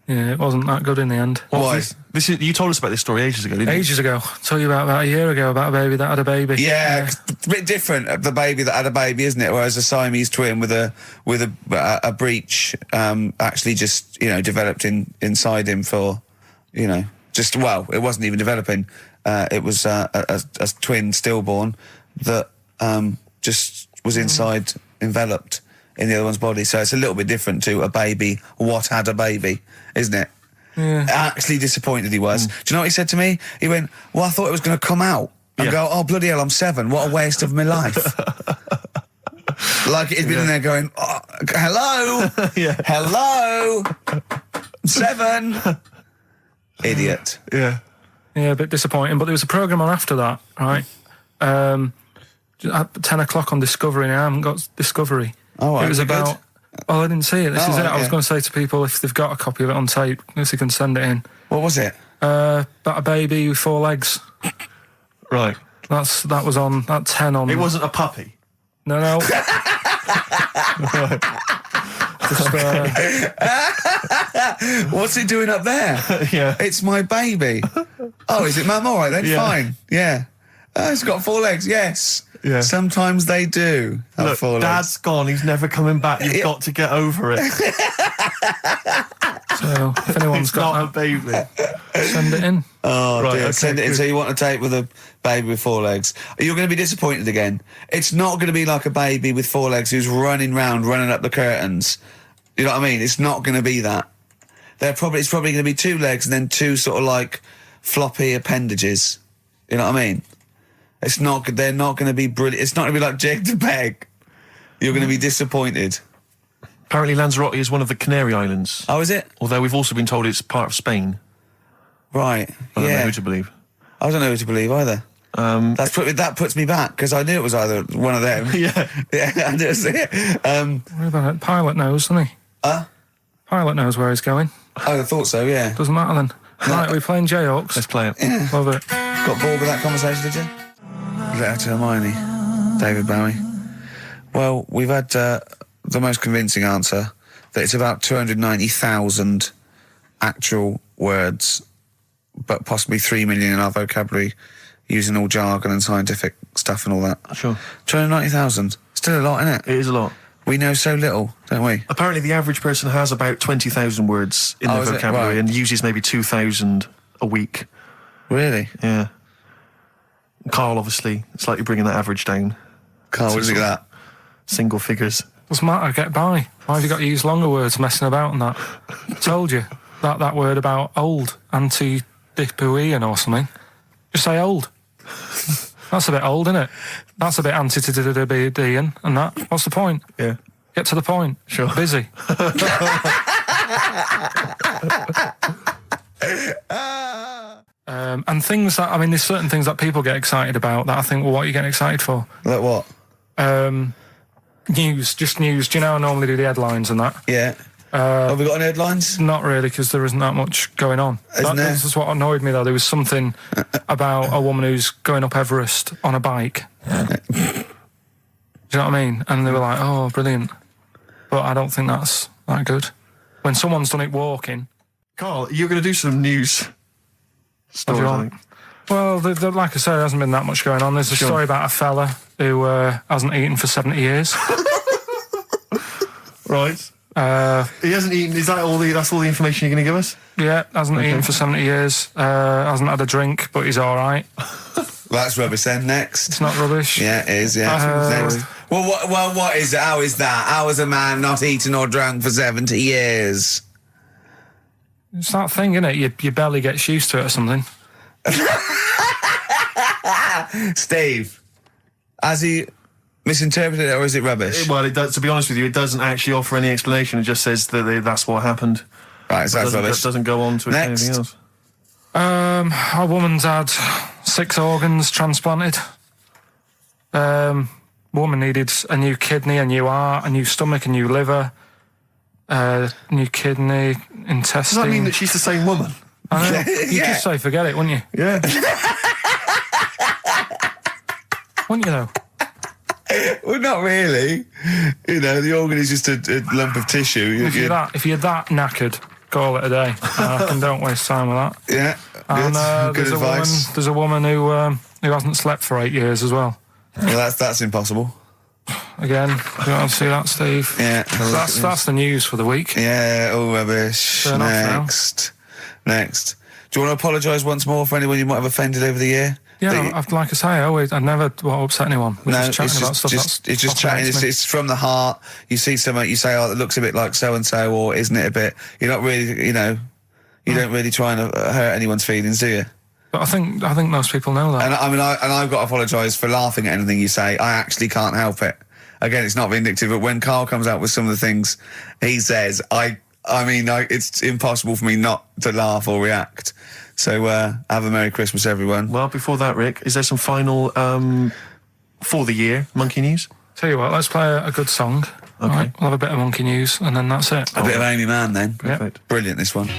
Yeah, it wasn't that good in the end. Why? You told us about this story ages ago, didn't you? Ages ago. I told you about a year ago about a baby that had a baby. Yeah, it's a bit different, the baby that had a baby, isn't it? Whereas a Siamese twin with a breech actually just, developed inside him for, it wasn't even developing. It was a twin stillborn that just was inside, enveloped in the other one's body. So it's a little bit different to a baby, what had a baby, isn't it? Yeah. Actually disappointed he was. Do you know what he said to me? He went, well, I thought it was going to come out. And go, oh, bloody hell, I'm 7. What a waste of my life. Like he'd been in there going, oh, hello? Hello? I'm 7. Idiot. Yeah, a bit disappointing. But there was a programme on after that, right? At 10 o'clock on Discovery, and I haven't got Discovery. Oh, right. It was about... Good? Well, I didn't see it. This is it. Okay. I was going to say to people, if they've got a copy of it on tape, if they can send it in. What was it? About a baby with 4 legs. Right. That was on... At 10 on... It wasn't a puppy? No. Just, what's it doing up there? Yeah. It's my baby. Oh, is it, Mum? All right then, fine. Yeah. Oh, it's got 4 legs, yes. Yeah. Sometimes they do have Look, 4 legs. Dad's gone, he's never coming back, you've got to get over it. So, if anyone's It's got not a baby. send it in. Oh, Right, dear. okay, Send it in. good. So you want a tape with a baby with 4 legs. You're going to be disappointed again. It's not going to be like a baby with 4 legs who's running up the curtains. You know what I mean? It's not going to be that. It's probably going to be 2 legs and then 2 sort of like floppy appendages. You know what I mean? They're not going to be brilliant. It's not going to be like Jake the Peg. You're going to be disappointed. Apparently Lanzarote is one of the Canary Islands. Oh, is it? Although we've also been told it's part of Spain. Right. I don't know who to believe. I don't know who to believe either. That puts me back because I knew it was either one of them. Yeah. I knew it. What about it? Pilot knows, doesn't he? Pilot knows where he's going. I thought so, yeah. Doesn't matter then. Right, we're playing J-Hawks. Let's play it. Yeah. Love it. Got bored with that conversation, did you? Letter to Hermione. David Bowie. Well, we've had the most convincing answer that it's about 290,000 actual words, but possibly 3 million in our vocabulary, using all jargon and scientific stuff and all that. Sure. 290,000. Still a lot, isn't it? It is a lot. We know so little, don't we? Apparently the average person has about 20,000 words in their vocabulary and uses maybe 2,000 a week. Really? Yeah. Karl, obviously, slightly bringing that average down. Karl, what do you think of that? Single figures. Doesn't matter, get by. Why have you got to use longer words messing about and that? Told you. That word about old, anti-dipuian or something. Just say old. That's a bit old, isn't it? That's a bit anti-dipuian and that. What's the point? Yeah. Get to the point. Sure. Busy. And things that, I mean, there's certain things that people get excited about that I think, well, what are you getting excited for? Like what? News, just news. Do you know I normally do the headlines and that? Yeah. Have we got any headlines? Not really, because there isn't that much going on. Isn't there? This is what annoyed me, though. There was something about a woman who's going up Everest on a bike. Do you know what I mean? And they were like, oh, brilliant. But I don't think that's that good. When someone's done it walking... Karl, you're going to do some news stories, I think. Well, like I said, there hasn't been that much going on. There's a story about a fella who hasn't eaten for 70 years. Right. He hasn't eaten. Is that all that's all the information you're going to give us? Yeah, hasn't eaten for 70 years. Hasn't had a drink, but he's all right. That's rubbish then. Next. It's not rubbish. Yeah, it is, yeah. Next. Well, what is it? How is that? How is a man not eaten or drunk for 70 years? It's that thing, isn't it? Your belly gets used to it or something. Steve, has he misinterpreted it or is it rubbish? Well, it does, to be honest with you, it doesn't actually offer any explanation. It just says that that's what happened. Right, so that's rubbish. It doesn't go on to anything else. A woman's had 6 organs transplanted. Woman needed a new kidney, a new heart, a new stomach, a new liver, new kidney, intestine. Does that mean that she's the same woman? I know. You'd just say forget it, wouldn't you? Yeah. Wouldn't you, though? Well, not really. You know, the organ is just a lump of tissue. If you're that knackered, call it a day. Don't waste time with that. Yeah, and good advice. There's a woman who hasn't slept for 8 years as well. Well, that's impossible. Again, you want to see that, Steve? Yeah. So that's the news for the week. Yeah, all rubbish. Turn Next. Do you want to apologise once more for anyone you might have offended over the year? Yeah, like I say, I never want to upset anyone. We're just chatting about stuff. It's just chatting. It's from the heart. You see something, you say, "Oh, it looks a bit like so and so," or "Isn't it a bit?" You're not really, you don't really try and hurt anyone's feelings, do you? But I think most people know that. And I've got to apologise for laughing at anything you say. I actually can't help it. Again, it's not vindictive, but when Karl comes out with some of the things he says, it's impossible for me not to laugh or react. So have a Merry Christmas, everyone. Well, before that, Rick, is there some final for the year monkey news? Tell you what, let's play a good song. Okay. Right, we'll have a bit of monkey news, and then that's it. A bit of Amy Mann, then. Perfect. Brilliant, this one.